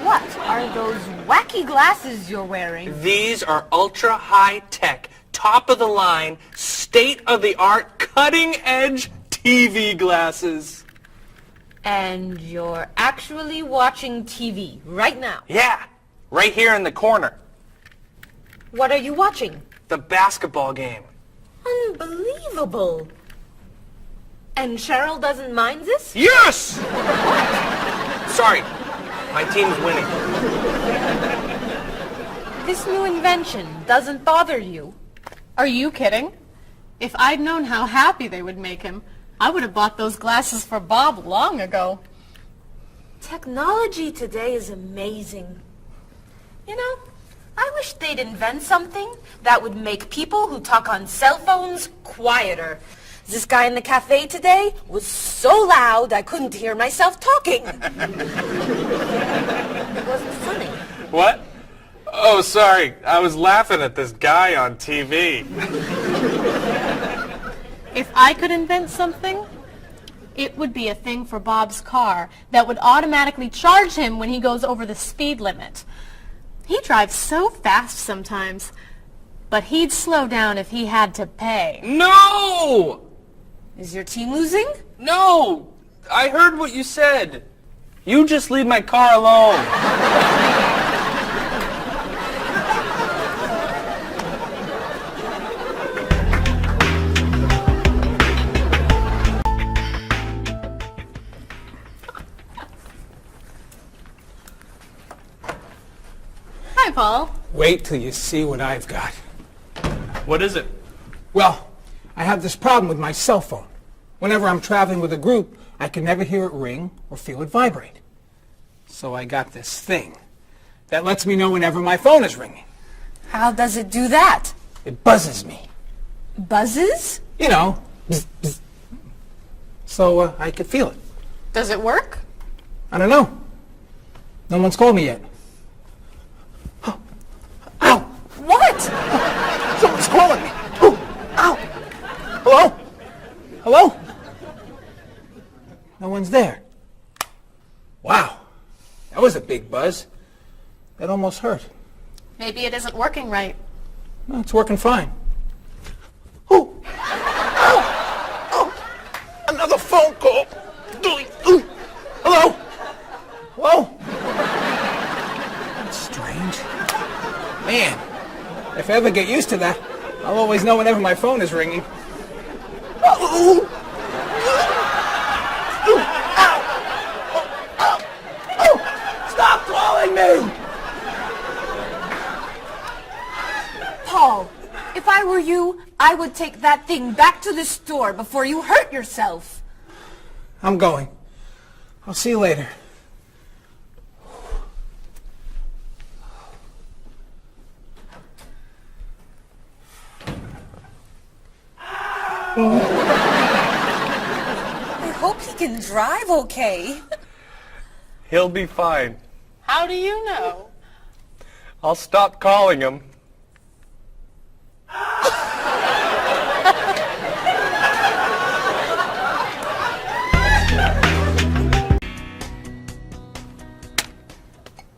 What are those wacky glasses you're wearing? These are ultra high tech, top of the line, state of the art, cutting edge TV glasses. And you're actually watching TV right now. Yeah, right here in the corner. What are you watching? The basketball game. Unbelievable. And Cheryl doesn't mind this? Yes! Sorry, my team's winning. This new invention doesn't bother you. Are you kidding? If I'd known how happy they would make him, I would have bought those glasses for Bob long ago. Technology today is amazing. You know, I wish they'd invent something that would make people who talk on cell phones quieter. This guy in the cafe today was so loud I couldn't hear myself talking. It wasn't funny. What? Oh, sorry. I was laughing at this guy on TV. If I could invent something, it would be a thing for Bob's car that would automatically charge him when he goes over the speed limit. He drives so fast sometimes, but he'd slow down if he had to pay. No! Is your team losing? No! I heard what you said. You just leave my car alone. Hi, Paul. Wait till you see what I've got. What is it? Well, I have this problem with my cell phone. Whenever I'm traveling with a group, I can never hear it ring or feel it vibrate. So I got this thing that lets me know whenever my phone is ringing. How does it do that? It buzzes me. Buzzes? You know, bzz, bzz. So I could feel it. Does it work? I don't know. No one's called me yet. Ow! What? Someone's calling me. Ooh, ow! Hello? Hello? No one's there. Wow. That was a big buzz. That almost hurt. Maybe it isn't working right. No, it's working fine. Ooh! Ow! Oh! Another phone call. Ooh. Hello? Hello? That's strange. Man, if I ever get used to that, I'll always know whenever my phone is ringing. Oh! Stop calling me! Paul, if I were you, I would take that thing back to the store before you hurt yourself. I'm going. I'll see you later. I hope he can drive okay. He'll be fine. How do you know? I'll stop calling him.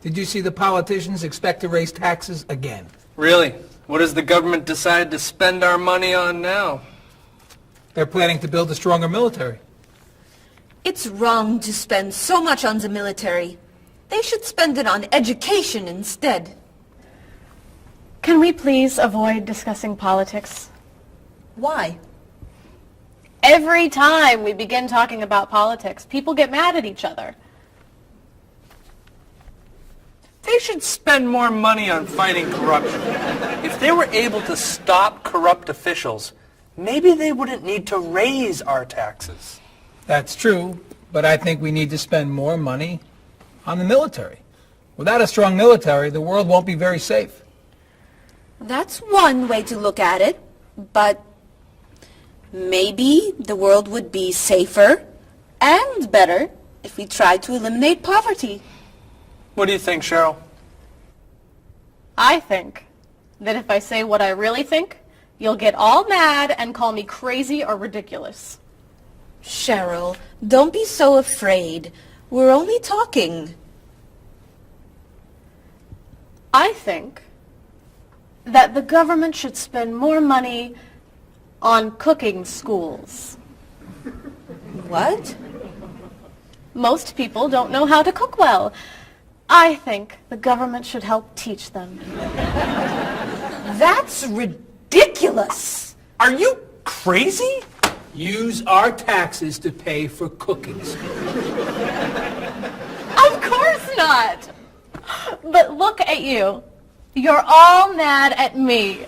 Did you see the politicians expect to raise taxes again? Really? What has the government decided to spend our money on now? They're planning to build a stronger military. It's wrong to spend so much on the military. They should spend it on education instead. Can we please avoid discussing politics? Why? Every time we begin talking about politics, people get mad at each other. They should spend more money on fighting corruption. If they were able to stop corrupt officials, maybe they wouldn't need to raise our taxes. That's true, but I think we need to spend more money on the military. Without a strong military, the world won't be very safe. That's one way to look at it, but maybe the world would be safer and better if we tried to eliminate poverty. What do you think, Cheryl? I think that if I say what I really think, you'll get all mad and call me crazy or ridiculous. Cheryl, don't be so afraid. We're only talking. I think that the government should spend more money on cooking schools. What? Most people don't know how to cook well. I think the government should help teach them. That's ridiculous. Are you crazy? Use our taxes to pay for cookies. Of course not! But look at you. You're all mad at me.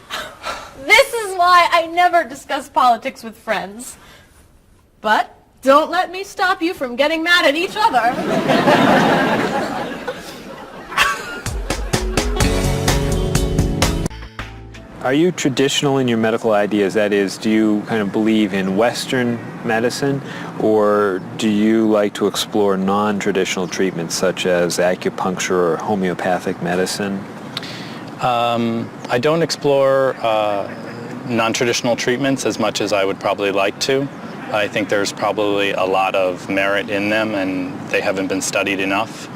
This is why I never discuss politics with friends. But don't let me stop you from getting mad at each other. Are you traditional in your medical ideas? That is, do you kind of believe in Western medicine, or do you like to explore non-traditional treatments such as acupuncture or homeopathic medicine? I don't explore non-traditional treatments as much as I would probably like to. I think there's probably a lot of merit in them, and they haven't been studied enough.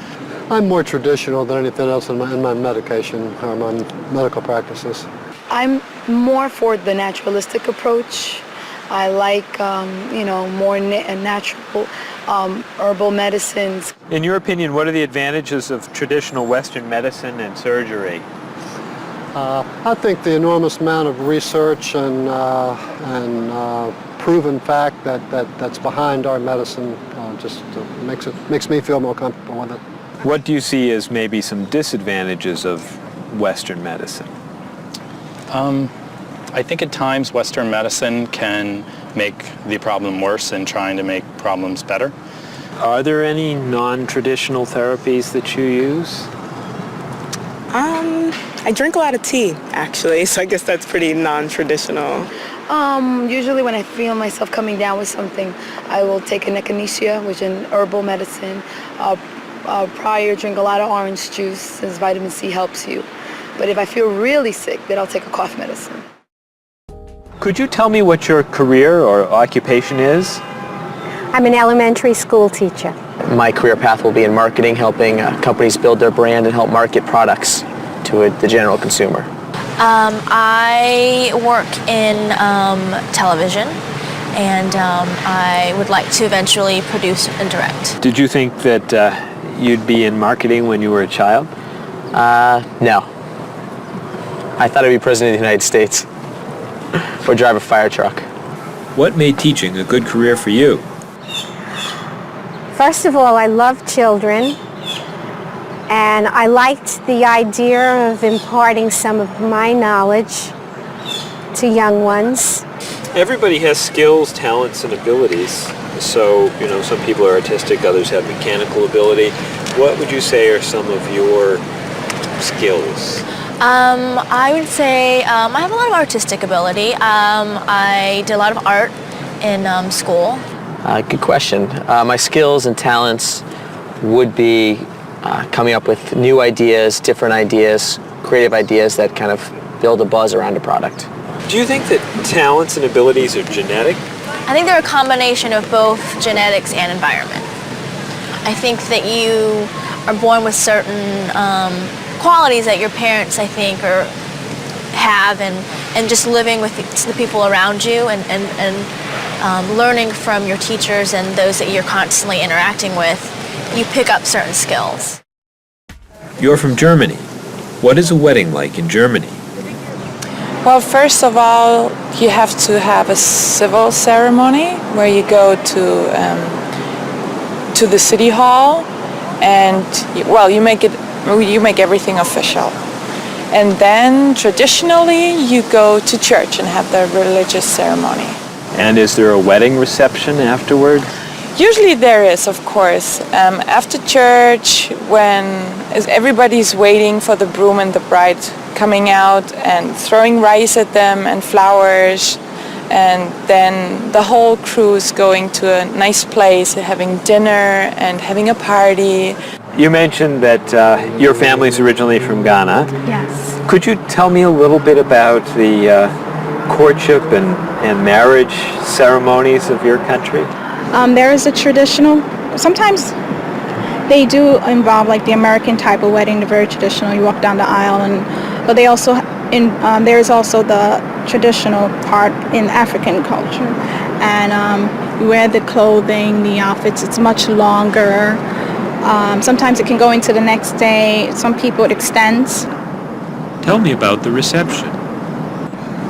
I'm more traditional than anything else in my medication or my medical practices. I'm more for the naturalistic approach. I like, more natural herbal medicines. In your opinion, what are the advantages of traditional Western medicine and surgery? I think the enormous amount of research and proven fact that's behind our medicine just makes me feel more comfortable with it. What do you see as maybe some disadvantages of Western medicine? I think at times Western medicine can make the problem worse in trying to make problems better. Are there any non-traditional therapies that you use? I drink a lot of tea, actually, so I guess that's pretty non-traditional. Usually when I feel myself coming down with something, I will take an echinacea, which is an herbal medicine. Prior, drink a lot of orange juice, since vitamin C helps you. But if I feel really sick, then I'll take a cough medicine. Could you tell me what your career or occupation is? I'm an elementary school teacher. My career path will be in marketing, helping companies build their brand and help market products to the general consumer. I work in television, and I would like to eventually produce and direct. Did you think that you'd be in marketing when you were a child? No. I thought I'd be president of the United States or drive a fire truck. What made teaching a good career for you? First of all, I love children, and I liked the idea of imparting some of my knowledge to young ones. Everybody has skills, talents, and abilities. So, some people are artistic, others have mechanical ability. What would you say are some of your skills? I would say I have a lot of artistic ability. I did a lot of art in school. Good question. My skills and talents would be coming up with new ideas, different ideas, creative ideas that kind of build a buzz around a product. Do you think that talents and abilities are genetic? I think they're a combination of both genetics and environment. I think that you are born with certain qualities that your parents, I think, have, and just living with the people around you and learning from your teachers and those that you're constantly interacting with, you pick up certain skills. You're from Germany. What is a wedding like in Germany? Well, first of all, you have to have a civil ceremony where you go to the city hall, and you make everything official. And then traditionally you go to church and have the religious ceremony. And is there a wedding reception afterward? Usually there is, of course. After church, when everybody's waiting for the groom and the bride coming out and throwing rice at them and flowers, and then the whole crew is going to a nice place, having dinner and having a party. You mentioned that your family's originally from Ghana. Yes. Could you tell me a little bit about the courtship and marriage ceremonies of your country? There is a traditional, sometimes they do involve like the American type of wedding, the very traditional, you walk down the aisle, but they also, there's also the traditional part in African culture. And You wear the clothing, the outfits, it's much longer. Sometimes it can go into the next day. Some people it extends. Tell me about the reception.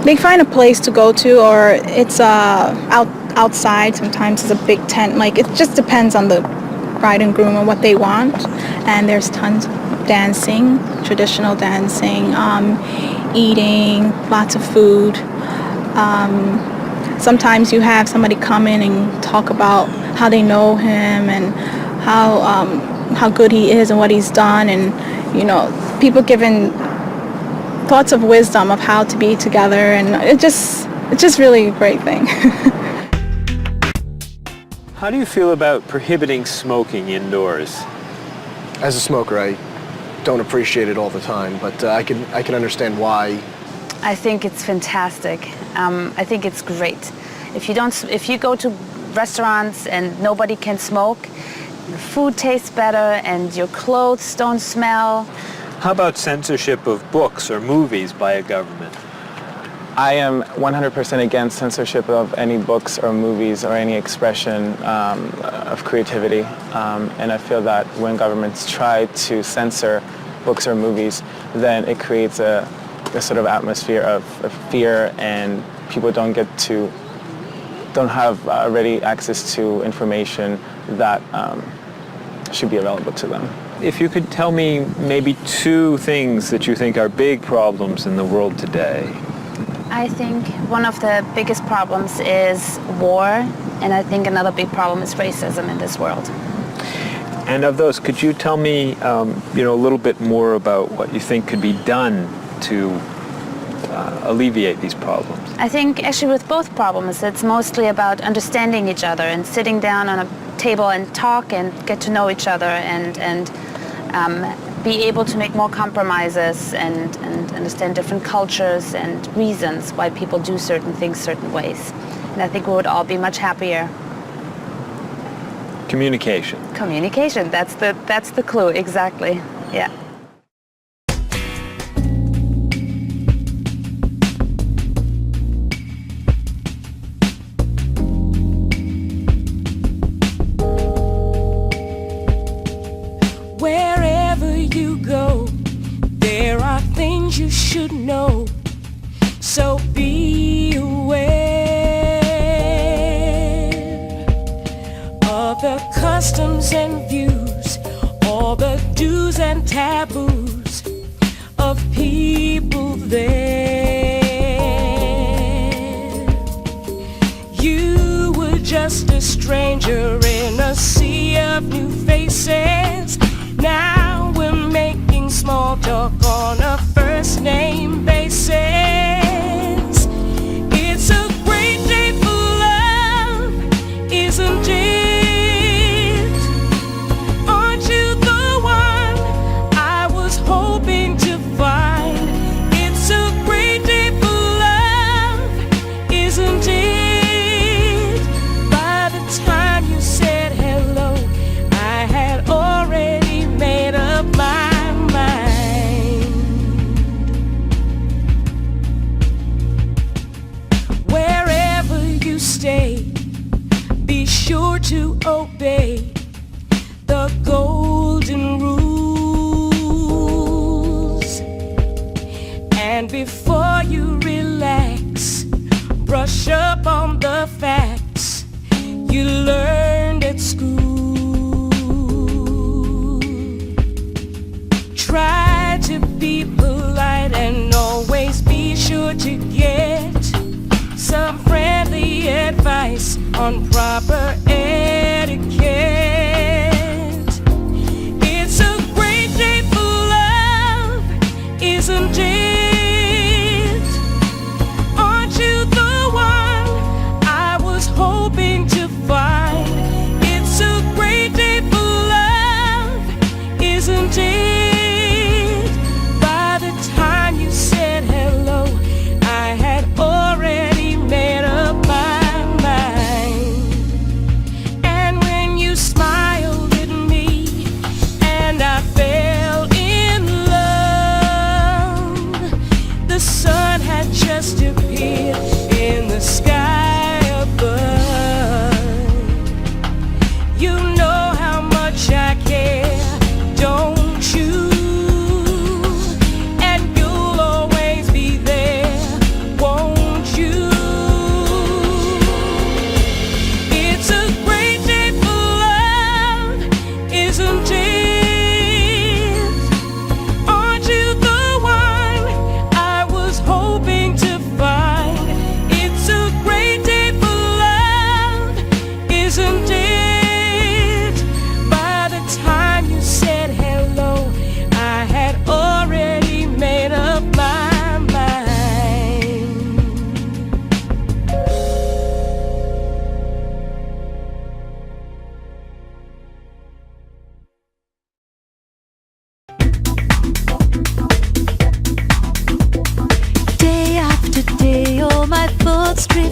They find a place to go to, or it's outside. Sometimes it's a big tent. Like, it just depends on the bride and groom and what they want. And there's tons of dancing, traditional dancing, eating, lots of food. Sometimes you have somebody come in and talk about how they know him and how good he is and what he's done, and people giving thoughts of wisdom of how to be together, and it's just really a great thing. How do you feel about prohibiting smoking indoors? As a smoker, I don't appreciate it all the time, but I can understand why. I think it's fantastic. I think it's great. If you go to restaurants and nobody can smoke, the food tastes better and your clothes don't smell. How about censorship of books or movies by a government? I am 100% against censorship of any books or movies or any expression of creativity. And I feel that when governments try to censor books or movies, then it creates a sort of atmosphere of fear, and people don't have ready access to information that should be available to them. If you could tell me maybe two things that you think are big problems in the world today. I think one of the biggest problems is war, and I think another big problem is racism in this world. And of those, could you tell me a little bit more about what you think could be done to alleviate these problems? I think actually with both problems, it's mostly about understanding each other and sitting down on a table and talk and get to know each other and be able to make more compromises and understand different cultures and reasons why people do certain things certain ways. And I think we would all be much happier. Communication. Communication, that's the clue, exactly, yeah. Wherever you go, there are things you should know. So be aware of the customs and views, all the do's and taboos of people there. You were just a stranger in a sea of new faces. Now we're making small talk on a first name basis. It's a great day for love, isn't it? Aren't you the one I was hoping to find? It's a great day for love, isn't it? By the time you said hello, I had already made up my mind. Wherever you stay, be sure to obey the golden rules. And before you relax, brush up on the facts you learned at school. Try to be polite and always be sure to get some friendly advice on proper etiquette. It's a great day for love, isn't it? Aren't you the one I was hoping to find? It's a great day for love, isn't it? By the time you said hello, I had already made up my mind.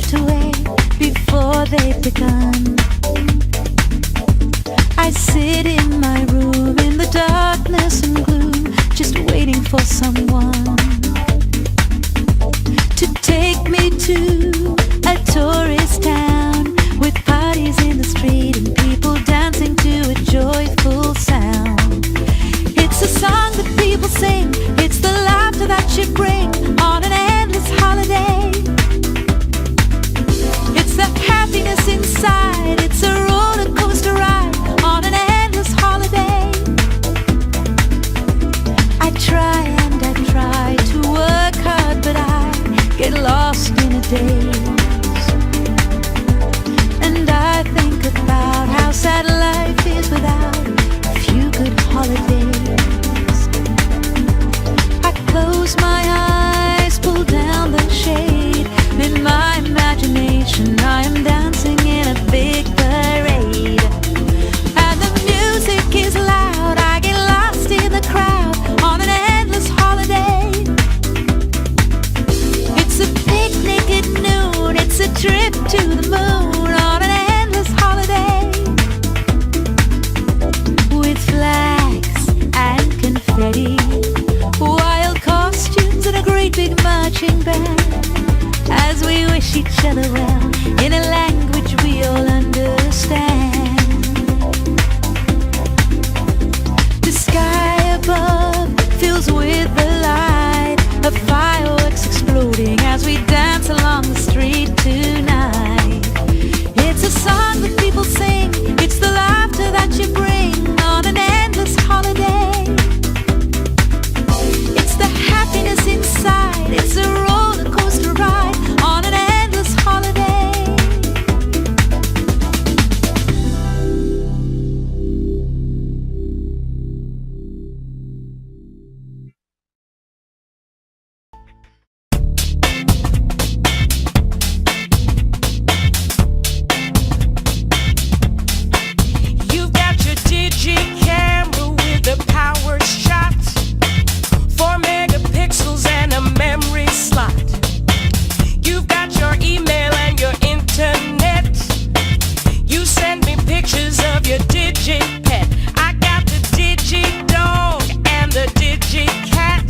slipped away before they've begun. I sit in my room in the darkness and gloom, just waiting for someone to take me to a tourist town with parties in the street and people dancing to a joyful sound. It's a song that people sing, it's the laughter that you bring on an endless holiday. It's the happiness inside, it's a roller coaster ride on an endless holiday. I try and I try to work hard, but I get lost in a daze. And I think about how sad life is without a few good holidays. I close my eyes, pull down the shade. In my imagination I am dancing in a big parade. And the music is loud, I get lost in the crowd on an endless holiday. It's a picnic at noon, it's a trip to the moon on an endless holiday. With flags and confetti, wild costumes and a great big marching band, as we wish each other well in a language we all understand. The sky above fills with the light of fireworks exploding as we dance along the street tonight. It's a song that people sing, it's the laughter that you bring on an endless holiday. It's the happiness inside, it's a roller coaster ride on an endless holiday. You've got your digi camera with a power shot, 4 megapixels and a memory slot. You've got your email and your internet. You send me pictures of your digi pet. I got the digi dog and the digi cat,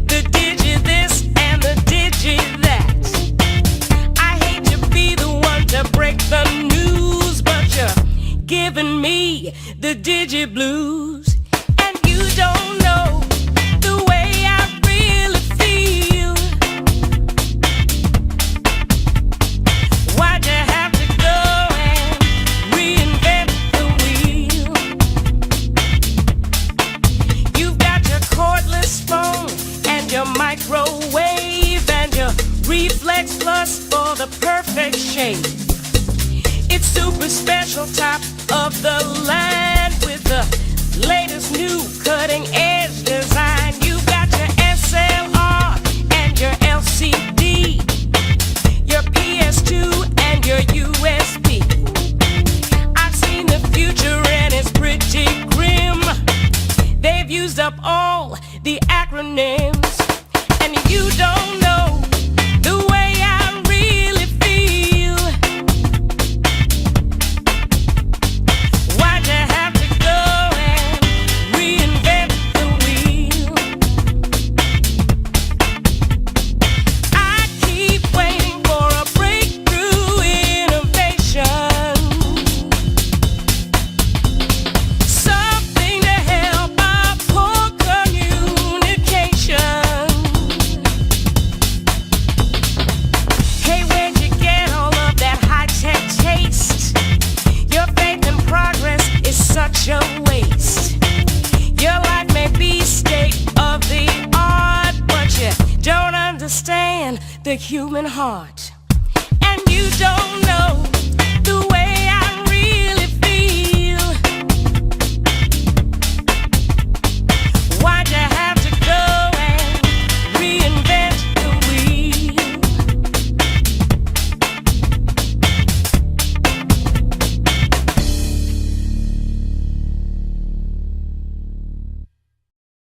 the digi this and the digi that. I hate to be the one to break the news, but you're giving me the digi blues. And you don't know the way I really feel. Why'd you have to go and reinvent the wheel? You've got your cordless phone and your microwave and your Reflex Plus for the perfect shape. It's super special, top of the line with the latest new cutting edge design. You've got your SLR and your LCD, your PS2 and your USB. I've seen the future and it's pretty grim. They've used up all the acronyms, and you don't know the way I really feel. Why'd you have to go and reinvent the wheel? I keep waiting for a breakthrough innovation, something to help our poor communication. Hey, where'd you get all of that high-tech taste? Your faith in progress is such a waste. Your life may be state of the art, but you don't understand the human heart. And you don't know